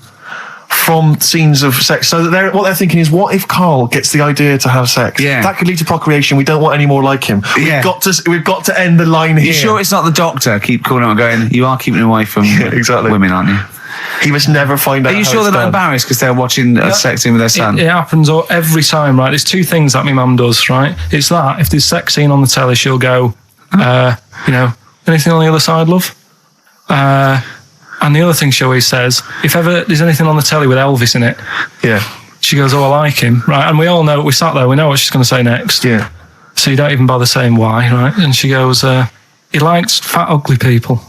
from scenes of sex? So that what they're thinking is, what if Carl gets the idea to have sex? Yeah. That could lead to procreation. We don't want any more like him. Yeah. We've got to end the line here. You sure it's not the doctor? Keep calling out going, you are keeping away from exactly. women, aren't you? He must never find out. Are you how sure it's they're not done. embarrassed because they're watching a sex scene with their son? It happens every time, right? There's 2 things that my mum does, right? It's that if there's sex scene on the telly, she'll go, anything on the other side, love? And the other thing she always says, if ever there's anything on the telly with Elvis in it, Yeah. she goes, oh, I like him, right? And we all know, we sat there, we know what she's going to say next. Yeah. So you don't even bother saying why, right? And she goes, he likes fat, ugly people.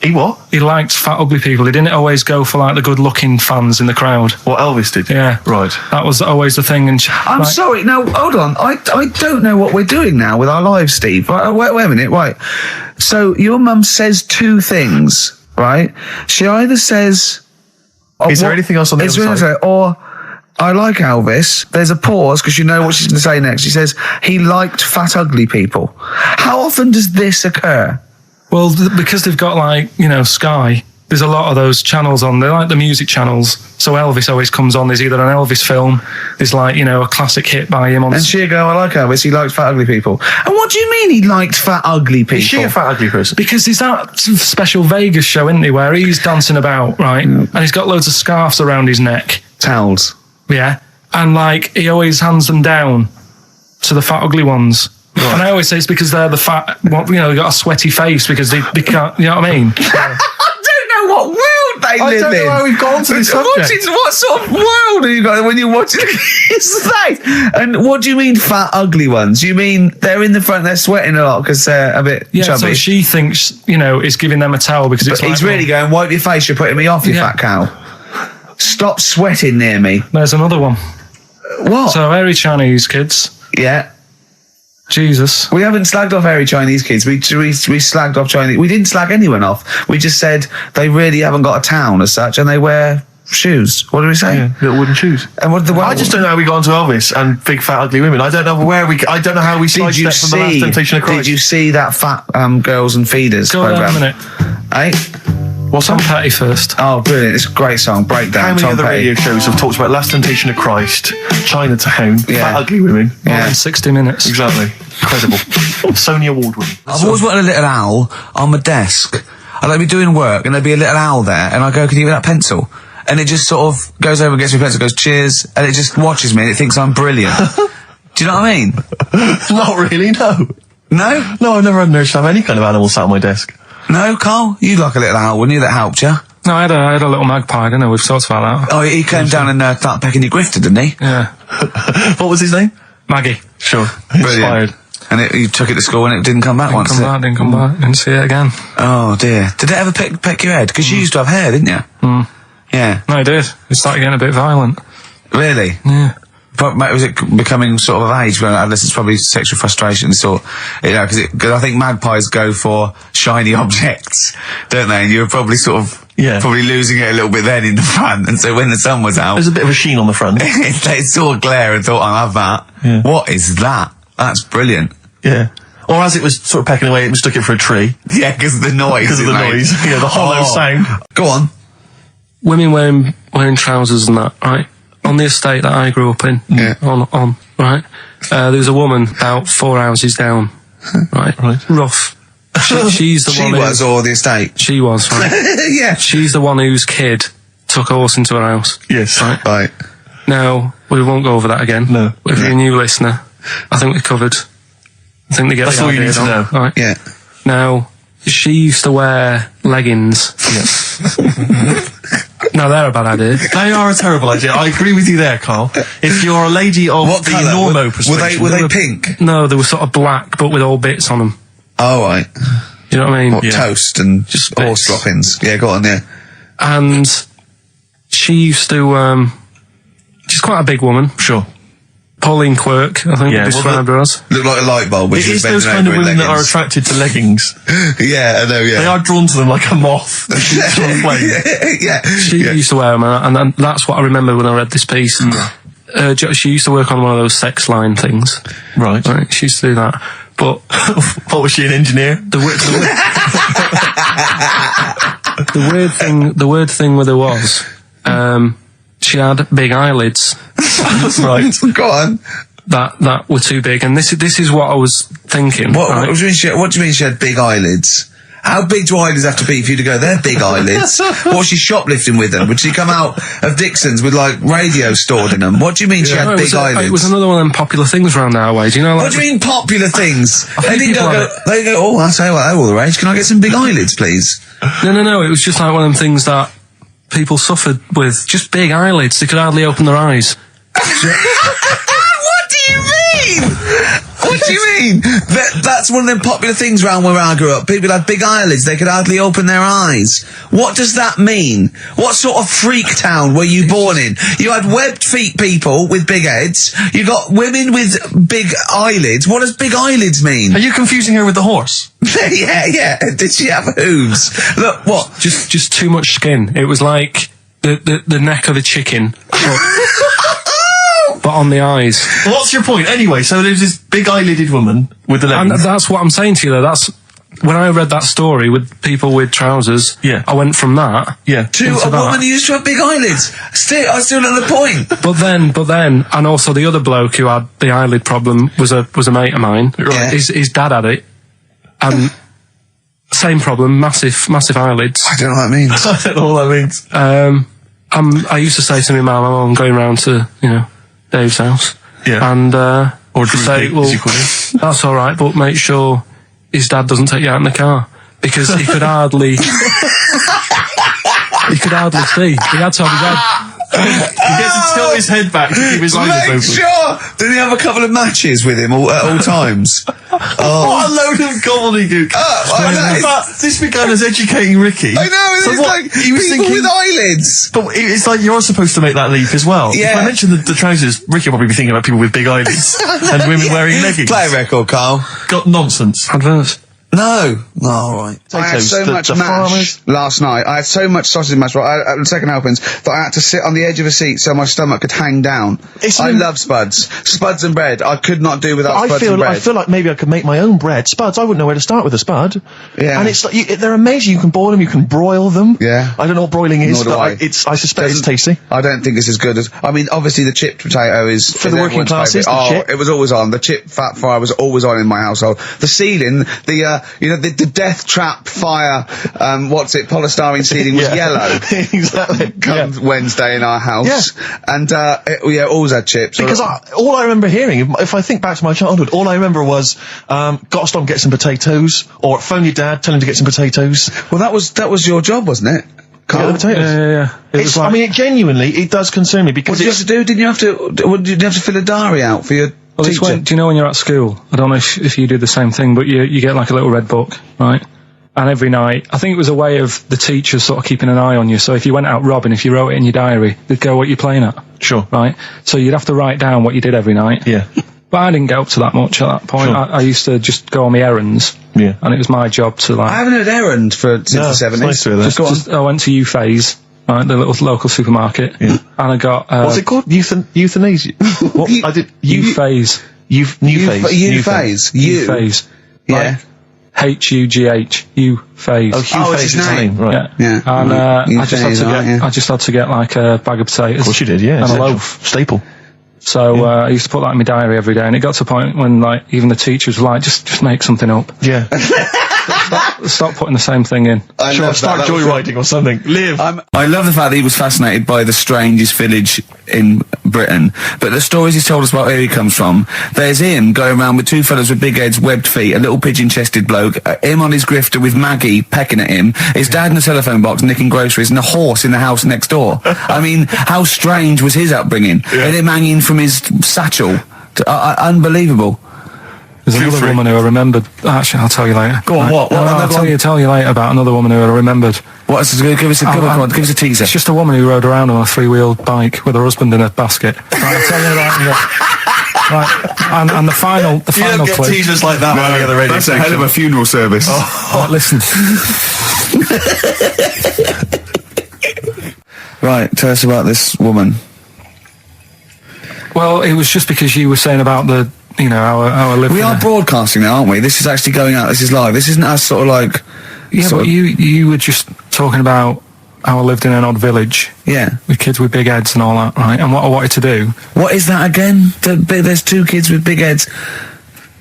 He what? He likes fat, ugly people. He didn't always go for like the good-looking fans in the crowd. What Elvis did? Yeah. Right. That was always the thing. And I'm sorry. No, hold on. I don't know what we're doing now with our lives, Steve. Wait a minute. Right. So your mum says 2 things, right? She either says... Is there anything else on the other side? Or, I like Elvis. There's a pause because you know what she's going to say next. She says, he liked fat, ugly people. How often does this occur? Well, because they've got like, Sky, There's a lot of those channels on. They're like the music channels. So Elvis always comes on. There's either an Elvis film, there's like, you know, a classic hit by him on. And she'll go, I like Elvis, he likes fat ugly people. And what do you mean he liked fat ugly people? Is she a fat ugly person? Because there's that special Vegas show, isn't there, where he's dancing about, right? And he's got loads of scarves around his neck. Towels. Yeah. And like, he always hands them down to the fat ugly ones. Right. And I always say it's because they're the fat, you know, they got a sweaty face because they can't, you know what I mean? I don't know what world they live in. I don't know how we've gone to this subject. What sort of world are you got when you're watching his face? And what do you mean fat ugly ones? Do you mean they're in the front, they're sweating a lot because they're a bit chubby? So she thinks, you know, is giving them a towel because it's he's really going, wipe your face, you're putting me off, you fat cow. Stop sweating near me. There's another one. What? So hairy Chinese kids. Yeah. Jesus. We haven't slagged off hairy Chinese kids. We slagged off Chinese. We didn't slag anyone off. We just said they really haven't got a town as such, and they wear shoes. What do we say? Yeah, little wooden shoes. And what the? I just don't know how we got onto Elvis and big fat ugly women. I don't know I don't know how we sidestepped from the Last Temptation of Christ. Did you see that fat girls and feeders Go program? on a minute. Eh? What's Tom Petty first? Oh, brilliant! It's a great song. Breakdown. How many Tom other Petty. radio shows have talked about Last Temptation of Christ, Chinatown, fat ugly women? More than 60 minutes. Exactly. Incredible. Sony Award winning. I've always wanted a little owl on my desk. I'd like be doing work and there'd be a little owl there, and I go, "Can you give me that pencil?" And it just sort of goes over and gets me a pencil, goes, "Cheers," and it just watches me and it thinks I'm brilliant. Do you know what I mean? Not really, no. No? No, I've never had an urge to have any kind of animal sat on my desk. No, Carl? You'd like a little owl, wouldn't you? That helped you. No, I had a little magpie, didn't I? We've talked about that. Oh, he came down and started pecking your grifter, didn't he? Yeah. What was his name? Maggie. Sure. Brilliant. Inspired. And you took it to school and it didn't come back once. Didn't come back. Didn't see it again. Oh dear. Did it ever peck your head? Because you used to have hair, didn't you? Mm. Yeah. No, it did. It started getting a bit violent. Really? Yeah. But was it becoming sort of age when adolescence? Probably sexual frustration, sort, you know, because I think magpies go for shiny objects, don't they? And you were probably sort of probably losing it a little bit then in the front, and so when the sun was out, there's a bit of a sheen on the front. they saw a glare and thought, "I'll have that." Yeah. What is that? That's brilliant. Yeah. Or as it was sort of pecking away, it mistook it for a tree. Yeah, because of the noise. Because of the noise. Yeah, the hollow sound. Go on. Women wearing trousers and that, right? On the estate that I grew up in, on right, there was a woman about 4 houses down, right? Rough. She's the one. She was, or the estate. She was, right? Yeah. She's the one whose kid took a horse into her house. Yes. Right. Now we won't go over that again. No. If you're a new listener, I think we covered. I think they get That's the all you idea need to know. Right. Yeah. Now she used to wear leggings. Yeah. No, they're a bad idea. They are a terrible idea. I agree with you there, Carl. If you're a lady of What the colour? normo persuasion... Were they pink? No, they were sort of black, but with all bits on them. Oh, right. You know what I mean? What, toast and Just horse bits. droppings. Yeah, go on, yeah. And she used to, she's quite a big woman. Sure. Pauline Quirk, I think, described her as. Look like a light bulb. Which It is bending those kind of over in women that are leggings. attracted to leggings. Yeah, I know, yeah. They are drawn to them like a moth. Yeah. She used to wear them, and that's what I remember when I read this piece. She used to work on one of those sex line things. Right. She used to do that. But what was she, an engineer? the weird thing with her was, she had big eyelids. Right. Go on. That were too big, and this is what I was thinking. What right? do you mean she had big eyelids? How big do eyelids have to be for you to go, they're big eyelids? What was she shoplifting with them? Would she come out of Dixon's with, like, radio stored in them? What do you mean she had big eyelids? It was another one of them popular things around our way. Do you know? Like, What do you mean popular things? They didn't people go, they go, oh, I say what, they're all the rage. Can I get some big eyelids, please? No. It was just like one of them things that people suffered with. Just big eyelids. They could hardly open their eyes. What do you mean? What do you mean? That's one of them popular things around where I grew up. People had big eyelids. They could hardly open their eyes. What does that mean? What sort of freak town were you born in? You had webbed feet people with big heads. You got women with big eyelids. What does big eyelids mean? Are you confusing her with the horse? Yeah. Did she have hooves? Look, what? Just too much skin. It was like the neck of a chicken. But on the eyes. What's your point? Anyway, so there's this big eyelided woman with the And leggings. that's what I'm saying to you, though. when I read that story with people with trousers, Yeah. I went from that Yeah. To into a that. woman who used to have big eyelids. I still know the point. But then, and also the other bloke who had the eyelid problem was a mate of mine. Yeah. His dad had it, and same problem, massive eyelids. I don't know what that means. I don't know what that means. I used to say to my mum, I'm going round to Dave's house, Yeah. and Or to Drew say, Pete, well, as you call him. that's all right, but make sure his dad doesn't take you out in the car because he could hardly. He could hardly see. He had to have his head. He gets to tilt his head back to keep his eyes Make open. sure! Did he have a couple of matches with him at all times? What a load of gobbledygook. I know. But this began as educating Ricky. I know, So it's what, like he was people thinking, with eyelids. but it's like you're supposed to make that leap as well. Yeah. If I mentioned the trousers, Ricky will probably be thinking about people with big eyelids and women wearing leggings. Play a record, Carl. Got nonsense. Adverse. No. All right. I had Potatoes, so much the mash farmers. last night. I had so much sausage mash at the second helpings that I had to sit on the edge of a seat so my stomach could hang down. I love spuds. Spuds and bread. I could not do without spuds and bread. I feel like maybe I could make my own bread. Spuds, I wouldn't know where to start with a spud. Yeah. And it's like, they're amazing. You can boil them, you can broil them. Yeah. I don't know what broiling is, Nor do but I. I suspect it's tasty. I don't think it's as good as. I mean, obviously the chipped potato is For the working everyone's classes, favourite. the chip. It was always on. The chip fat fryer was always on in my household. The ceiling, the death trap fire. What's it? Polystyrene ceiling was Yeah. yellow. Exactly. Come Wednesday in our house, and always had chips. Because all I remember hearing, if I think back to my childhood, all I remember was, gotta stop and get some potatoes, or phone your dad, tell him to get some potatoes. Well, that was your job, wasn't it? Get Carl? the potatoes. Yeah. It was like, I mean, it genuinely, it does concern me What because did you have to do? Didn't you have to? Did you have to fill a diary out for your well, it's teacher? when, do you know when you're at school? I don't know if you do the same thing, but you get like a little red book, right? And every night, I think it was a way of the teachers sort of keeping an eye on you. So if you went out robbing, if you wrote it in your diary, they'd go, what you're playing at? Sure. Right? So you'd have to write down what you did every night. Yeah. But I didn't get up to that much at that point. Sure. I used to just go on my errands. Yeah. And it was my job to I like... haven't heard errand since the 70s. it's nice to hear that. I went to Gervais, right, the little local supermarket. Yeah. And I got... What's it called? Euthanasia? What? I did... Gervais. New phase. Gervais. Yeah. H-U-G-H. Gervais. Oh, Hugh it's Face his is name. right. Yeah. Yeah. And I just had to Right, get yeah. I just had to get like a bag of potatoes. Of course you did, yeah. And a essential. loaf. Staple. So I used to put that in my diary every day, and it got to a point when like even the teachers were like, just make something up. Yeah. Stop putting the same thing in. I Sure, love start that. That was joyriding or something. Live. I love the fact that he was fascinated by the strangest village in Britain, but the stories he's told us about where he comes from, there's him going around with two fellas with big heads, webbed feet, a little pigeon-chested bloke, him on his grifter with Maggie pecking at him, his dad in a telephone box nicking groceries, and a horse in the house next door. I mean, how strange was his upbringing? And him hanging from his satchel. Unbelievable. There's another woman who I remembered. Actually, I'll tell you later. Go on, what? I'll tell you later about another woman who I remembered. Give us a teaser. It's just a woman who rode around on a three-wheeled bike with her husband in a basket. Right, I'll tell you that. Right, and the final You don't clip. get teasers like that on the other radio That's a hell of a funeral service. Right, listen. Right, tell us about this woman. Well, it was just because you were saying about the, our living. We are broadcasting now, aren't we? This is actually going out. This is live. This isn't us sort of like... Yeah, but you were just talking about how I lived in an odd village. Yeah. With kids with big heads and all that, right? And what I wanted to do... What is that again? There's two kids with big heads.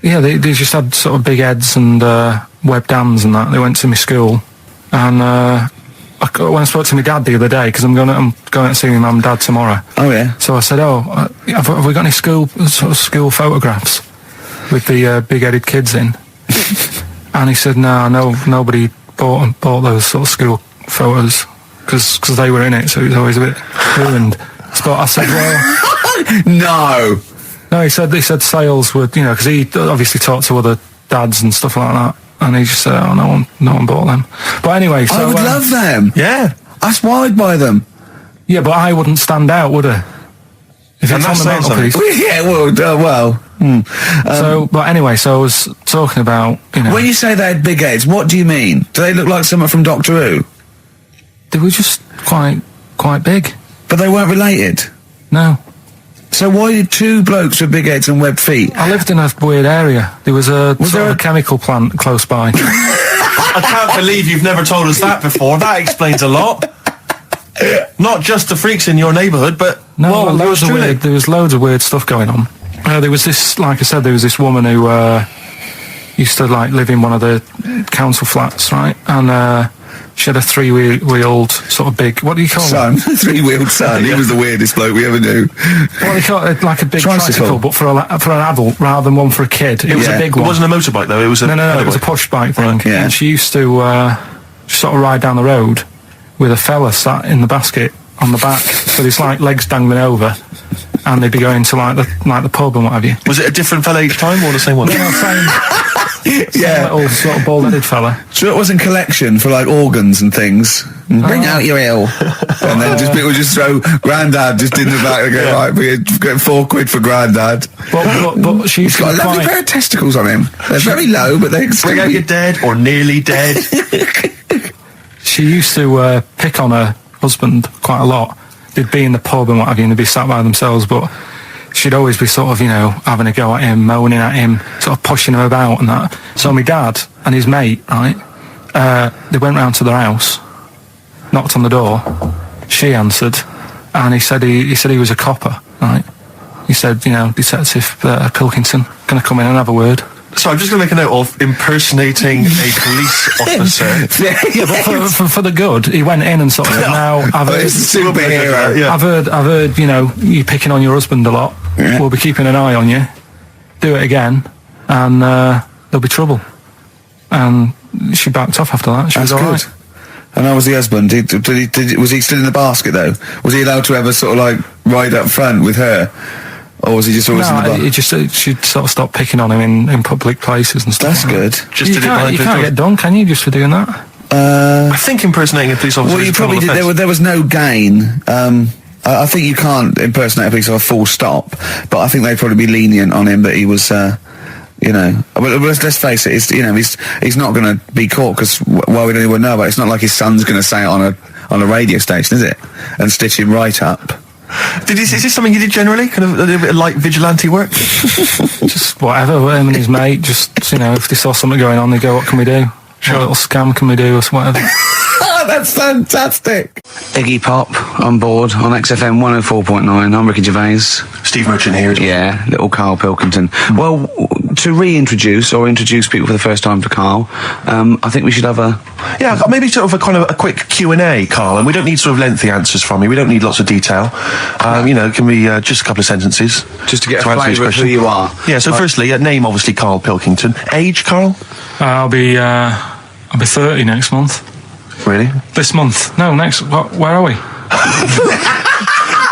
Yeah, they just had sort of big heads and webbed hands and that. They went to my school. And when I spoke to my dad the other day, because I'm going to see my mum and dad tomorrow. Oh, yeah. So I said, have we got any school photographs with the big-headed kids in? And he said, no, nobody bought those sort of school photos because they were in it, so it was always a bit ruined. So I said, well... No, he said sales were, because he obviously talked to other dads and stuff like that, and he just said, no one bought them. But anyway, so... I would love them. Yeah. That's why I'd buy them. Yeah, but I wouldn't stand out, would I? If it's on the mantelpiece. Yeah, well. So, but anyway, so I was talking about, When you say they had big heads, what do you mean? Do they look like someone from Doctor Who? They were just quite big. But they weren't related. No. So why did two blokes with big heads and webbed feet? I lived in a weird area. There was a there a chemical plant close by. I can't believe you've never told us that before. That explains a lot. Not just the freaks in your neighbourhood, but No, there was loads of weird stuff going on. There was this, like I said, there was this woman who used to like live in one of the council flats, right? And she had a three-wheeled sort of big. What do you call Son, three-wheeled son. He was the weirdest bloke we ever knew. What do you call it? Like a big tricycle, but for an adult rather than one for a kid. It was a big one. It wasn't a motorbike though. It was a no. It was a push bike thing. Yeah. And she used to sort of ride down the road with a fella sat in the basket on the back, with his like legs dangling over, and they'd be going to like the pub and what have you. Was it a different fella each time or the same one? No, same Yeah. little sort of bald-headed fella. So it wasn't collection for like organs and things. Bring out your ill. And then people just throw Grandad just in the back and go, right, we get £4 for Grandad. But she used He's got a to be lovely quite... pair of testicles on him. They're very low, but they Bring out your dead or nearly dead. She used to pick on her husband quite a lot. They'd be in the pub and what have you, and they'd be sat by themselves, but she'd always be sort of, you know, having a go at him, moaning at him, sort of pushing him about and that. So my dad and his mate, right, they went round to their house, knocked on the door, she answered, and he said he was a copper, right? He said, you know, Detective Pilkington, gonna come in and have a word. So I'm just going to make a note of impersonating a police officer. Yeah, but for the good, he went in and sort of, now I've heard, It's a superhero. Yeah. I've heard, you know, you picking on your husband a lot. Yeah. We'll be keeping an eye on you. Do it again, and there'll be trouble. And she backed off after that. She That's was all good. right. And how was the husband? Was he still in the basket though? Was he allowed to ever sort of like ride up front with her? Or was he just always in the basket? She'd sort of stop picking on him in public places and stuff. That's good. Just You did it behind can't closed doors. get done, can you, just for doing that? I think impersonating a police officer Well, is you a criminal probably did. offence. There was no gain. I think you can't impersonate a police officer full stop, but I think they'd probably be lenient on him that he was, you know. But let's face it, he's not going to be caught because why would anyone know about it? It's not like his son's going to say it on a radio station, is it? And stitch him right up. Is this something you did generally? Kind of a little bit of light vigilante work? Just whatever, him and his mate, just, you know, if they saw something going on, they go, what can we do? What little scam can we do, or whatever. That's fantastic. Iggy Pop on board on XFM 104.9. I'm Ricky Gervais. Steve Merchant here as well. Yeah, little Karl Pilkington. Well, to reintroduce or introduce people for the first time to Karl, I think we should have a... Yeah, maybe sort of a quick Q&A, Karl, and we don't need sort of lengthy answers from you. We don't need lots of detail. You know, it can be just a couple of sentences. Just to get a answer his flavour of who question. you are. Yeah, so firstly, name obviously Karl Pilkington. Age, Karl? I'll be 30 next month. Really? This month? No, next. Where are we?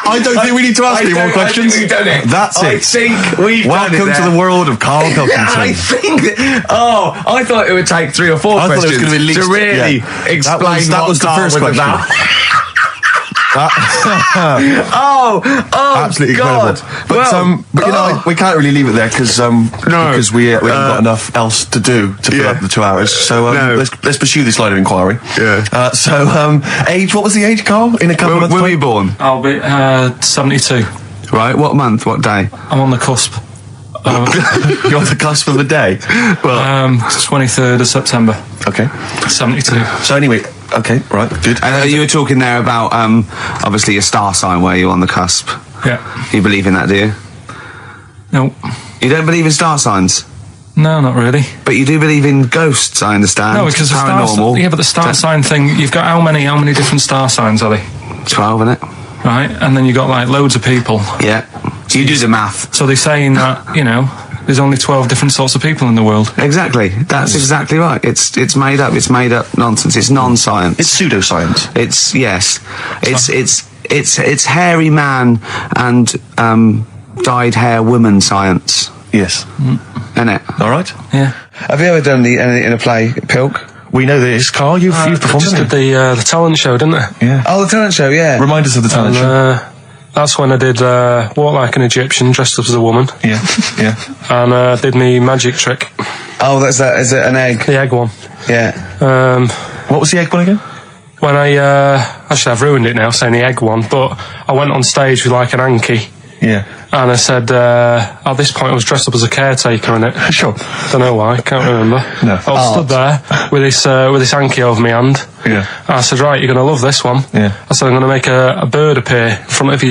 I don't think we need to ask any more questions. We've done it. That's I it. think we've done it. Welcome to the world of Karl Pilkington. I think. I thought it would take 3 or 4 I thought it was questions gonna be at least- to really yeah. explain That what was the Karl first was question. about. Oh, Absolutely God. incredible. But you know, we can't really leave it there because we haven't got enough else to do to fill up the 2 hours. So let's pursue this line of inquiry. Yeah. Age? What was the age, Karl? In a couple of months. When were you born? I'll be 72. Right. What month? What day? I'm on the cusp. You're on the cusp of the day. Well, 23rd of September. okay. 72. So anyway, okay, right, good. And you were talking there about obviously your star sign where you're on the cusp. Yeah. You believe in that, do you? No. You don't believe in star signs? No, not really. But you do believe in ghosts, I understand. No, because paranormal. but the star sign thing, you've got how many different star signs are they? 12, innit? Right? And then you've got like loads of people. Yeah. You do the math. So they're saying that, you know, there's only 12 different sorts of people in the world. Exactly. That's exactly right. It's made up. It's made up nonsense. It's non-science. It's pseudoscience. It's yes. It's hairy man and dyed hair woman science. Yes. Isn't it? All right. Yeah. Have you ever done anything in a play, Pilk? We know this, Karl. You've performed. Just haven't did you? the talent show, didn't I? Yeah. Oh, the talent show. Yeah. Remind us of the talent show. That's when I did Walk Like an Egyptian, dressed up as a woman. Yeah. Yeah. And did me magic trick. Oh, that's that. Is it an egg? The egg one. Yeah. What was the egg one again? When actually I've ruined it now saying the egg one, but I went on stage with like an hanky Yeah. And I said, at this point I was dressed up as a caretaker in it. Sure. Don't know why, can't remember. No. I was stood there with this hanky over my hand. Yeah. And I said, right, you're going to love this one. Yeah. I said, I'm going to make a bird appear in front of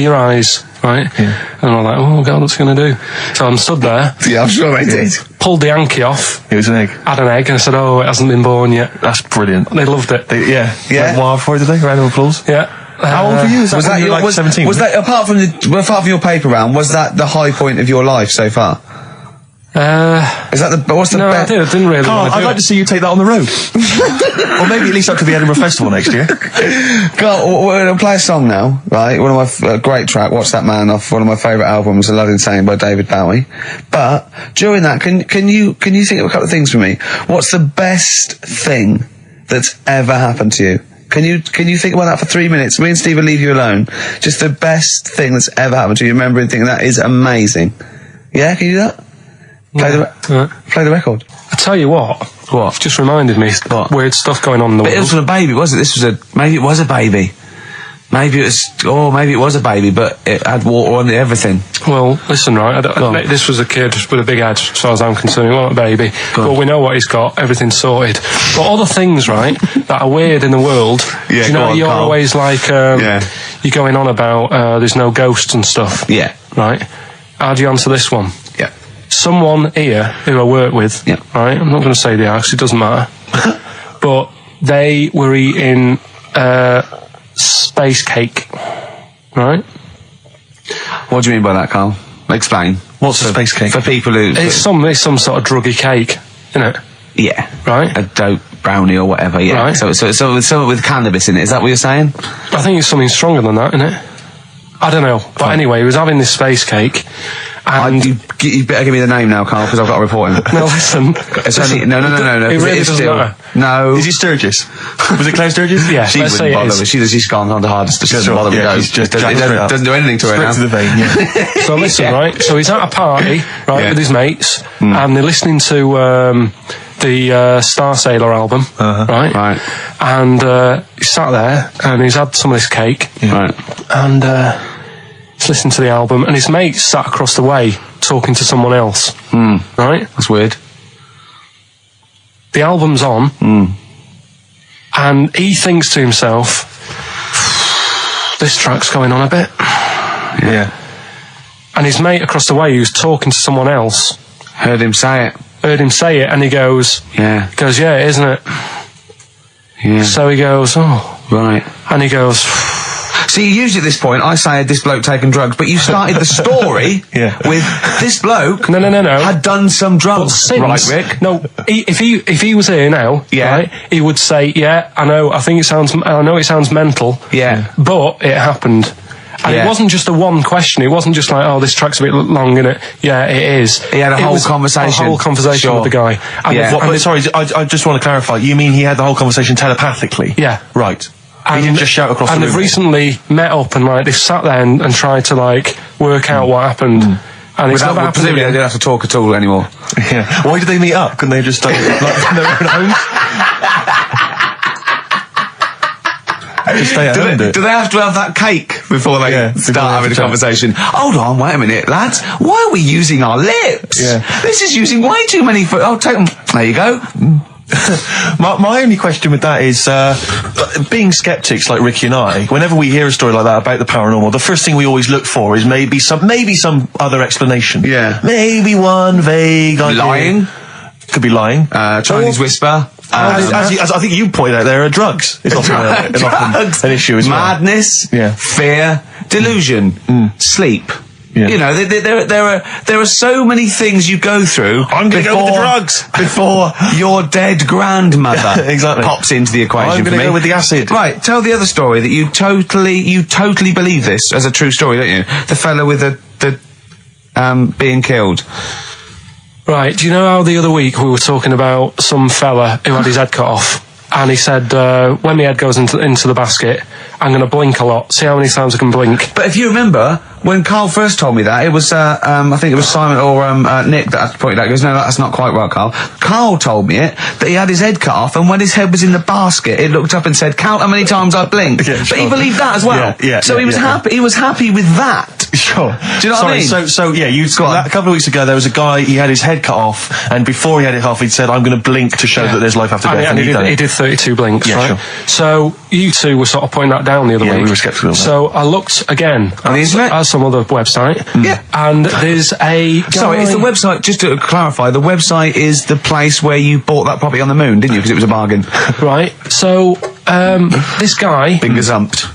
your eyes, right? Yeah. And I'm like, oh God, what's he going to do? So I'm stood there. Yeah, I'm sure they did. Pulled the hanky off. It was an egg. Had an egg, and I said, oh, it hasn't been born yet. That's brilliant. They loved it. Yeah. Yeah. Went wild for it, did they? Round of applause. Yeah. How old were you? Was that when you were your, like 17? Was that apart from your paper round? Was that the high point of your life so far? Is that the what's the No, I best? didn't really Carl, want to I'd do like it. to see you take that on the road. Or maybe at least up to the Edinburgh Festival next year. We're going to play a song now, right? One of my great track, Watch That Man, off one of my favourite albums, A Love Insane by David Bowie. But during that, can you think of a couple of things for me? What's the best thing that's ever happened to you? Can you think about that for 3 minutes? Me and Steve will leave you alone. Just the best thing that's ever happened to you. Remember and think that is amazing. Yeah, can you do that? Play the record. I tell you what. What? It's just reminded me What? weird stuff going on in the But it world. wasn't a baby, was it? Maybe it was a baby. Maybe it was a baby, but it had water on it, everything. Well, listen, right, Go on. this was a kid with a big head, as far as I'm concerned. He wasn't a baby. Go on. But we know what he's got, everything's sorted. But other things, right, that are weird in the world, Yeah, do you go know, on, you're Carl. always like, Yeah. you're going on about there's no ghosts and stuff. Yeah. Right? How do you answer this one? Yeah. Someone here who I work with, Yeah. right, I'm not going to say the house, it doesn't matter, but they were eating space cake, right? What do you mean by that, Carl? Explain. What's a space cake? For people who... It's some sort of druggy cake, isn't it? Yeah. Right? A dope brownie or whatever, yeah. Right. So with cannabis in it, is that what you're saying? I think it's something stronger than that, isn't it? I don't know. But anyway, he was having this space cake, and... You better give me the name now, Carl, because I've got to report him. No, listen. It's only... No, It 'cause really is doesn't still... matter. No. Is he Sturgis? Was it Claire Sturgis? Yeah, She let's say wouldn't it bother. is. She's gone on the hardest. She doesn't Sure, bother with yeah, those. she's just It jacked straight up. doesn't do anything to her Straight now. to the vein, yeah. So listen, Yeah. right? So he's at a party, right, Yeah. with his mates, and they're listening to the Star Sailor album, right? Right. And he's sat there, and he's had some of this cake, Right. and he's listening to the album, and his mate sat across the way talking to someone else, right? That's weird. The album's on, and he thinks to himself, this track's going on a bit. Yeah. And his mate across the way, who's talking to someone else, Heard him say it. heard him say it, and he goes, Yeah. yeah, isn't it? Yeah. So he goes, oh, Right. and he goes, See, usually at this point, I say this bloke taken drugs, but you started the story Yeah. with this bloke no. had done some drugs. Since, Right, Rick? No, if he was here now, Yeah. right, he would say, yeah, I know it sounds mental, Yeah. but it happened. And Yeah. it wasn't just a one question. It wasn't just like, oh, this track's a bit long, innit? Yeah, it is. He had a It whole was conversation. A whole conversation Sure. with the guy. And Yeah. the- What, but sorry, I just want to clarify. You mean he had the whole conversation telepathically? Yeah. Right. He didn't just shout across the And room. they've recently met up and like they've sat there and tried to like work out what happened. And it's never happened Presumably they again. don't have to talk at all anymore. Yeah. Why did they meet up? Couldn't they just like in their own homes? Just stay at home. Do they have to have that cake before they Yeah, before they start have having a to chat. conversation? Hold on, wait a minute, lads. Why are we using our lips? Yeah. This is using way too many... take them. There you go. My only question with that is, being skeptics like Ricky and I, whenever we hear a story like that about the paranormal, the first thing we always look for is maybe some other explanation. Yeah. Maybe one vague idea. Lying. Could be lying. Chinese whisper. As I think you pointed out, there are drugs. It's often, Drugs. an issue as well. Madness. Yeah. Fear. Delusion. Sleep. Yeah. You know, there are so many things you go through. I'm gonna go with the drugs. before your dead grandmother Exactly. pops into the equation. I'm for gonna me. go with the acid. Right. Tell the other story that you totally believe this as a true story, don't you? The fella with the being killed. Right, do you know how the other week we were talking about some fella who had his head cut off? And he said, when my head goes into the basket, I'm going to blink a lot. See how many times I can blink. But if you remember, when Carl first told me that, it was, I think it was Simon or Nick that pointed out. He goes, no, that's not quite right, Carl. Carl told me it, that he had his head cut off, and when his head was in the basket, it looked up and said, count how many times I blinked. Yeah, But sure. he believed that as well. Yeah, so he was happy. He was happy with that. Sure. Do you know what I mean? So yeah, a couple of weeks ago there was a guy. He had his head cut off, and before he had it off, he'd said, "I'm going to blink to show that there's life after death." And he did 32 blinks, Yeah, right? sure. So you two were sort of putting that down the other Yeah, week. we were sceptical of that. So I looked again On the internet? at some other website. Yeah. And there's a guy... Sorry, it's the website, just to clarify, the website is the place where you bought that property on the moon, didn't you? Because it was a bargain. Right. So this guy... Been gazumped.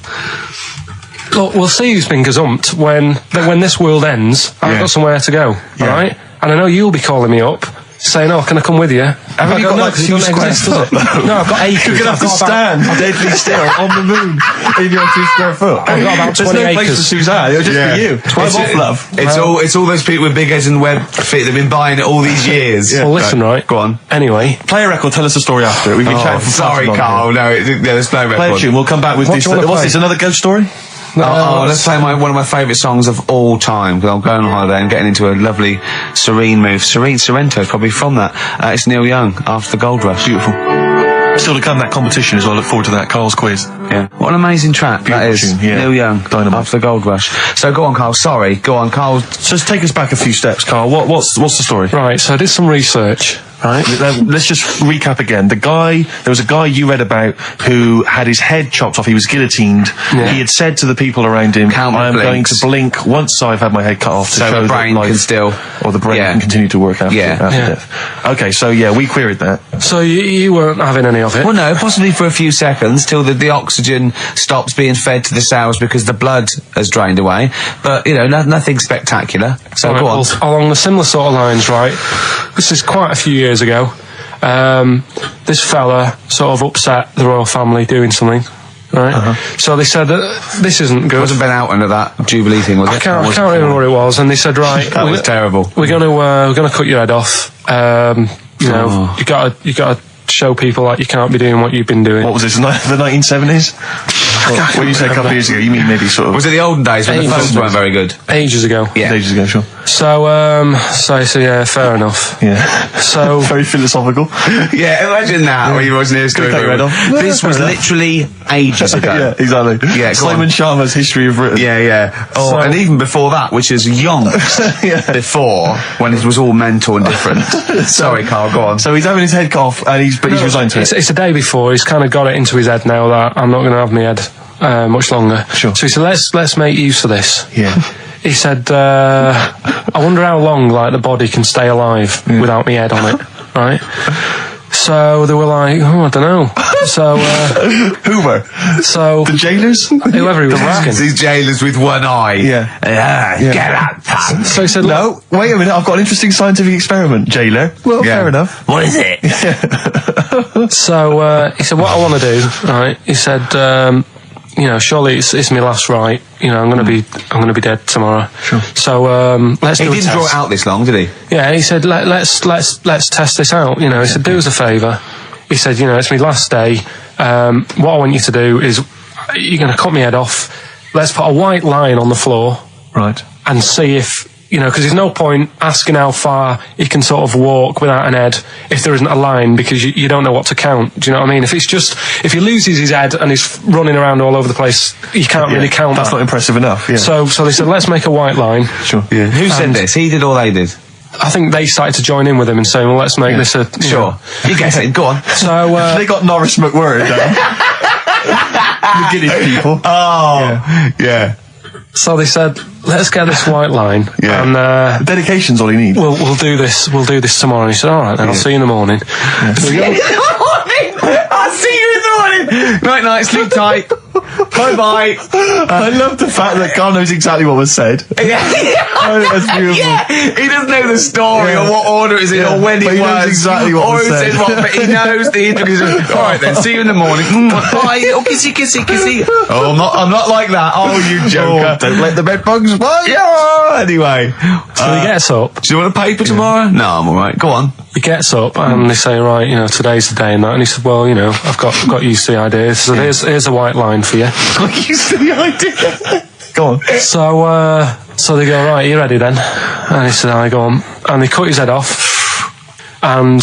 Look, we'll see who's been gazumped when this world ends. I've Yeah. got somewhere to go, Yeah. right? And I know you'll be calling me up, saying, "Oh, can I come with you?" Haven't you got like 2 square does it? No, I've got acres. You're going to have to stand deadly still on the moon in your 2 square foot. I've got about 20 There's no place acres. for Suzanne. It'll just be you. I'm off, love. It's all those people with big heads and web feet that've been buying it all these years. Well, listen, right? Go on. Anyway, Play a record. Tell us the story after it. We've been chatting for far Sorry, too long Carl. No, there's no here. Play a record. tune. We'll come back with What this. do you wanna What's play? this? Another ghost story? Let's play one of my favourite songs of all time, because I'm going on holiday and getting into a lovely serene mood. Sorrento is probably from that. It's Neil Young, After the Gold Rush. Beautiful. Still to come, that competition as well. Look forward to that. Carl's quiz. Yeah. What an amazing track that is. Beautiful tune, yeah. Neil Young, Dynamite. After the Gold Rush. So go on, Carl. Sorry. Go on, Carl. So just take us back a few steps, Carl. What's the story? right, so I did some research, right? Let's just recap again. There was a guy you read about who had his head chopped off. He was guillotined. Yeah. He had said to the people around him, Count my "I am going blinks. to blink once I've had my head cut off to So show the brain that life can still... or the brain Yeah. can continue to work after, Yeah. after Yeah. death." Okay, so yeah, we queried that. So you weren't having any of it. Well, no, possibly for a few seconds till the oxygen stops being fed to the cells because the blood has drained away. But, nothing spectacular. So Right, go on. well, along the similar sort of lines, right? This is quite a few years ago. This fella sort of upset the royal family doing something, right? So they said that this isn't good. Wasn't Ben out under that Jubilee thing, was it? I can't remember what it was, and they said, right, That was terrible. We're gonna cut your head off. You gotta show people that you can't be doing what you've been doing. What was this? The 1970s? What you said a couple of years ago? You mean maybe sort of Was it the olden days when the phones weren't very good? Ages ago. Yeah. ages ago? Sure. So I said, yeah, fair enough. Yeah. So Very philosophical. Yeah, imagine that when you watching the history. Take your head off. This was literally ages ago. Yeah, exactly. Yeah, go Simon on. Sharma's History of Britain. Yeah. Oh, So- and even before that, which is yonks before, when it was all mental and different. Sorry, Carl, go on. So he's having his head cut off, and he's resigned to it. it's the day before. He's kind of got it into his head now that I'm not going to have my head much longer. Sure. So he said, let's make use of this. Yeah. He said, I wonder how long the body can stay alive without my head on it, right? So they were like, I don't know. So Hoover. so The jailers. whoever he was asking. These jailers with one eye. Yeah. Get out, pal. So he said, No, wait a minute. I've got an interesting scientific experiment, jailer. Well, Yeah. fair enough. What is it? So he said, what I want to do, right? He said, surely it's my last right. I'm going to be dead tomorrow. Sure. So let's He do a didn't draw it test. out this long, did he? Yeah, he said, let's test this out. He said, do us a favour. He said, it's my last day. What I want you to do is, you're going to cut my head off. Let's put a white line on the floor Right. and see if, because there's no point asking how far he can sort of walk without an head if there isn't a line, because you don't know what to count. Do you know what I mean? If he loses his head and he's running around all over the place, you can't really count That's that. not impressive enough. Yeah. So they said, let's make a white line. Sure. Yeah. Who said And- this? He did or they did? I think they started to join in with him and saying, well, let's make this a... Sure. You guess it. Go on. So, They got Norris McWhirr down. The Guinness people. Oh. Yeah. so they said, let's get this white line. Yeah. And Dedication's all you need. we'll do this tomorrow. And he said, all right, then I'll see you in the morning. So we go- I'll see you in the morning. Night, sleep tight. Bye. I love the fact that Carl knows exactly what was said. That's beautiful. Yeah, he doesn't know the story Yeah. or what order it's in Yeah, or when but it he was. knows exactly what or was who said. said what, but he knows the intricacies. All right then, see you in the morning. Bye. Oh, kissy. Oh, I'm not like that. Oh, you joker. Don't let the bed bugs fly. Yeah. Anyway, So he gets up. do you want a paper tomorrow? No, I'm all right. Go on. He gets up and they say, right, today's the day and that. And he said, well, I've got used to the idea. So here's a white line for you. Got used to the idea. Go on. So they go, right, you ready then? And he said, I go on. And they cut his head off. And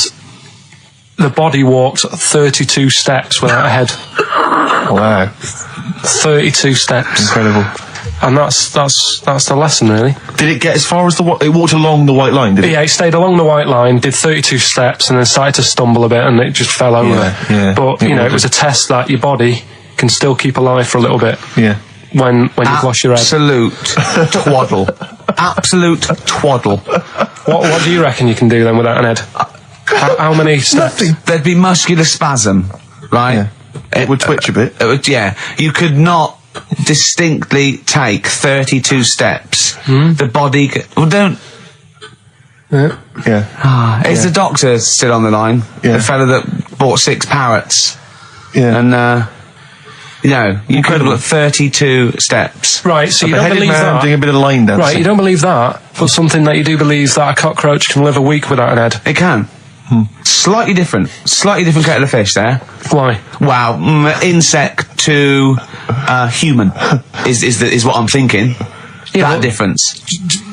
the body walked 32 steps without a head. Wow. 32 steps. Incredible. And that's the lesson, really. Did it get as far as it walked along the white line, did it? Yeah, it stayed along the white line, did 32 steps, and then started to stumble a bit, and it just fell over. Yeah, but, it was a test that your body can still keep alive for a little bit. Yeah. When you've lost your head. Absolute twaddle. Absolute twaddle. What do you reckon you can do then without an head? How many steps? Nothing. There'd be muscular spasm, right? Yeah. It would twitch a bit. It would, yeah. You could not distinctly take 32 steps. The body don't... Yeah. Is the doctor still on the line? Yeah. The fella that bought 6 parrots. Yeah. And, you could have got 32 steps. Right, so you don't Beheaded believe man that. doing a bit of line dancing. Right, you don't believe that, but something that you do believe that a cockroach can live a week without an head. It can. Slightly different kettle of fish there. Why? Wow, insect to human is what I'm thinking. Yeah, That difference.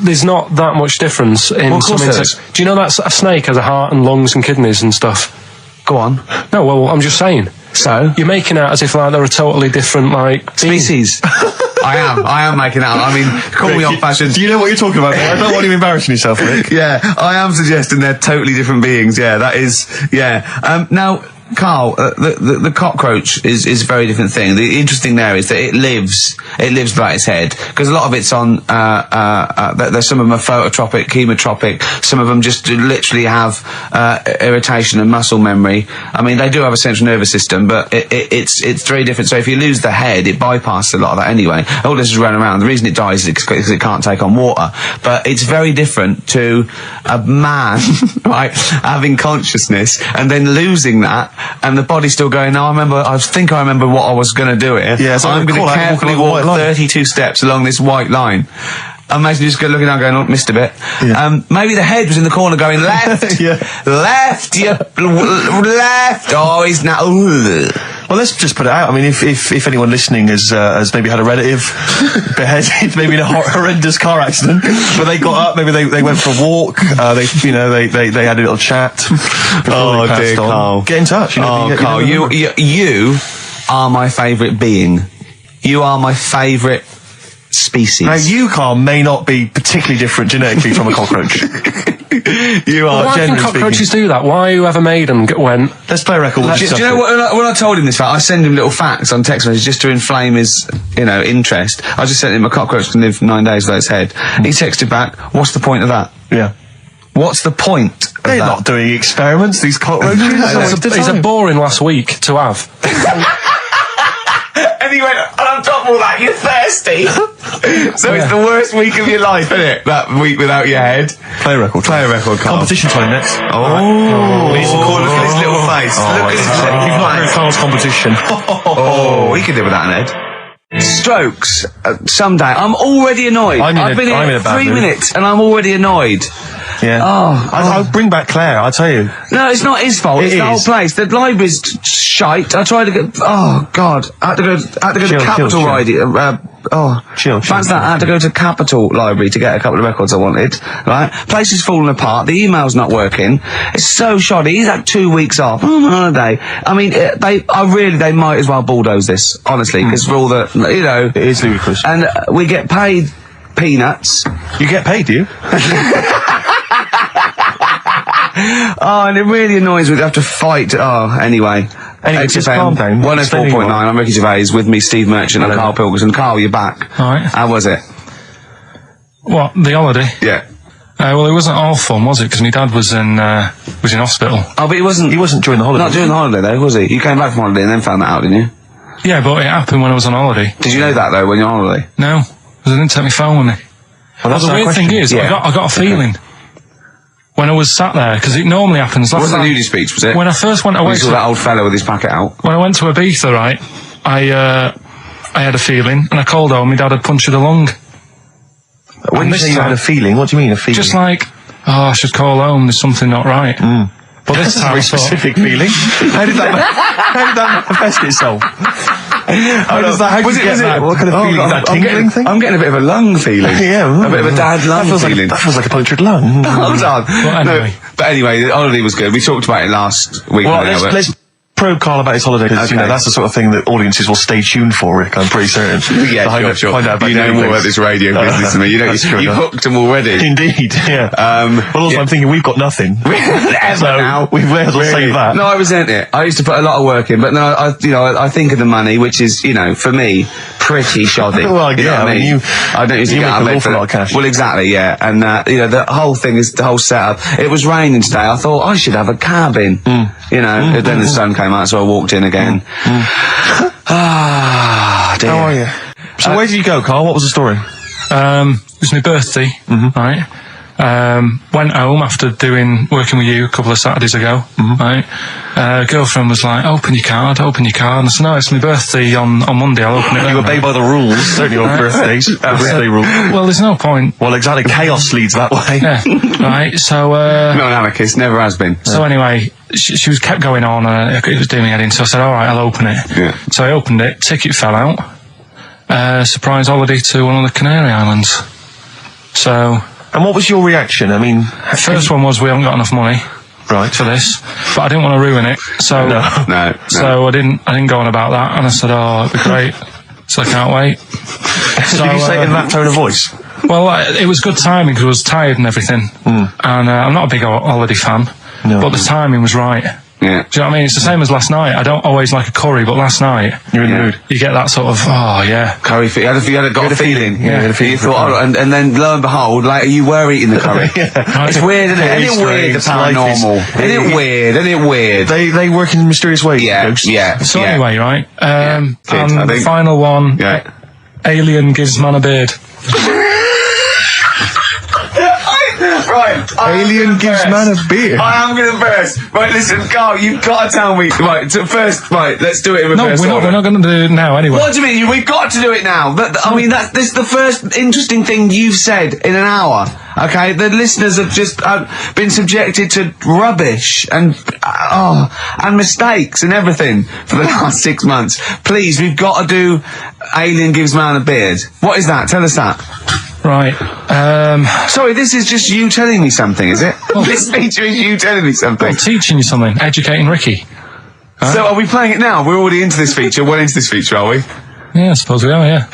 There's not that much difference in Well, of some course there insects. Do you know that a snake has a heart and lungs and kidneys and stuff? Go on. No, well, I'm just saying. So? You're making out as if like they're a totally different Species. I am making out. I mean, call me old-fashioned. Do you know what you're talking about? I don't want you embarrassing yourself, Rick. Yeah, I am suggesting they're totally different beings. Yeah, that is. Yeah. Now, Carl, the cockroach is a very different thing. The interesting there is that it lives without its head, because a lot of it's on. There's some of them are phototropic, chemotropic. Some of them just literally have irritation and muscle memory. I mean, they do have a central nervous system, but it's very different. So if you lose the head, it bypasses a lot of that anyway. All this is running around. The reason it dies is because it can't take on water. But it's very different to a man, right, having consciousness and then losing that. And the body's still going, no, I think I remember what I was going to do here. Yeah, so I'm going to carefully walk 32 steps along this white line. Imagine you just looking down going, oh, missed a bit. Yeah. Maybe the head was in the corner going, left, Yeah. left, left. Oh, he's now... Well, let's just put it out. I mean, if anyone listening has maybe had a relative beheaded, maybe in a horrendous car accident, but they got up, maybe they went for a walk, they had a little chat. Oh, dear, Carl. Get in touch. Carl, you are my favourite being. You are my favourite species. Now, you, Carl, may not be particularly different genetically from a cockroach. You are, Why can generally cockroaches speaking. do that? Why whoever made them went... Let's play a record. Do you know what? When I told him this fact, I send him little facts on text messages just to inflame his, interest. I just sent him a cockroach can live 9 days without its head. He texted back, "What's the point of that? Yeah. What's the point of They're that?" not doing experiments, these cockroaches. It's a boring last week to have. And he went, and on top of all that, you're thirsty. So it's the worst week of your life, isn't it? That week without your head. Play a record. Play a record, Carl. Competition time next. Oh. Look at his little face. Look at his little You've not heard face. Carl's competition. Oh, he could live with that in head. Strokes. Someday. I'm already annoyed. I've been I'm in here a bad 3 mood. minutes and I'm already annoyed. Yeah. I'll bring back Claire, I'll tell you. No, it's not his fault. It's the whole place. The library's shite. I tried to get... Oh, God. I had to go to Capital Library. Chill. Fancy that. I had to go to Capital Library to get a couple of records I wanted. Right? Place is falling apart. The email's not working. It's so shoddy. He's had 2 weeks off. I'm on holiday. I mean, they might as well bulldoze this, honestly, because for all the, It is ludicrous. and we get paid peanuts. You get paid, do you? Oh, and it really annoys me to have to fight. Oh, anyway. Anyway, just calm down. 104.9, I'm Ricky Gervais, with me, Steve Merchant and Karl Pilkington. Karl, you're back. All right. How was it? What, the holiday? Yeah. Well, it wasn't all fun, was it? Because my dad was in hospital. Oh, but he wasn't during the holiday. Not during the holiday, though, was he? You came back from holiday and then found that out, didn't you? Yeah, but it happened when I was on holiday. Did you know that, though, when you're on holiday? No, because I didn't take my phone with me. Well, The weird thing is, Yeah. I got a feeling when I was sat there, because it normally happens. It wasn't a nudie speech, was it? When I first went away, We saw that old fellow with his packet out. when I went to Ibiza, right, I had a feeling, and I called home. My dad had punctured a lung. When And you this say you time- had a feeling, what do you mean, a feeling? Just like, I should call home. There's something not right. But this That's a time, very I thought, specific feeling. How did that manifest itself? How did you get that? What kind of feeling? Is that tingling thing? I'm getting a bit of a lung feeling. Yeah. A bit of a dad lung feeling. That feels like a punctured lung. Hold on. Well, anyway. No, but anyway, the holiday was good. We talked about it last week. Well, now, but- let's probe Karl about his holiday, because you know that's the sort of thing that audiences will stay tuned for, Rick. I'm pretty certain. Yeah, sure. Find out about you know more things. about this radio business than me. You know, That's true you enough. hooked them already. Indeed, yeah. But also, I'm thinking we've got nothing. Ever So now. we may as well save that. No, I resent it. I used to put a lot of work in, but no, I think of the money, which is, you know, for me, pretty shoddy. Well, you know yeah, what I mean, I don't usually you get make out of an bed awful for lot of cash. Well, exactly, yeah. And, you know, the whole thing is, the whole setup. It was raining today. I thought I should have a cabin. You know, and then the sun came out, so I walked in again. Ah, dear. How are you? So where did you go, Karl? What was the story? It was my birthday, right? Went home after working with you a couple of Saturdays ago, right? Girlfriend was like, open your card. And I said, no, it's my birthday on Monday, I'll open it then. You obey by the rules, certainly on birthdays. Birthday rule. Well, there's no point. Well, exactly. Chaos leads that way. Yeah, right, so, Not an anarchist, never has been. so anyway, she was kept going on, it was doing me head in, so I said, alright, I'll open it. Yeah. So I opened it, ticket fell out, surprise holiday to one of the Canary Islands. So, And what was your reaction? I mean, first one was we haven't got enough money right. for this, but I didn't want to ruin it, so No. so I didn't go on about that, and I said, oh, it'd be great, so I can't wait. So, Did you say it in that tone of voice? well, it was good timing because I was tired and everything, and I'm not a big holiday fan, No. but the timing was right. Yeah. Do you know what I mean? It's the same as last night. I don't always like a curry, but last night You're in the mood. you get that sort of, oh yeah. Curry, you had got a feeling. Yeah, you had a feeling You for thought, curry. and then lo and behold, like, you were eating the curry. It's weird, isn't it? Isn't it weird, the paranormal? Isn't it weird? Isn't it weird? They work in mysterious ways. Yeah, ghosts. yeah. So yeah. anyway, right, Kid, I and the think. final one, Yeah. alien gives man a beard. Right. Alien gives man a beard. I am going to burst. Right, listen, Carl, you've got to tell me. Right, first, right, let's do it in No, reverse we're order. not going to do it now anyway. What do you mean? We've got to do it now. I mean, this is the first interesting thing you've said in an hour. Okay, the listeners have just been subjected to rubbish and mistakes and everything for the last 6 months. Please, we've got to do Alien Gives Man a Beard. What is that? Tell us that. Right, Sorry, this is just you telling me something, is it? This feature is you telling me something. I'm teaching you something, educating Ricky. So are we playing it now? We're already into this feature. Well into this feature, are we? Yeah, I suppose we are, yeah.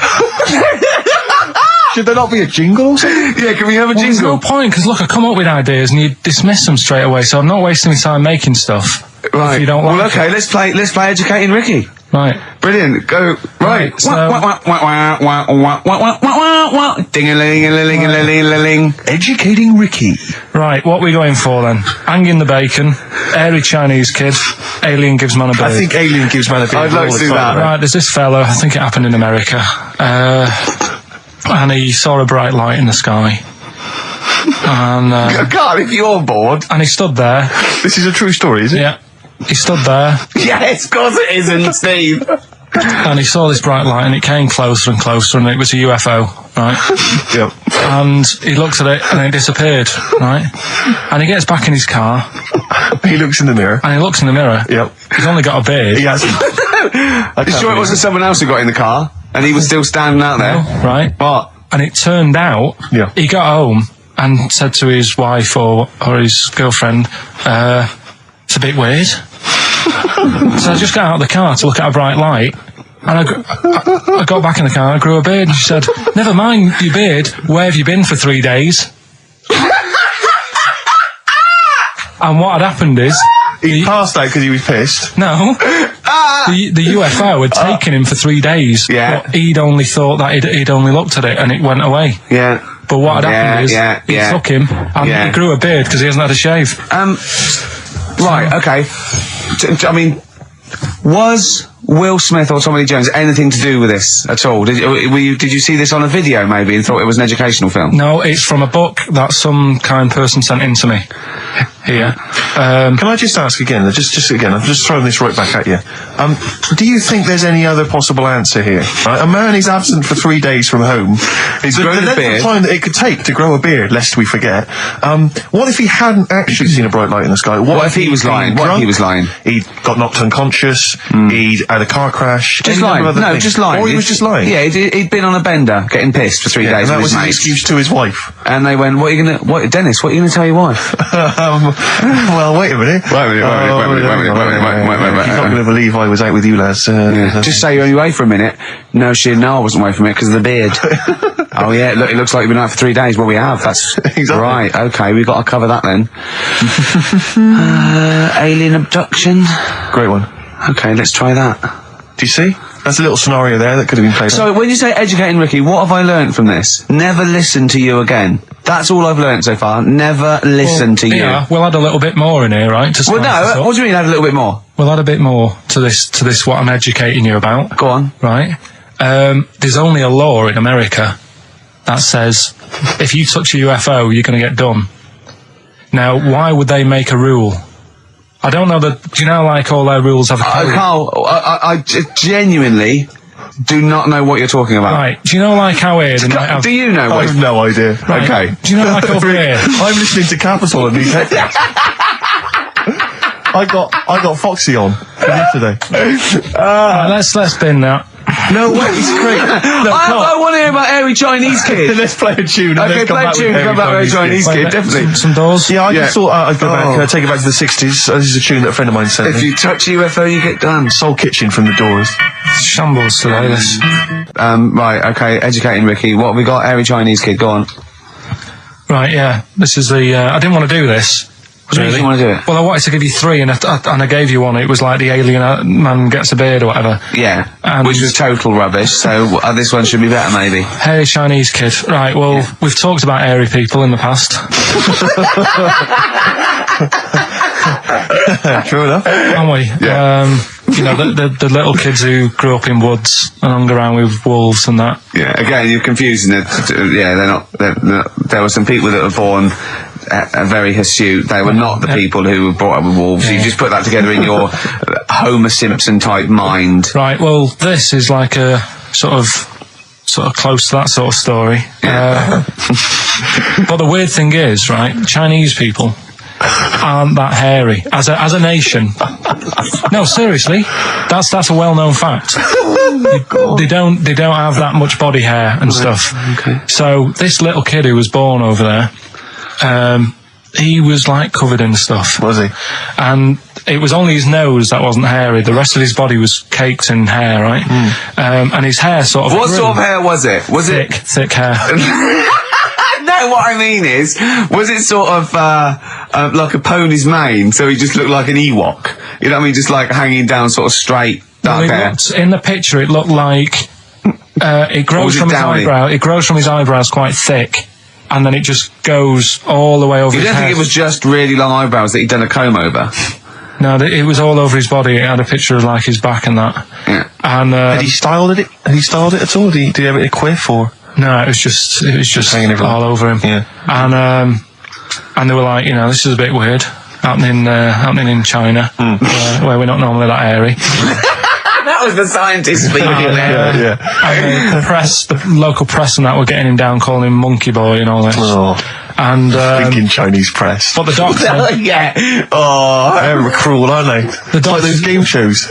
Should there not be a jingle or something? Yeah, can we have a Well, there's jingle? no point, because look, I come up with ideas and you dismiss them straight away, so I'm not wasting my time making stuff. Right. If you don't like well, okay, let's play Educating Ricky. Right. Brilliant. Go. Right. So- Ding-a-ling-a-ling-a-ling-a-ling. Educating Ricky. Right, what are we going for then? Hanging the bacon, airy Chinese kid, alien gives man a beard. I think Alien gives man a beard. I'd like all to the do time. that. Right, there's this fella, I think it happened in America, and he saw a bright light in the sky. And, God, if you're bored. and he stood there, This is a true story, is it? yeah, he stood there, Yes, of course it isn't, Steve. and he saw this bright light, and it came closer and closer, and it was a UFO, right? Yep. And he looked at it, and it disappeared, right? And he gets back in his car, He looks in the mirror. and he looks in the mirror. Yep. He's only got a beard, He has. You sure it wasn't someone else who got in the car and he was still standing out there? right? What? And it turned out, Yeah. he got home and said to his wife or his girlfriend, it's a bit weird. So I just got out of the car to look at a bright light, and I got back in the car and I grew a beard, and she said, never mind your beard, where have you been for 3 days? And what had happened is, He passed out because he was pissed. no, the UFO had taken him for 3 days. Yeah. But he'd only thought that he'd only looked at it and it went away. Yeah. But what had happened is, he took him and Yeah. he grew a beard because he hasn't had a shave. Right, okay. I mean, was Will Smith or Tommy Lee Jones anything to do with this at all? Did you see this on a video maybe and thought it was an educational film? No, it's from a book that some kind person sent in to me. Here. Can I just ask again? Just again. I'm just throwing this right back at you. Do you think there's any other possible answer here? Right? A man is absent for 3 days from home. He's the grown a length beard. of time that it could take to grow a beard, lest we forget. What if he hadn't actually seen a bright light in the sky? What if he was he'd been lying? What if he drunk? was lying? He got knocked unconscious. illness, he'd had a car crash. Just any lying. number of other No, things. just lying. Or he was just lying. Yeah, he'd been on a bender, getting pissed for 3 days and that with was his his mates. excuse to his wife. And they went, Dennis, what are you going to tell your wife? Well, wait a minute. Wait a minute. You're not going to believe I was out with you, lads. Just say you're only away for a minute. No, she didn't know I wasn't away from it because of the beard. Oh yeah, look, it looks like you've been out for 3 days. Well, we have. That's Exactly. right. Okay, we've got to cover that then. Alien abduction. Great one. Okay, let's try that. Do you see? That's a little scenario there that could have been played out. So when you say educating Ricky, what have I learnt from this? Never listen to you again. That's all I've learnt so far. Never listen to you. Yeah, we'll add a little bit more in here, right? To Well, spice this no. up. What do you mean? Add a little bit more. We'll add a bit more to this. What I'm educating you about. Go on. Right? There's only a law in America that says if you touch a UFO, you're going to get done. Now, why would they make a rule? I don't know that. Do you know, like all their rules have a code? Carl, I genuinely do not know what you're talking about. Right? Do you know, like how here they might have? Do you know I what? have no idea. Right, Okay. Do you know, like over here? I'm listening to Capital and these headphones. I got Foxy on from yesterday. Right, let's bin that. No way, it's great. No, I want to hear about Airy Chinese Kid. Let's play a tune. And Okay, then come play a back tune. with Come back with Chinese Kid. Wait, Definitely. some doors. Yeah, I Yeah. just thought I'd go back, take it back to the 60s. This is a tune that a friend of mine sent If me. you touch a UFO, you get done. Soul Kitchen from the Doors. Shambles today. This. Right. Okay. Educating Ricky. What have we got? Airy Chinese Kid. Go on. Right. Yeah. This is the. I didn't want to do this. What do you mean you want to do it? Well, I wanted to give you three, and I gave you one. It was like the alien man gets a beard or whatever. Yeah. And- Which was total rubbish. So this one should be better, maybe. Hairy Chinese kid. Right, well, we've talked about hairy people in the past. True enough. Haven't we? Yeah. You know, the little kids who grew up in woods and hung around with wolves and that. Yeah. Again, you're confusing it. Yeah, they're not. There were some people that were born very hirsute. They were not the people who were brought up with wolves. Yeah. You just put that together in your Homer Simpson type mind. Right, well, this is like a sort of close to that sort of story. But the weird thing is, right, Chinese people aren't that hairy as a nation. No, seriously, that's a well-known fact. They don't have that much body hair and stuff. Okay. So this little kid who was born over there, he was like covered in stuff. Was he? And it was only his nose that wasn't hairy. The rest of his body was caked in hair, right? And his hair sort of What grew. sort of hair was it? Was Thick hair. No, what I mean is, was it sort of like a pony's mane, so he just looked like an Ewok? You know what I mean? Just like hanging down sort of straight, dark hair. In the picture, it looked like it grows was it from his downy? eyebrow. It grows from his eyebrows quite thick, and then it just goes all the way over You his don't head. think it was just really long eyebrows that he'd done a comb over? No, it was all over his body. It had a picture of like his back and that. Yeah. And Had he styled it? Had he styled it at all? Did he have it in a quiff or? no, it was just hanging everywhere. all over him. Yeah. And they were like, you know, this is a bit weird happening in China, where we're not normally that hairy. That was the scientist speaking there. Yeah. And the local press and that were getting him down, calling him monkey boy and all this. Oh, And thinking Chinese press. but the doctor, Yeah. Oh. They're cruel, aren't they? It's like those game shows.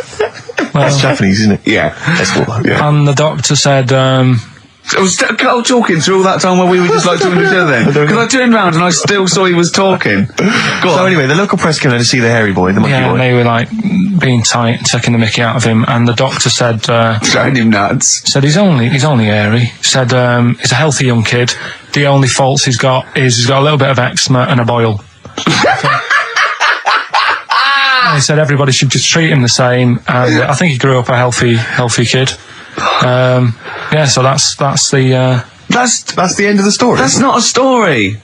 That's Japanese, isn't it? Yeah. That's what. Yeah. and the doctor said, Was Carl talking through all that time while we were just like talking to each other then? Because I turned round and I still saw he was talking. Go So on. anyway, the local press came in to see the hairy boy, the monkey yeah, boy. and they were like being tight, taking the mickey out of him. And the doctor said, Throwing him nuts. he's only hairy. Said he's a healthy young kid. The only faults he's got is he's got a little bit of eczema and a boil. And he said everybody should just treat him the same, and I think he grew up a healthy kid. Yeah, so that's the That's the end of the story. That's not a story.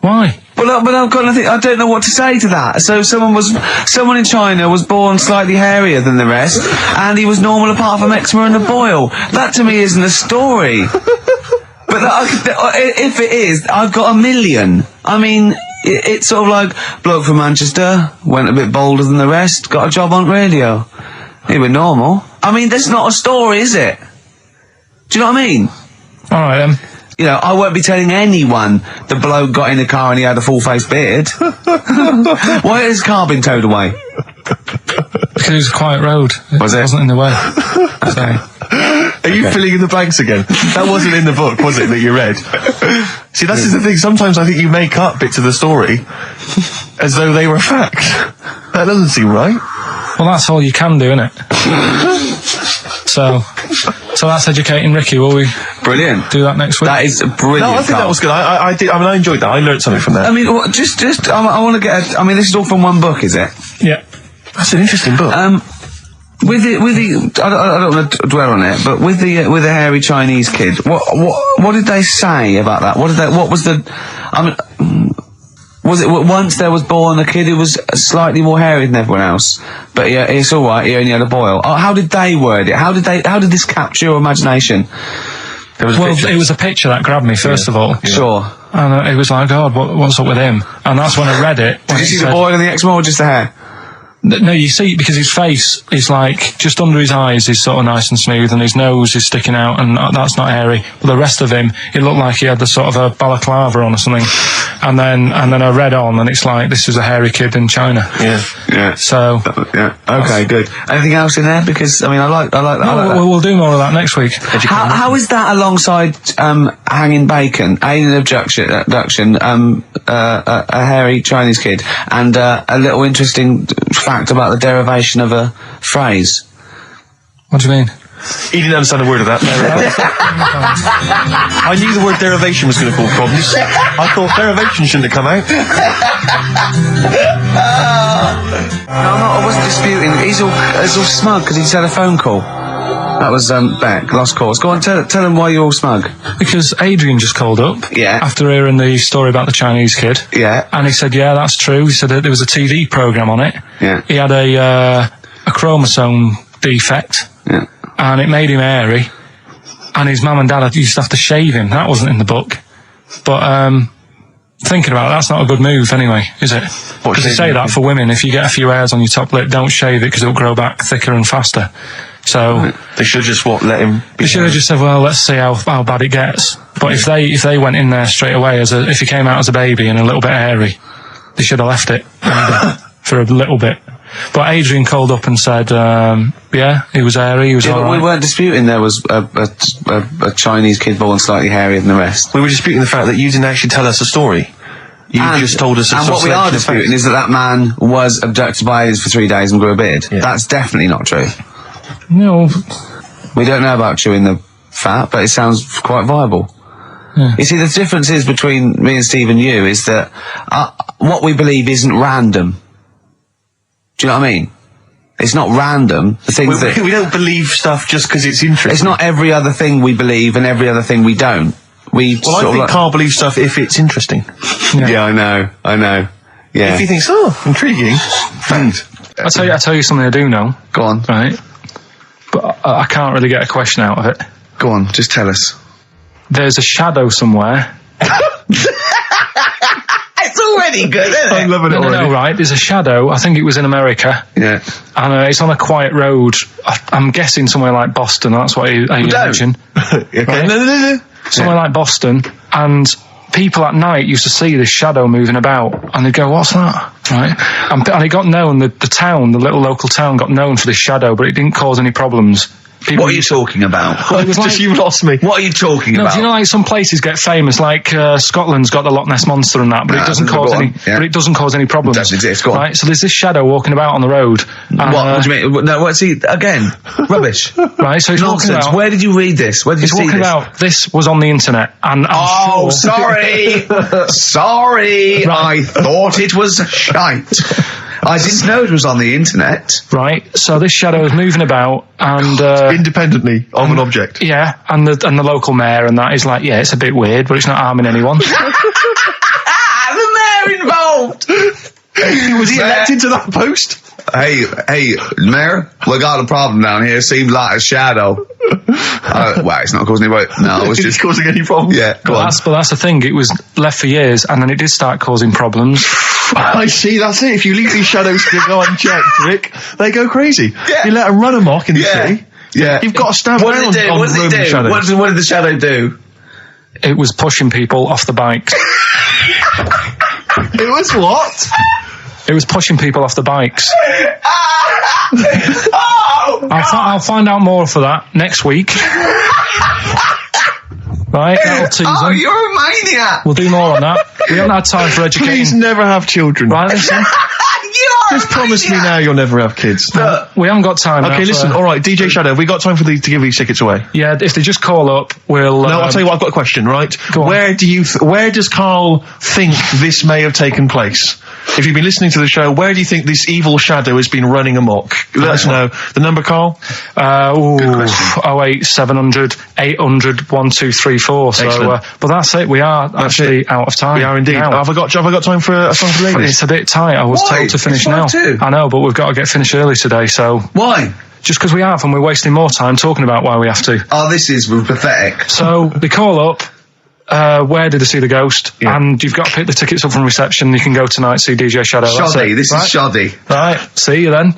why. But I've got nothing. I don't know what to say to that. So someone in China was born slightly hairier than the rest, and he was normal apart from eczema and a boil. That to me isn't a story. But if it is, I've got a million. I mean, it's sort of like bloke from Manchester went a bit bolder than the rest, got a job on radio. He was normal. I mean, that's not a story, is it? Do you know what I mean? All right then. You know, I won't be telling anyone the bloke got in the car and he had a full-face beard. Why has his car been towed away? Because it was a quiet road. It wasn't in the way. So. Are you filling in the blanks again? That wasn't in the book, was it, that you read? See, that's the thing. Sometimes I think you make up bits of the story as though they were fact. That doesn't seem right. Well, that's all you can do, innit? So that's educating Ricky. Will we Brilliant. do that next week? That is brilliant. No, I think that was good. I did. I mean, I enjoyed that. I learned something from that. I mean, I want to get. I mean, this is all from one book, is it? Yeah. That's an interesting book. With the, I don't want to dwell on it, but with the hairy Chinese kid, what did they say about that? What was the, I mean, was it once there was born a kid who was slightly more hairy than everyone else, but yeah, it's all right. He only had a boil. Oh, how did they word it? How did this capture your imagination? It was a picture that grabbed me first of all. Yeah. Sure. And it was like, God, what's up with him? And that's when I read it. Did you see the boil and the eczema or just the hair? No, you see, because his face is like, just under his eyes is sort of nice and smooth, and his nose is sticking out, and that's not hairy. But the rest of him, it looked like he had the sort of a balaclava on or something. And then I read on, and it's like, this is a hairy kid in China. Yeah. So. Yeah. Okay, good. Anything else in there? Because, I mean, I like that. We'll do more of that next week. How is that alongside hanging bacon, alien abduction, a hairy Chinese kid, and a little interesting fact about the derivation of a phrase? What do you mean? He didn't understand a word of that. I knew the word derivation was going to cause problems. I thought derivation shouldn't have come out. No, I wasn't disputing. He's all smug because he just had a phone call. That was Beck, lost cause. Go on, tell him why you're all smug. Because Adrian just called up. Yeah. After hearing the story about the Chinese kid. Yeah. And he said, yeah, that's true. He said that there was a TV programme on it. Yeah. He had a chromosome defect. Yeah. And it made him hairy. And his mum and dad used to have to shave him. That wasn't in the book. But thinking about it, that's not a good move anyway, is it? Because they say that for women, if you get a few hairs on your top lip, don't shave it because it'll grow back thicker and faster. So they should just let him. They should have just said, well, let's see how bad it gets. But if they went in there straight away if he came out as a baby and a little bit hairy, they should have left it for a little bit. But Adrian called up and said, yeah, he was hairy, he was all right. We weren't disputing there was a Chinese kid born slightly hairier than the rest. We were disputing the fact that you didn't actually tell us a story. You just told us a And what we are disputing is that man was abducted by aliens for 3 days and grew a beard. Yeah. That's definitely not true. No. We don't know about chewing the fat, but it sounds quite viable. Yeah. You see, the difference is between me and Steve and you is that what we believe isn't random. Do you know what I mean? It's not random. The things we don't believe stuff just because it's interesting. It's not every other thing we believe and every other thing we don't. I think Karl believes stuff if it's interesting. Yeah, I know. Yeah. If he thinks, intriguing, fact. I tell you something I do know. Go on. Right. But I can't really get a question out of it. Go on, just tell us. There's a shadow somewhere. It's already good, isn't it? I'm loving it already. No, right. There's a shadow. I think it was in America. Yeah. And it's on a quiet road. I'm guessing somewhere like Boston. That's what you mentioned. Okay. Right? No. Somewhere like Boston. And people at night used to see this shadow moving about. And they'd go, what's that? Right. And it got known, the little local town got known for this shadow, but it didn't cause any problems. What are you talking about? You lost me. What are you talking about? Do you know, like some places get famous, like Scotland's got the Loch Ness Monster and that, but it doesn't cause any. Yeah. But it doesn't cause any problems. It doesn't exist. Go on. Right. So there's this shadow walking about on the road. What do you mean? No, what's he again? Rubbish. Right. So he's nonsense. Walking about, where did you read this? Where did you see this? He's walking about. This was on the internet, and I'm sure. Sorry, sorry. Right. I thought it was shite. I didn't know it was on the internet. Right, so this shadow is moving about and independently of an object. Yeah, and the local mayor and that is like, yeah, it's a bit weird, but it's not harming anyone. The mayor involved. Was he elected to that post? Hey, mayor, we got a problem down here. Seems like a shadow. Well, it's not causing any. No, it's just causing any problems. Yeah, but that's the thing. It was left for years, and then it did start causing problems. I see. That's it. If you leave these shadows to go unchecked, Rick, they go crazy. Yeah. You let them run amok in the city. Yeah, you've got to stand down on Roman shadows. What did the shadow do? It was pushing people off the bikes. It was what? It was pushing people off the bikes. Oh, I'll find out more for that next week. Right, that'll tease oh, them. you're a maniac. We'll do more on that. We haven't had time for educating. Please never have children. Right, listen. Just promise me now you'll never have kids. We haven't got time. Okay, listen. All right, DJ Shadow, have we got time to give these tickets away? Yeah, if they just call up, we'll. No, I'll tell you what. I've got a question. Right, Go on. where does Karl think this may have taken place? If you've been listening to the show, where do you think this evil shadow has been running amok? Let us know. The number, Karl? 08700 800 1234. So, Excellent. but that's it. We are actually out of time. We are indeed. Now. Have I got time for a song for the ladies? It's a bit tight. I was Why? told to finish It's now. 5:02. I know, but we've got to get finished early today. So Why? just because we have, and we're wasting more time talking about why we have to. Oh, this is pathetic. So they call up. Where did they see the ghost? Yeah. And you've got to pick the tickets up from reception. You can go tonight, see DJ Shadow. That's Shoddy. it. This Right? is shoddy. Right. See you then.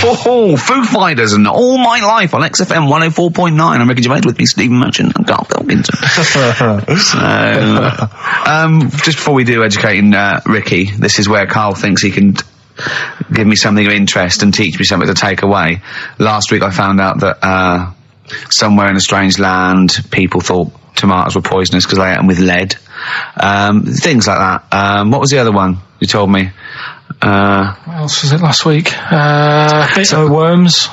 Oh, Foo Fighters and All My Life on XFM 104.9. I'm Ricky Gervais with me, Stephen Merchant and Karl Pilkington. Just before we do educating Ricky, this is where Karl thinks he can give me something of interest and teach me something to take away. Last week I found out that somewhere in a strange land, people thought tomatoes were poisonous because they ate them with lead. Things like that. What was the other one you told me? What else was it last week? So worms.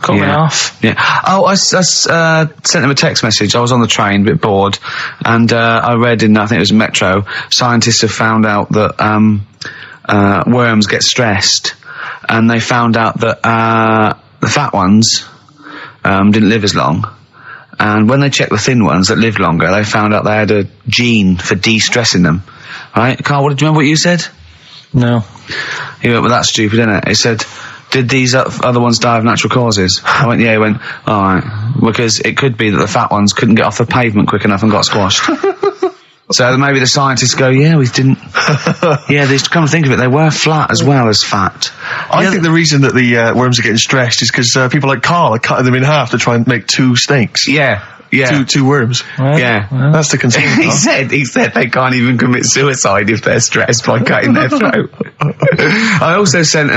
Cut me off. Yeah. Oh, I sent him a text message. I was on the train, a bit bored, and I read in, I think it was Metro, scientists have found out that worms get stressed, and they found out that the fat ones didn't live as long. And when they checked the thin ones that lived longer, they found out they had a gene for de-stressing them. Right? Karl, do you remember what you said? No. He went, well, that's stupid, isn't it? He said, did these other ones die of natural causes? I went, yeah. He went, all right. Because it could be that the fat ones couldn't get off the pavement quick enough and got squashed. So maybe the scientists go, yeah, we didn't. Yeah, they come to think of it, they were flat as well as fat. I think the reason that the worms are getting stressed is because people like Karl are cutting them in half to try and make 2 snakes. Yeah. Yeah. Two worms. Yeah. That's the concern. he said they can't even commit suicide if they're stressed by cutting their throat. I also sent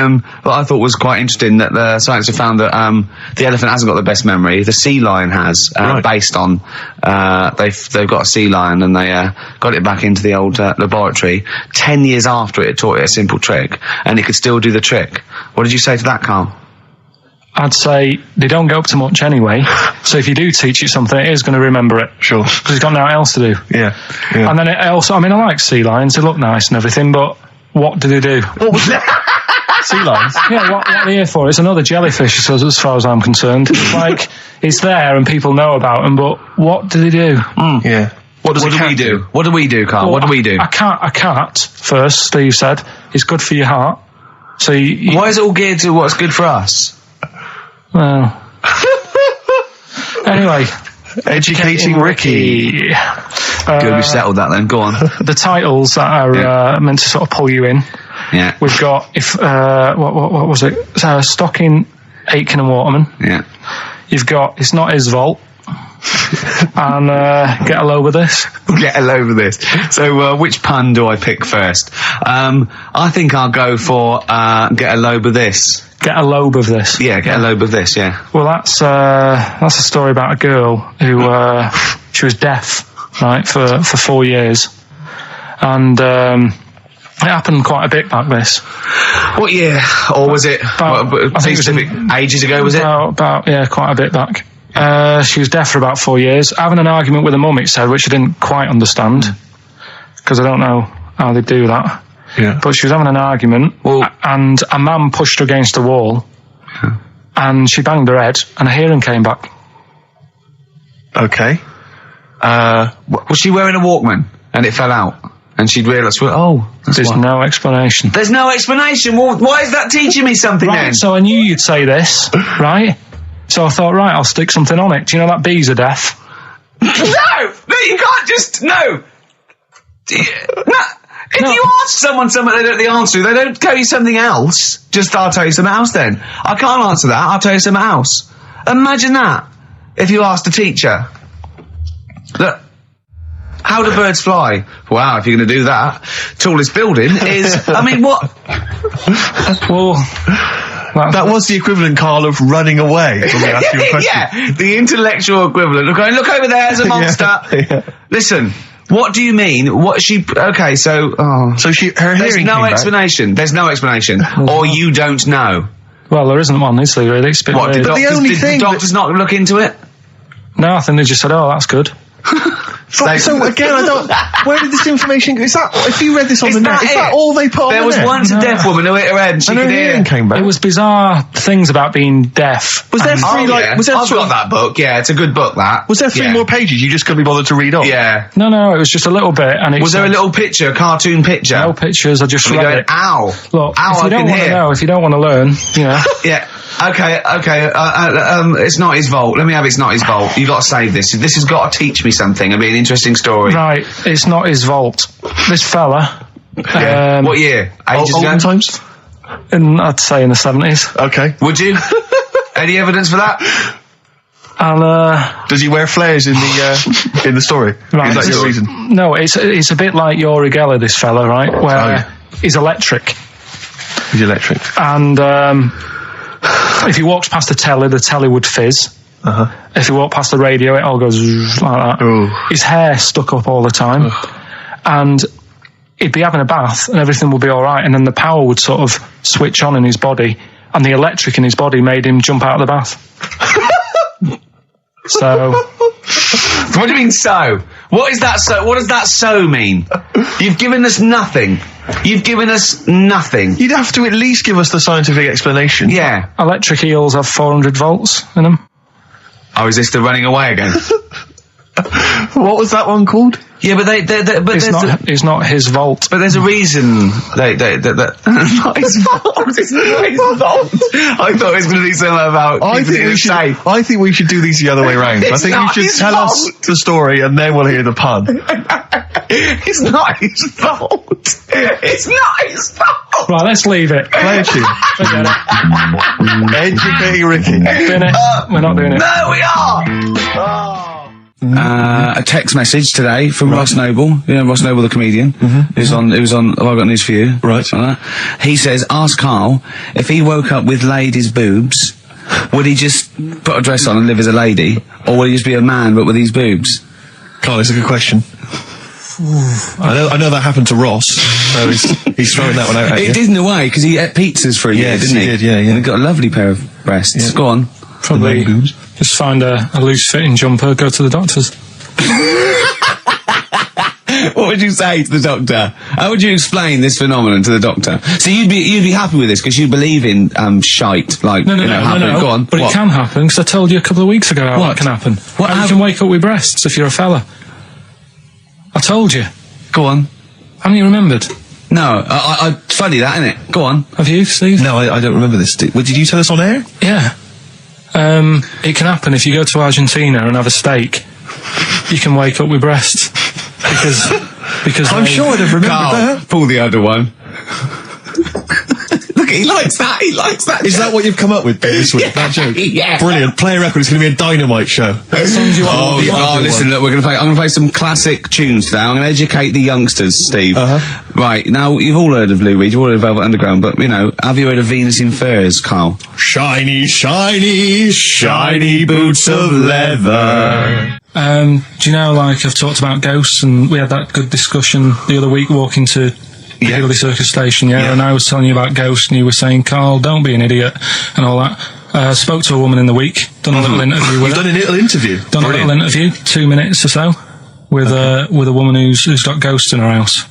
what I thought was quite interesting, that the scientists have found that the elephant hasn't got the best memory. The sea lion has, Right. based on they've got a sea lion and they got it back into the old laboratory. 10 years after it taught it a simple trick, and it could still do the trick. What did you say to that, Karl? I'd say they don't go up to much anyway. So if you do teach it something, it is going to remember it. Sure. Because it's got nothing else to do. Yeah. And then it also, I mean, I like sea lions. They look nice and everything, but what do they do? What was that? Sea lions? Yeah, what are they here for? It's another jellyfish, as far as I'm concerned. It's like, it's there and people know about them, but what do they do? Yeah. What do we do? What do we do, Karl? Well, what do we do? A cat, first, Steve said, is good for your heart. So Why is it all geared to what's good for us? Well. Anyway. Educating Ricky. Good, we've settled that then. Go on. The titles that are meant to sort of pull you in. Yeah. We've got, what was it? Stocking, Aitken and Waterman. Yeah. You've got It's Not His Vault. And Get a Load with This. Get a load of this. So, which pun do I pick first? I think I'll go for get a load of this. Get a lobe of this. Yeah, get a load of this. Yeah. Well, that's a story about a girl who she was deaf, right, for 4 years, and it happened quite a bit back this. What year? Or was it? I think it was ages ago. Was it? About quite a bit back. She was deaf for about 4 years, having an argument with her mum, it said, which I didn't quite understand, because I don't know how they do that. Yeah. But she was having an argument, and a man pushed her against a wall, and she banged her head, and her hearing came back. Okay. Was she wearing a Walkman and it fell out? And she'd realised, There's no explanation. There's no explanation. Well, why is that teaching me something Right, then? so I knew you'd say this, right? So I thought, right, I'll stick something on it. Do you know that bees are deaf? No, you can't just, no. If you ask someone something they don't know the answer to, they don't tell you something else. Just, I'll tell you something else then. I can't answer that, I'll tell you something else. Imagine that, if you asked a teacher. Look. How do birds fly? Wow, if you're going to do that, tallest building is. I mean, what? Well, That was the equivalent, Carl, of running away when we asked you a question. Yeah, the intellectual equivalent. Look over there, there's a monster. Yeah. Listen, what do you mean? What she? Okay, so So her there's hearing no came back. explanation. There's no explanation, or you don't know. well, there isn't one, is there, really? It's a bit What? weird. Did, the doctors, only did thing the doctors not look into it? No, I think they just said, oh, that's good. So again, I don't. Where did this information go? Is that if you read this on Is the net? that Is that it? all they put on There the was net? once a deaf woman who hit her head and she And her could hear. hearing came back. It was bizarre things about being deaf. Was there And- three Yeah. was there I've sort got of- that book. Yeah, it's a good book. That Was there three Yeah. more pages you just couldn't be bothered to read off? Yeah. No, it was just a little bit, and it Was there a said- little picture, a cartoon picture? no pictures. I just And we read going, it. ow, Look, ow, if I you don't can want to hear. know, if you don't want to learn, you know. Yeah. Okay. It's not his fault. Let me have It's Not His Fault. You got to save this. This has got to teach me something. It'll be an interesting story. Right, it's not his vault. This fella, Yeah. What year? Ages ago? Olden times? I'd say in the 70s, Okay. Would you? Any evidence for that? and Does he wear flares in the story? Right. Is that your This- reason? no, it's a bit like Yuri Geller, this fella, right, where Oh, yeah. he's electric, He's electric. and if he walks past the telly would fizz. Uh-huh. If he walked past the radio, it all goes like that. Ooh. His hair stuck up all the time, and he'd be having a bath, and everything would be all right, and then the power would sort of switch on in his body, and the electric in his body made him jump out of the bath. So, What do you mean so? What is that so? What does that so mean? You've given us nothing. You've given us nothing. You'd have to at least give us the scientific explanation. Yeah. electric eels have 400 volts in them. Oh, is this the running away again? What was that one called? Yeah, but but It's not his vault. but there's a reason that not his fault. It's not his fault. I thought it was going to be something about keeping it safe. I think we should do these the other way round. I It's think you not should his tell us fault. the story and then we'll hear the pun. It's not his fault. It's not his fault. Right, let's leave it. Play a tune. Forget it. Educating Ricky. Bin it. We're not doing it. No, we are. A text message today from Ross Noble. You know Ross Noble, the comedian. It was on. Oh, I've got news for you. Right. He says, ask Carl if he woke up with ladies' boobs, would he just put a dress on and live as a lady, or would he just be a man but with these boobs? Carl, it's a good question. I know that happened to Ross, so he's throwing that one out at you. It did in a way because he ate pizzas for a year, Yes, didn't he? he did, yeah. And he got a lovely pair of breasts. Yeah. Go on. Probably The boobs. just find a loose fitting jumper, go to the doctor's. What would you say to the doctor? How would you explain this phenomenon to the doctor? So you'd be happy with this because you believe in shite, like No. happening. Go on. But What? it can happen, because I told you a couple of weeks ago how What? that can happen. What How you can wake up with breasts if you're a fella. I told you. Go on. Haven't you remembered? No, funny that, isn't it? Go on. Have you, Steve? No, I don't remember this. Did you tell us on air? Yeah. It can happen if you go to Argentina and have a steak. You can wake up with breasts. Because I'm sure I'd have remembered that. Pull the other one. Look, he likes that. He likes that. Is that what you've come up with this week? That joke? Yeah. Brilliant. Play a record. It's going to be a dynamite show. songs you want. Listen, look, I'm going to play some classic tunes today. I'm going to educate the youngsters, Steve. Uh-huh. Right, now, you've all heard of Lou Reed, you've all heard of Velvet Underground, but, have you heard of Venus in Furs, Carl? Shiny, shiny, shiny boots of leather. Do you know, like, I've talked about ghosts, and we had that good discussion the other week walking to Piccadilly Circus Station, and I was telling you about ghosts, and you were saying, Carl, don't be an idiot, and all that. Spoke to a woman in the week, done a little interview with You've her. done a little interview. Done a little interview, 2 minutes or so, with a woman who's got ghosts in her house.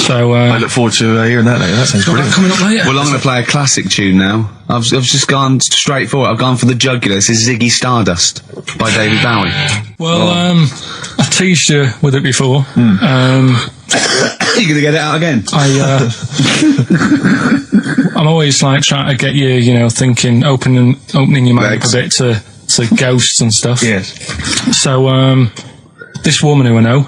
So I look forward to hearing that later. That sounds got that brilliant. coming up later. Well, I'm going to play a classic tune now. I've just gone straight for it. I've gone for the jugular. This is Ziggy Stardust by David Bowie. Well, I teased you with it before. You're going to get it out again? I'm always like trying to get you, thinking, opening your mind up a bit to ghosts and stuff. Yes. So, this woman who I know,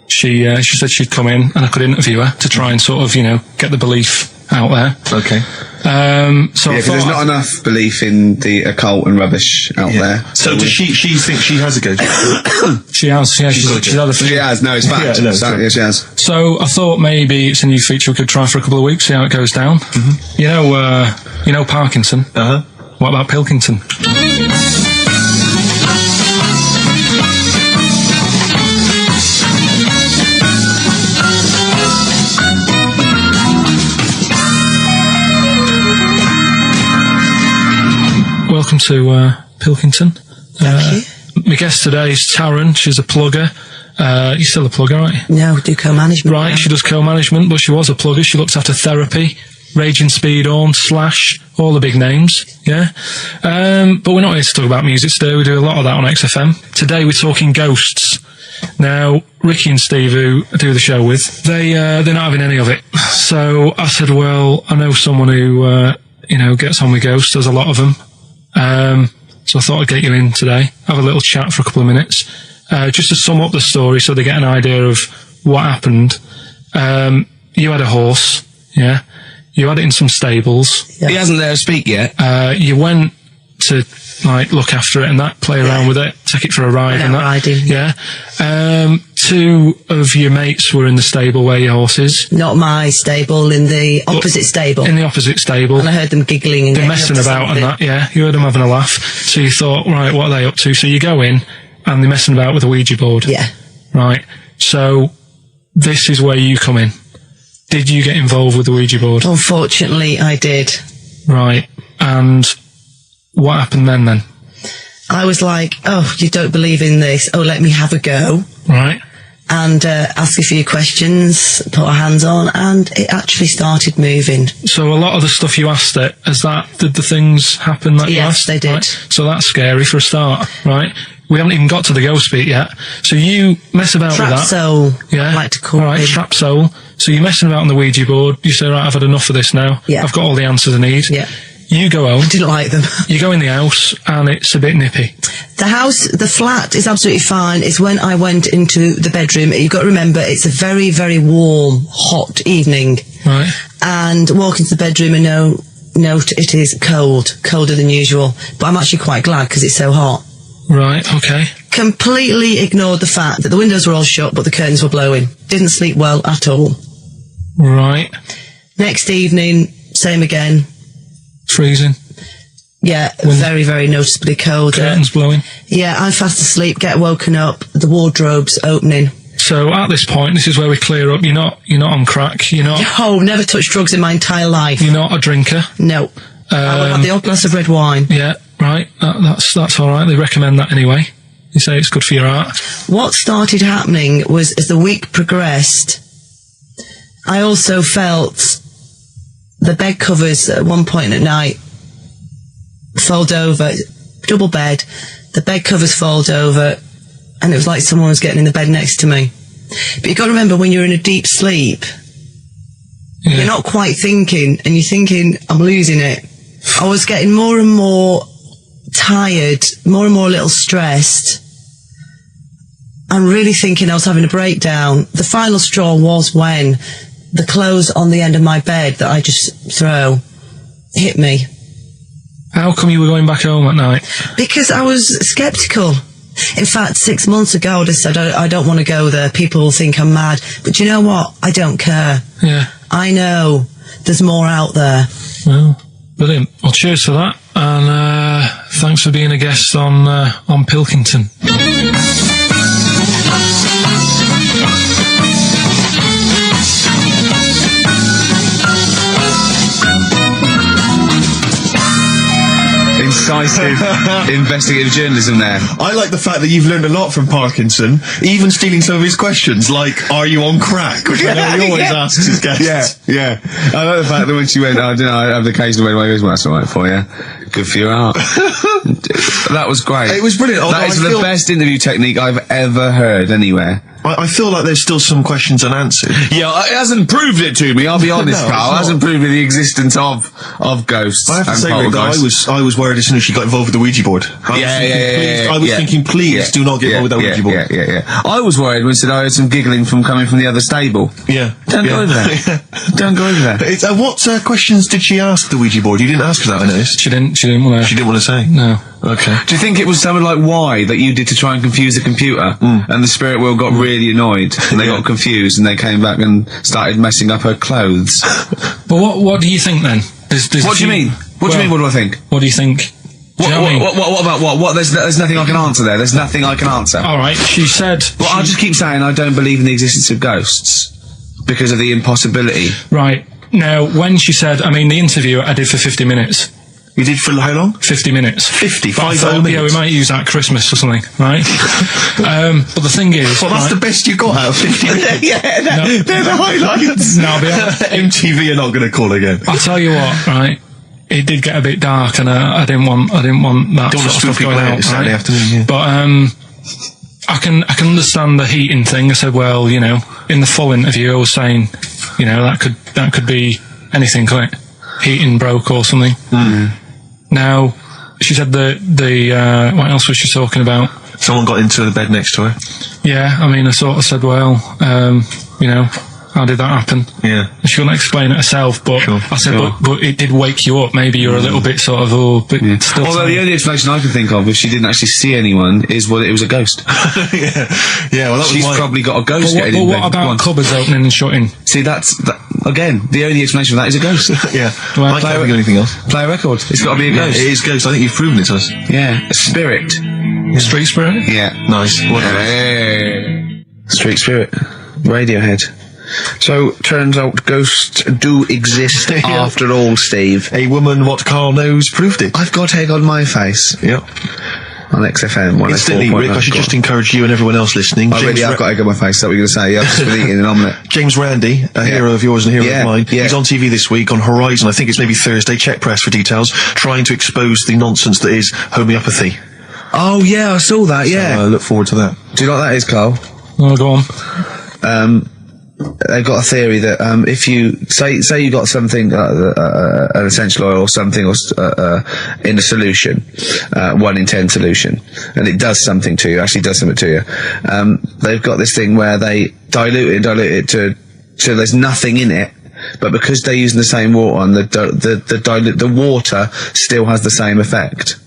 she said she'd come in and I could interview her to try and sort of, get the belief out there. Okay. So Yeah, I because thought there's not enough belief in the occult and rubbish out there. So does she think she has a ghost? she has, yeah, she's had a few. She has, no, it's fact. Yeah, no, Yeah, she has. So I thought maybe it's a new feature we could try for a couple of weeks, see how it goes down. Mm-hmm. You know Parkinson. Uh-huh. What about Pilkington? Welcome to Pilkington. Thank you. My guest today is Taryn. She's a plugger. You're still a plugger, aren't you? No, do co-management. Right, now. she does co-management, but she was a plugger. She looks after Therapy, Raging Speedhorn, Slash, all the big names, yeah? But we're not here to talk about music today. We do a lot of that on XFM. Today we're talking ghosts. Now, Ricky and Steve, who I do the show with, they're not having any of it. So I said, well, I know someone who, gets on with ghosts. There's a lot of them. So I thought I'd get you in today, have a little chat for a couple of minutes, just to sum up the story so they get an idea of what happened. You had a horse, yeah? You had it in some stables. Yeah. He hasn't let her speak yet. You went to, look after it and that, play around with it, take it for a ride and that. Riding. Yeah. Two of your mates were in the stable where your horse is. Not my stable, in the opposite stable. In the opposite stable. And I heard them giggling and They're getting messing up to about and something. that, yeah. You heard them having a laugh. So you thought, right, what are they up to? So you go in and they're messing about with a Ouija board. Yeah. Right. So this is where you come in. Did you get involved with the Ouija board? Unfortunately, I did. Right. And what happened then? I was like, oh, you don't believe in this. Oh, let me have a go. Right. And ask a few questions, put our hands on, and it actually started moving. So a lot of the stuff you asked it, did the things happen that you Yes, asked? they did. Right? So that's scary for a start, right? We haven't even got to the ghost bit yet. So you mess about Trap with that. soul, Yeah. I like to call Right, it. trap soul. So you're messing about on the Ouija board. You say, right, I've had enough of this now. Yeah. I've got all the answers I need. Yeah. You go home. Didn't like them. You go in the house and it's a bit nippy. The flat is absolutely fine. It's when I went into the bedroom. You've got to remember, it's a very, very warm, hot evening. Right. And walk into the bedroom and note it is cold, colder than usual. But I'm actually quite glad because it's so hot. Right, okay. Completely ignored the fact that the windows were all shut but the curtains were blowing. Didn't sleep well at all. Right. Next evening, same again. Freezing. Yeah, very, very noticeably cold. Curtains blowing. Yeah, I'm fast asleep, get woken up, the wardrobe's opening. So at this point, this is where we clear up. You're not on crack. You're not Oh, never touched drugs in my entire life. You're not a drinker. No. I would have the odd glass of red wine. Yeah, right. That's all right. They recommend that anyway. You say it's good for your heart. What started happening was, as the week progressed, I also felt the bed covers at one point at night fold over, double bed, the bed covers fold over, and it was like someone was getting in the bed next to me. But you've got to remember, when you're in a deep sleep, Yeah. you're not quite thinking, and you're thinking, I'm losing it. I was getting more and more tired, more and more a little stressed. I'm really thinking I was having a breakdown. The final straw was when the clothes on the end of my bed that I just throw hit me. How come you were going back home at night? Because I was sceptical. In fact, 6 months ago, I just said, I don't want to go there. People will think I'm mad. But you know what? I don't care. Yeah. I know there's more out there. Well, brilliant. Well, cheers for that, and thanks for being a guest on Pilkington. Incisive investigative journalism there. I like the fact that you've learned a lot from Parkinson, even stealing some of his questions, like, are you on crack? Which I know he always asks his guests. Yeah. I like the fact that when she went, I don't know, I have the occasional red wave, well, that's alright for you. Good for your heart. That was great. It was brilliant. That is the best interview technique I've ever heard anywhere. I feel like there's still some questions unanswered. Yeah, it hasn't proved it to me, I'll be honest, No, Carl. It it's hasn't proved me the existence of ghosts. I have to and say, Rick, poltergeists. I was worried as soon as she got involved with the Ouija board. I was thinking, please do not get involved with that Ouija board. Yeah. I was worried when I heard some giggling from coming from the other stable. Yeah. Don't go over there. Don't go over there. What questions did she ask the Ouija board? You didn't ask her that, I noticed. She didn't want to. She didn't want to say? No. Okay. Do you think it was something like why that you did to try and confuse the computer, and the spirit world got really annoyed, and they got confused, and they came back and started messing up her clothes? But what do you think then? What do you mean? What do you mean? What do I think? What do you think? Do you know what I mean? What about what? What? There's nothing I can answer there. There's nothing I can answer. All right. She said. Well, I'll just keep saying I don't believe in the existence of ghosts because of the impossibility. Right. Now, when she said, I mean, the interview I did for 50 minutes. You did for how long? 50 minutes. 50? But I 50 thought, minutes? yeah, we might use that at Christmas or something, right? But the thing is... Well, that's right, the best you got out of 50 minutes. No. They're the highlights. No, I'll be honest. MTV are not going to call again. I'll tell you what, right? It did get a bit dark, and I didn't want that Don't want to sort of spook stuff people going out out. Saturday Right? afternoon, yeah. But I can understand the heating thing. I said, well, you know, in the full interview, I was saying, you know, that could be anything, couldn't it? Heating broke or something. Now, she said what else was she talking about? Someone got into the bed next to her. Yeah, I mean, I sort of said, well, you know, how did that happen? Yeah. And she couldn't explain it herself, but Sure, I said, sure. but it did wake you up. Maybe you're a little bit sort of, still. Although the only explanation I can think of, if she didn't actually see anyone, is it was a ghost. Yeah, well, that She's was probably got a ghost But getting in bed. what Go on. about cupboards opening and shutting? See, again, the only explanation for that is a ghost. Yeah. Well, I can't think of anything else. Play a record. It's got to be a Yeah, ghost. it is ghost. I think you've proven it to us. Yeah, a spirit. Street spirit? Yeah. Nice. Whatever. Hey. Street Spirit. Radiohead. So, turns out ghosts do exist Yeah. after all, Steve. A woman, what Carl knows, proved it. I've got egg on my face. Yeah. On XFM. Instantly, Rick, I should just encourage you and everyone else listening. I really have got egg on my face. Is that what you're going to say? Yeah, I've just been eating an omelette. James Randi, a hero of yours and a hero Yeah, of mine. yeah. He's on TV this week on Horizon. I think it's maybe Thursday. Check press for details. Trying to expose the nonsense that is homeopathy. Oh, yeah, I saw that, yeah. So, look forward to that. Do you know what that is, Carl? Oh, go on. They've got a theory that if you say you got something an essential oil or something in a solution, 1 in 10 solution, and it does something to you, actually does something to you, they've got this thing where they dilute it to there's nothing in it, but because they're using the same water, and the water still has the same effect.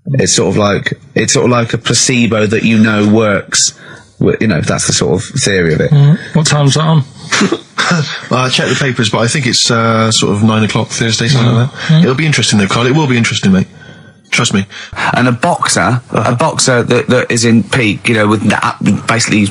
It's sort of like a placebo that works. You know, that's the sort of theory of it. What time's that on? I checked the papers, but I think it's sort of 9 o'clock Thursday, something like that. It'll be interesting though, Carl. It will be interesting, mate. Trust me. And a boxer that is in peak, you know, with that, basically,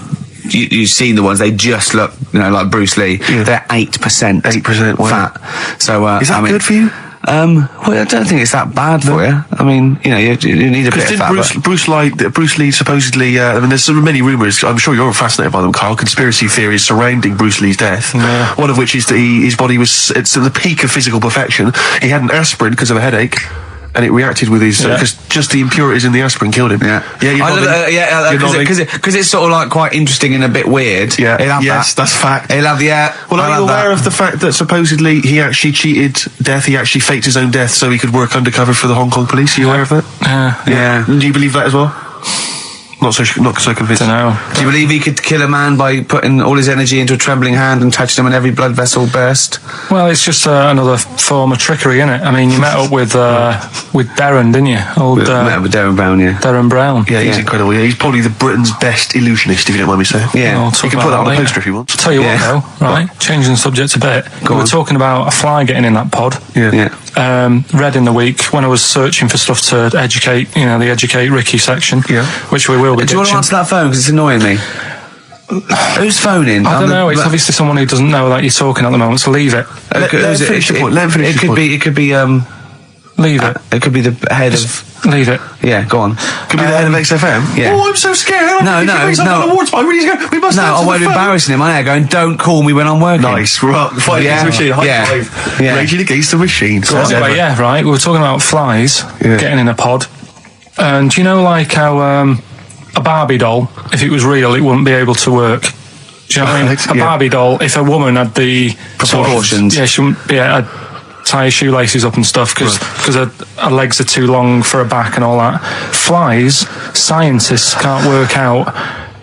you've seen the ones, they just look, you know, like Bruce Lee. Yeah. They're 8%. 8%, wow. fat. So, Is that I mean, good for you? Well, I don't think it's that bad for you. I mean, you know, you need a bit of fat. Bruce Lee supposedly, I mean, there's so many rumours, I'm sure you're fascinated by them, Carl, conspiracy theories surrounding Bruce Lee's death. Yeah. One of which is that his body was at the peak of physical perfection. He had an aspirin because of a headache, and it reacted with his, because just the impurities in the aspirin killed him. Yeah, you're nodding. because it's sort of like quite interesting and a bit weird. Yeah, He'll have yes, that's fact. He'll have Well, are you aware of the fact that supposedly he actually cheated death? He actually faked his own death so he could work undercover for the Hong Kong police. Are you aware of that? Yeah. Do you believe that as well? Not so convinced. I don't know. Do you believe he could kill a man by putting all his energy into a trembling hand and touching him and every blood vessel burst? Well, it's just another form of trickery, isn't it? I mean, you met up with Darren, didn't you? With Darren Brown, yeah. Darren Brown. Yeah, he's incredible. Yeah, he's probably the Britain's best illusionist, if you don't mind me saying. Yeah. I'll talk You can about put that on a later. poster if you want. Tell you what, though, right? Changing the subject a bit. We were talking about a fly getting in that pod. Yeah. Read in the week when I was searching for stuff to educate, you know, the Educate Ricky section, which we will be Do you want to ditching. answer that phone, because it's annoying me? Who's phoning? I don't know, it's obviously someone who doesn't know that you're talking at the moment, so leave it. Let him finish your point. Let him finish your point. It could be Leave it. it could be the head of. Leave it. Yeah, go on. Could be the head of XFM. Yeah. Oh, I'm so scared. No. We must No, I won't be embarrassing him. I know, going, don't call me when I'm working. Nice. We're up. Fighting against the machine. High five. Yeah. Raging against the machine. So anyway, yeah, right. We were talking about flies getting in a pod, and do you know, like how a Barbie doll, if it was real, it wouldn't be able to work. Do you know what I mean? A Barbie doll, if a woman had the Proportions. she wouldn't be able to tie her shoelaces up and stuff because her legs are too long for her back and all that. Flies, scientists can't work out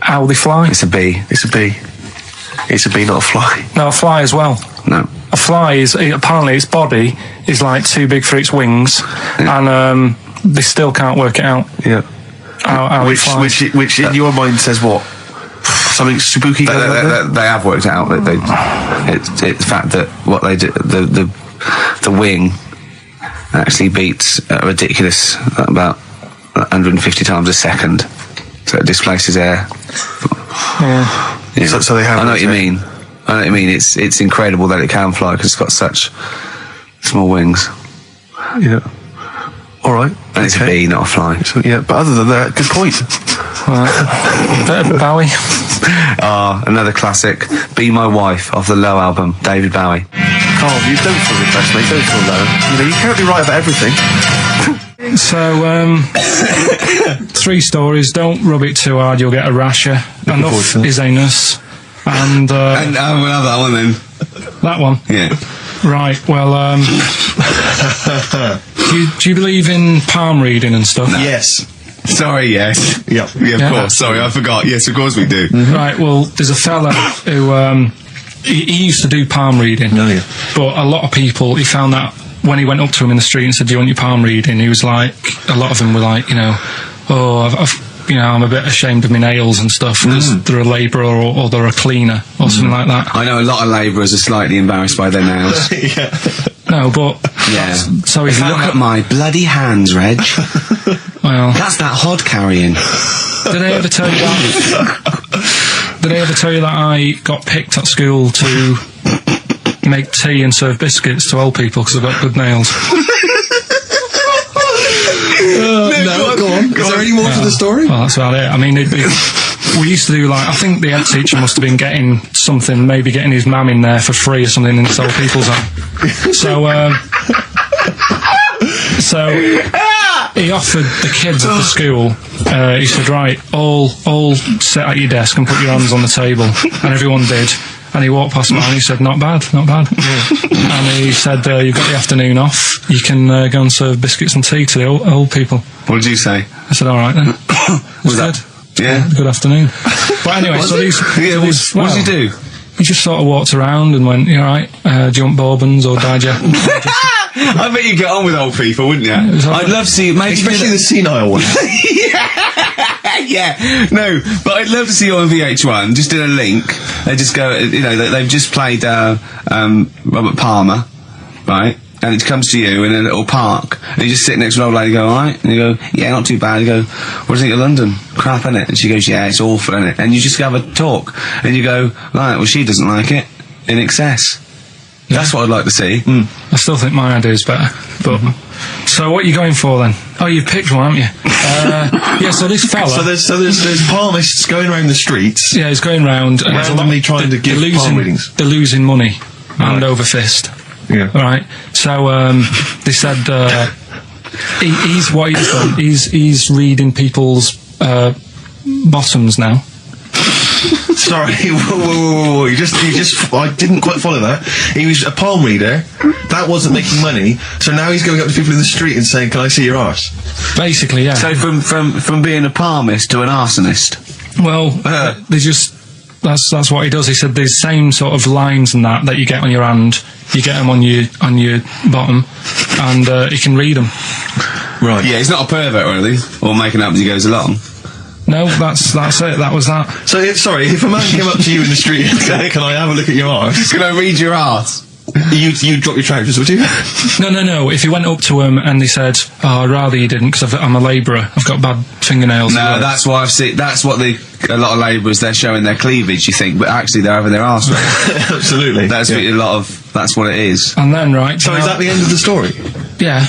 how they fly. It's a bee. It's a bee. It's a bee, not a fly. No, a fly as well. No. A fly is, apparently its body is like too big for its wings, and they still can't work it out. Yeah. How it flies. Which in your mind says what? Something spooky going on there? They have worked it out. It's the fact that what they do, the wing actually beats a ridiculous about 150 times a second, so it displaces air. Yeah. Yeah. So they have. I know what you mean. I know what you mean. It's incredible that it can fly because it's got such small wings. Yeah. All right. And it's a bee, not a fly. So, yeah, but other than that, good point. Bowie. Another classic. Be My Wife off the Low album, David Bowie. Carl, you don't feel depressed, mate. Don't feel low. You know, you can't be right about everything. So, 3 stories. Don't rub it too hard, you'll get a rasher. Enough is anus. And We'll have that one then. that one. Yeah. Right, well, do you believe in palm reading and stuff? Yes. Sorry, yes. Yep. Yeah, of Yeah. course. Sorry, I forgot. Yes, of course we do. Right, well, there's a fella who, he used to do palm reading. Oh, yeah. But a lot of people, he found that when he went up to him in the street and said, do you want your palm reading? He was like, a lot of them were like, you know, I'm a bit ashamed of my nails and stuff because they're a labourer or they're a cleaner or something like that. I know a lot of labourers are slightly embarrassed by their nails. Yeah. No, but... Yeah. So he found Look that, at my bloody hands, Reg. well, That's that hod carrying. did I ever tell you that? Did I ever tell you that I got picked at school to make tea and serve biscuits to old people because I've got good nails? No, go on. Is there any more to the story? Well, that's about it. I mean, we used to do like, I think the head teacher must have been getting something, maybe getting his mum in there for free or something in this old people's home. So he offered the kids at the school, he said, right, all sit at your desk and put your hands on the table. And everyone did. And he walked past mine and he said, not bad. And he said, you've got the afternoon off. You can go and serve biscuits and tea to the old people. What did you say? I said, all right then. Was that? Yeah. Good afternoon. But anyway, so these... Yeah, what did he do? He just sort of walked around and went, you all right? Do you want bourbons or digest? I bet you get on with old people, wouldn't you? I'd love to see... Maybe Especially the senile one. Yeah, no, but I'd love to see you on VH1, just in a link. They just go, you know, they've just played Robert Palmer, right? And it comes to you in a little park, and you just sit next to an old lady and go, alright? And you go, yeah, not too bad. You go, what do you think of London? Crap, innit? And she goes, yeah, it's awful, innit? And you just have a talk, and you go, right, well, she doesn't like it, in excess. Yeah. That's what I'd like to see. I still think my idea is better, but... So what are you going for then? Oh, you've picked one, haven't you? Yeah, so this fella... So there's palmists going around the streets. Yeah, he's going round... and randomly trying to give palm readings. They're losing money, hand over fist. Yeah. Right. So they said he's what he's done. He's reading people's bottoms now. Sorry, whoa. You just, I didn't quite follow that. He was a palm reader. That wasn't making money. So now he's going up to people in the street and saying, "Can I see your arse?" Basically, yeah. So from being a palmist to an arsonist. Well, they just. That's what he does. He said the same sort of lines and that you get on your hand, you get them on your bottom, and he can read them. Right. Yeah, he's not a pervert or anything, or making up as he goes along. No, that's it. That was that. So, if a man came up to you in the street and said, "Can I have a look at your arse?" Can I read your arse? You'd drop your trousers, would you? No. If he went up to him and they said, "Oh, I'd rather you didn't because I'm a labourer. I've got bad fingernails." No, that's why I've seen. That's what a lot of labourers, they're showing their cleavage. You think, but actually they're having their arse. Absolutely. That's that's what it is. And then So is that the end of the story? Yeah.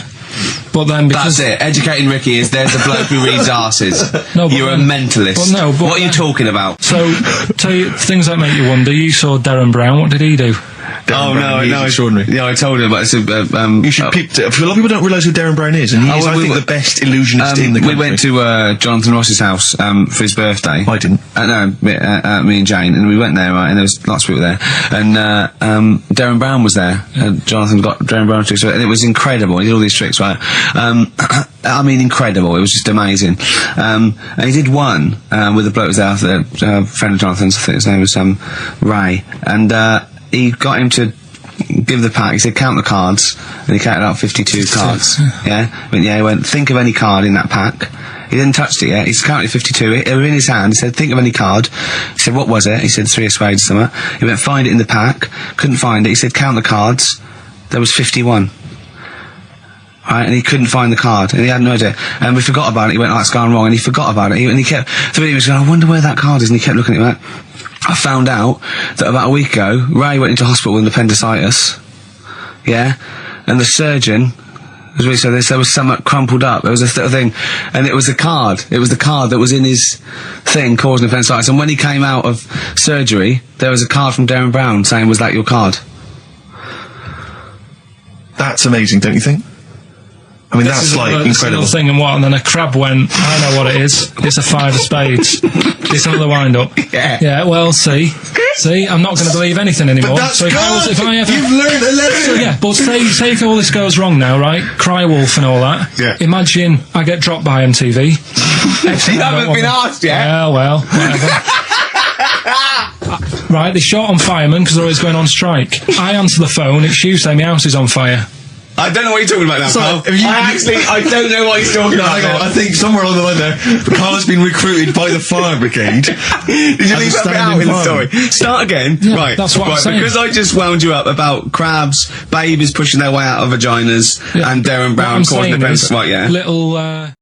But then because... That's it. Educating Ricky is there's a bloke who reads arses. No, but You're a mentalist. But what are you talking about? So, tell you things that make you wonder. You saw Darren Brown. What did he do? Darren Oh Brown. He's extraordinary. Yeah, I told him, but it's You should peep. A lot of people don't realise who Darren Brown is, and he's, I think, the best illusionist in the country. We went to Jonathan Ross's house for his birthday. I didn't. No, me and Jane, and we went there, right, and there was lots of people there, and Darren Brown was there. Jonathan got Darren Brown tricks, and it was incredible. He did all these tricks, right? I mean, incredible. It was just amazing. And he did one with a bloke who was there, a friend of Jonathan's. I think his name was Ray, and he got him to give the pack. He said, count the cards, and he counted out 52 cards. Yeah, he went, think of any card in that pack. He didn't touch it yet. He's counted 52. They were in his hand. He said, think of any card. He said, what was it? He said, 3 of spades or something. He went, find it in the pack. Couldn't find it. He said, count the cards. There was 51. Right, and he couldn't find the card, and he had no idea. And we forgot about it. He went, oh, it's gone wrong, and he forgot about it. And he kept, he was going, I wonder where that card is, and he kept looking at it. I found out that about a week ago, Ray went into hospital with appendicitis. Yeah? And the surgeon, as we said, there was something crumpled up. There was a thing, and it was the card. It was the card that was in his thing causing appendicitis. And when he came out of surgery, there was a card from Darren Brown saying, was that your card? That's amazing, don't you think? I mean, that's like incredible. Thing and then a crab went, I know what it is. It's a 5 of spades. It's another wind-up. Yeah, well, see, I'm not going to believe anything anymore. But that's so if I ever... You've learned a lesson! Yeah, but say if all this goes wrong now, right? Cry wolf and all that. Yeah. Imagine I get dropped by MTV. You haven't been asked yet. Yeah, well, whatever. Right, they short on firemen because they're always going on strike. I answer the phone, it's Tuesday, my house is on fire. I don't know what you're talking about now, So, pal. have you- I don't know what he's talking about. Hang on, I think somewhere along the line there, Carl has been recruited by the fire brigade. Did you leave that bit out in the story? Start again. Yeah, right. that's what I'm saying. Because I just wound you up about crabs, babies pushing their way out of vaginas, and Darren Brown causing the Little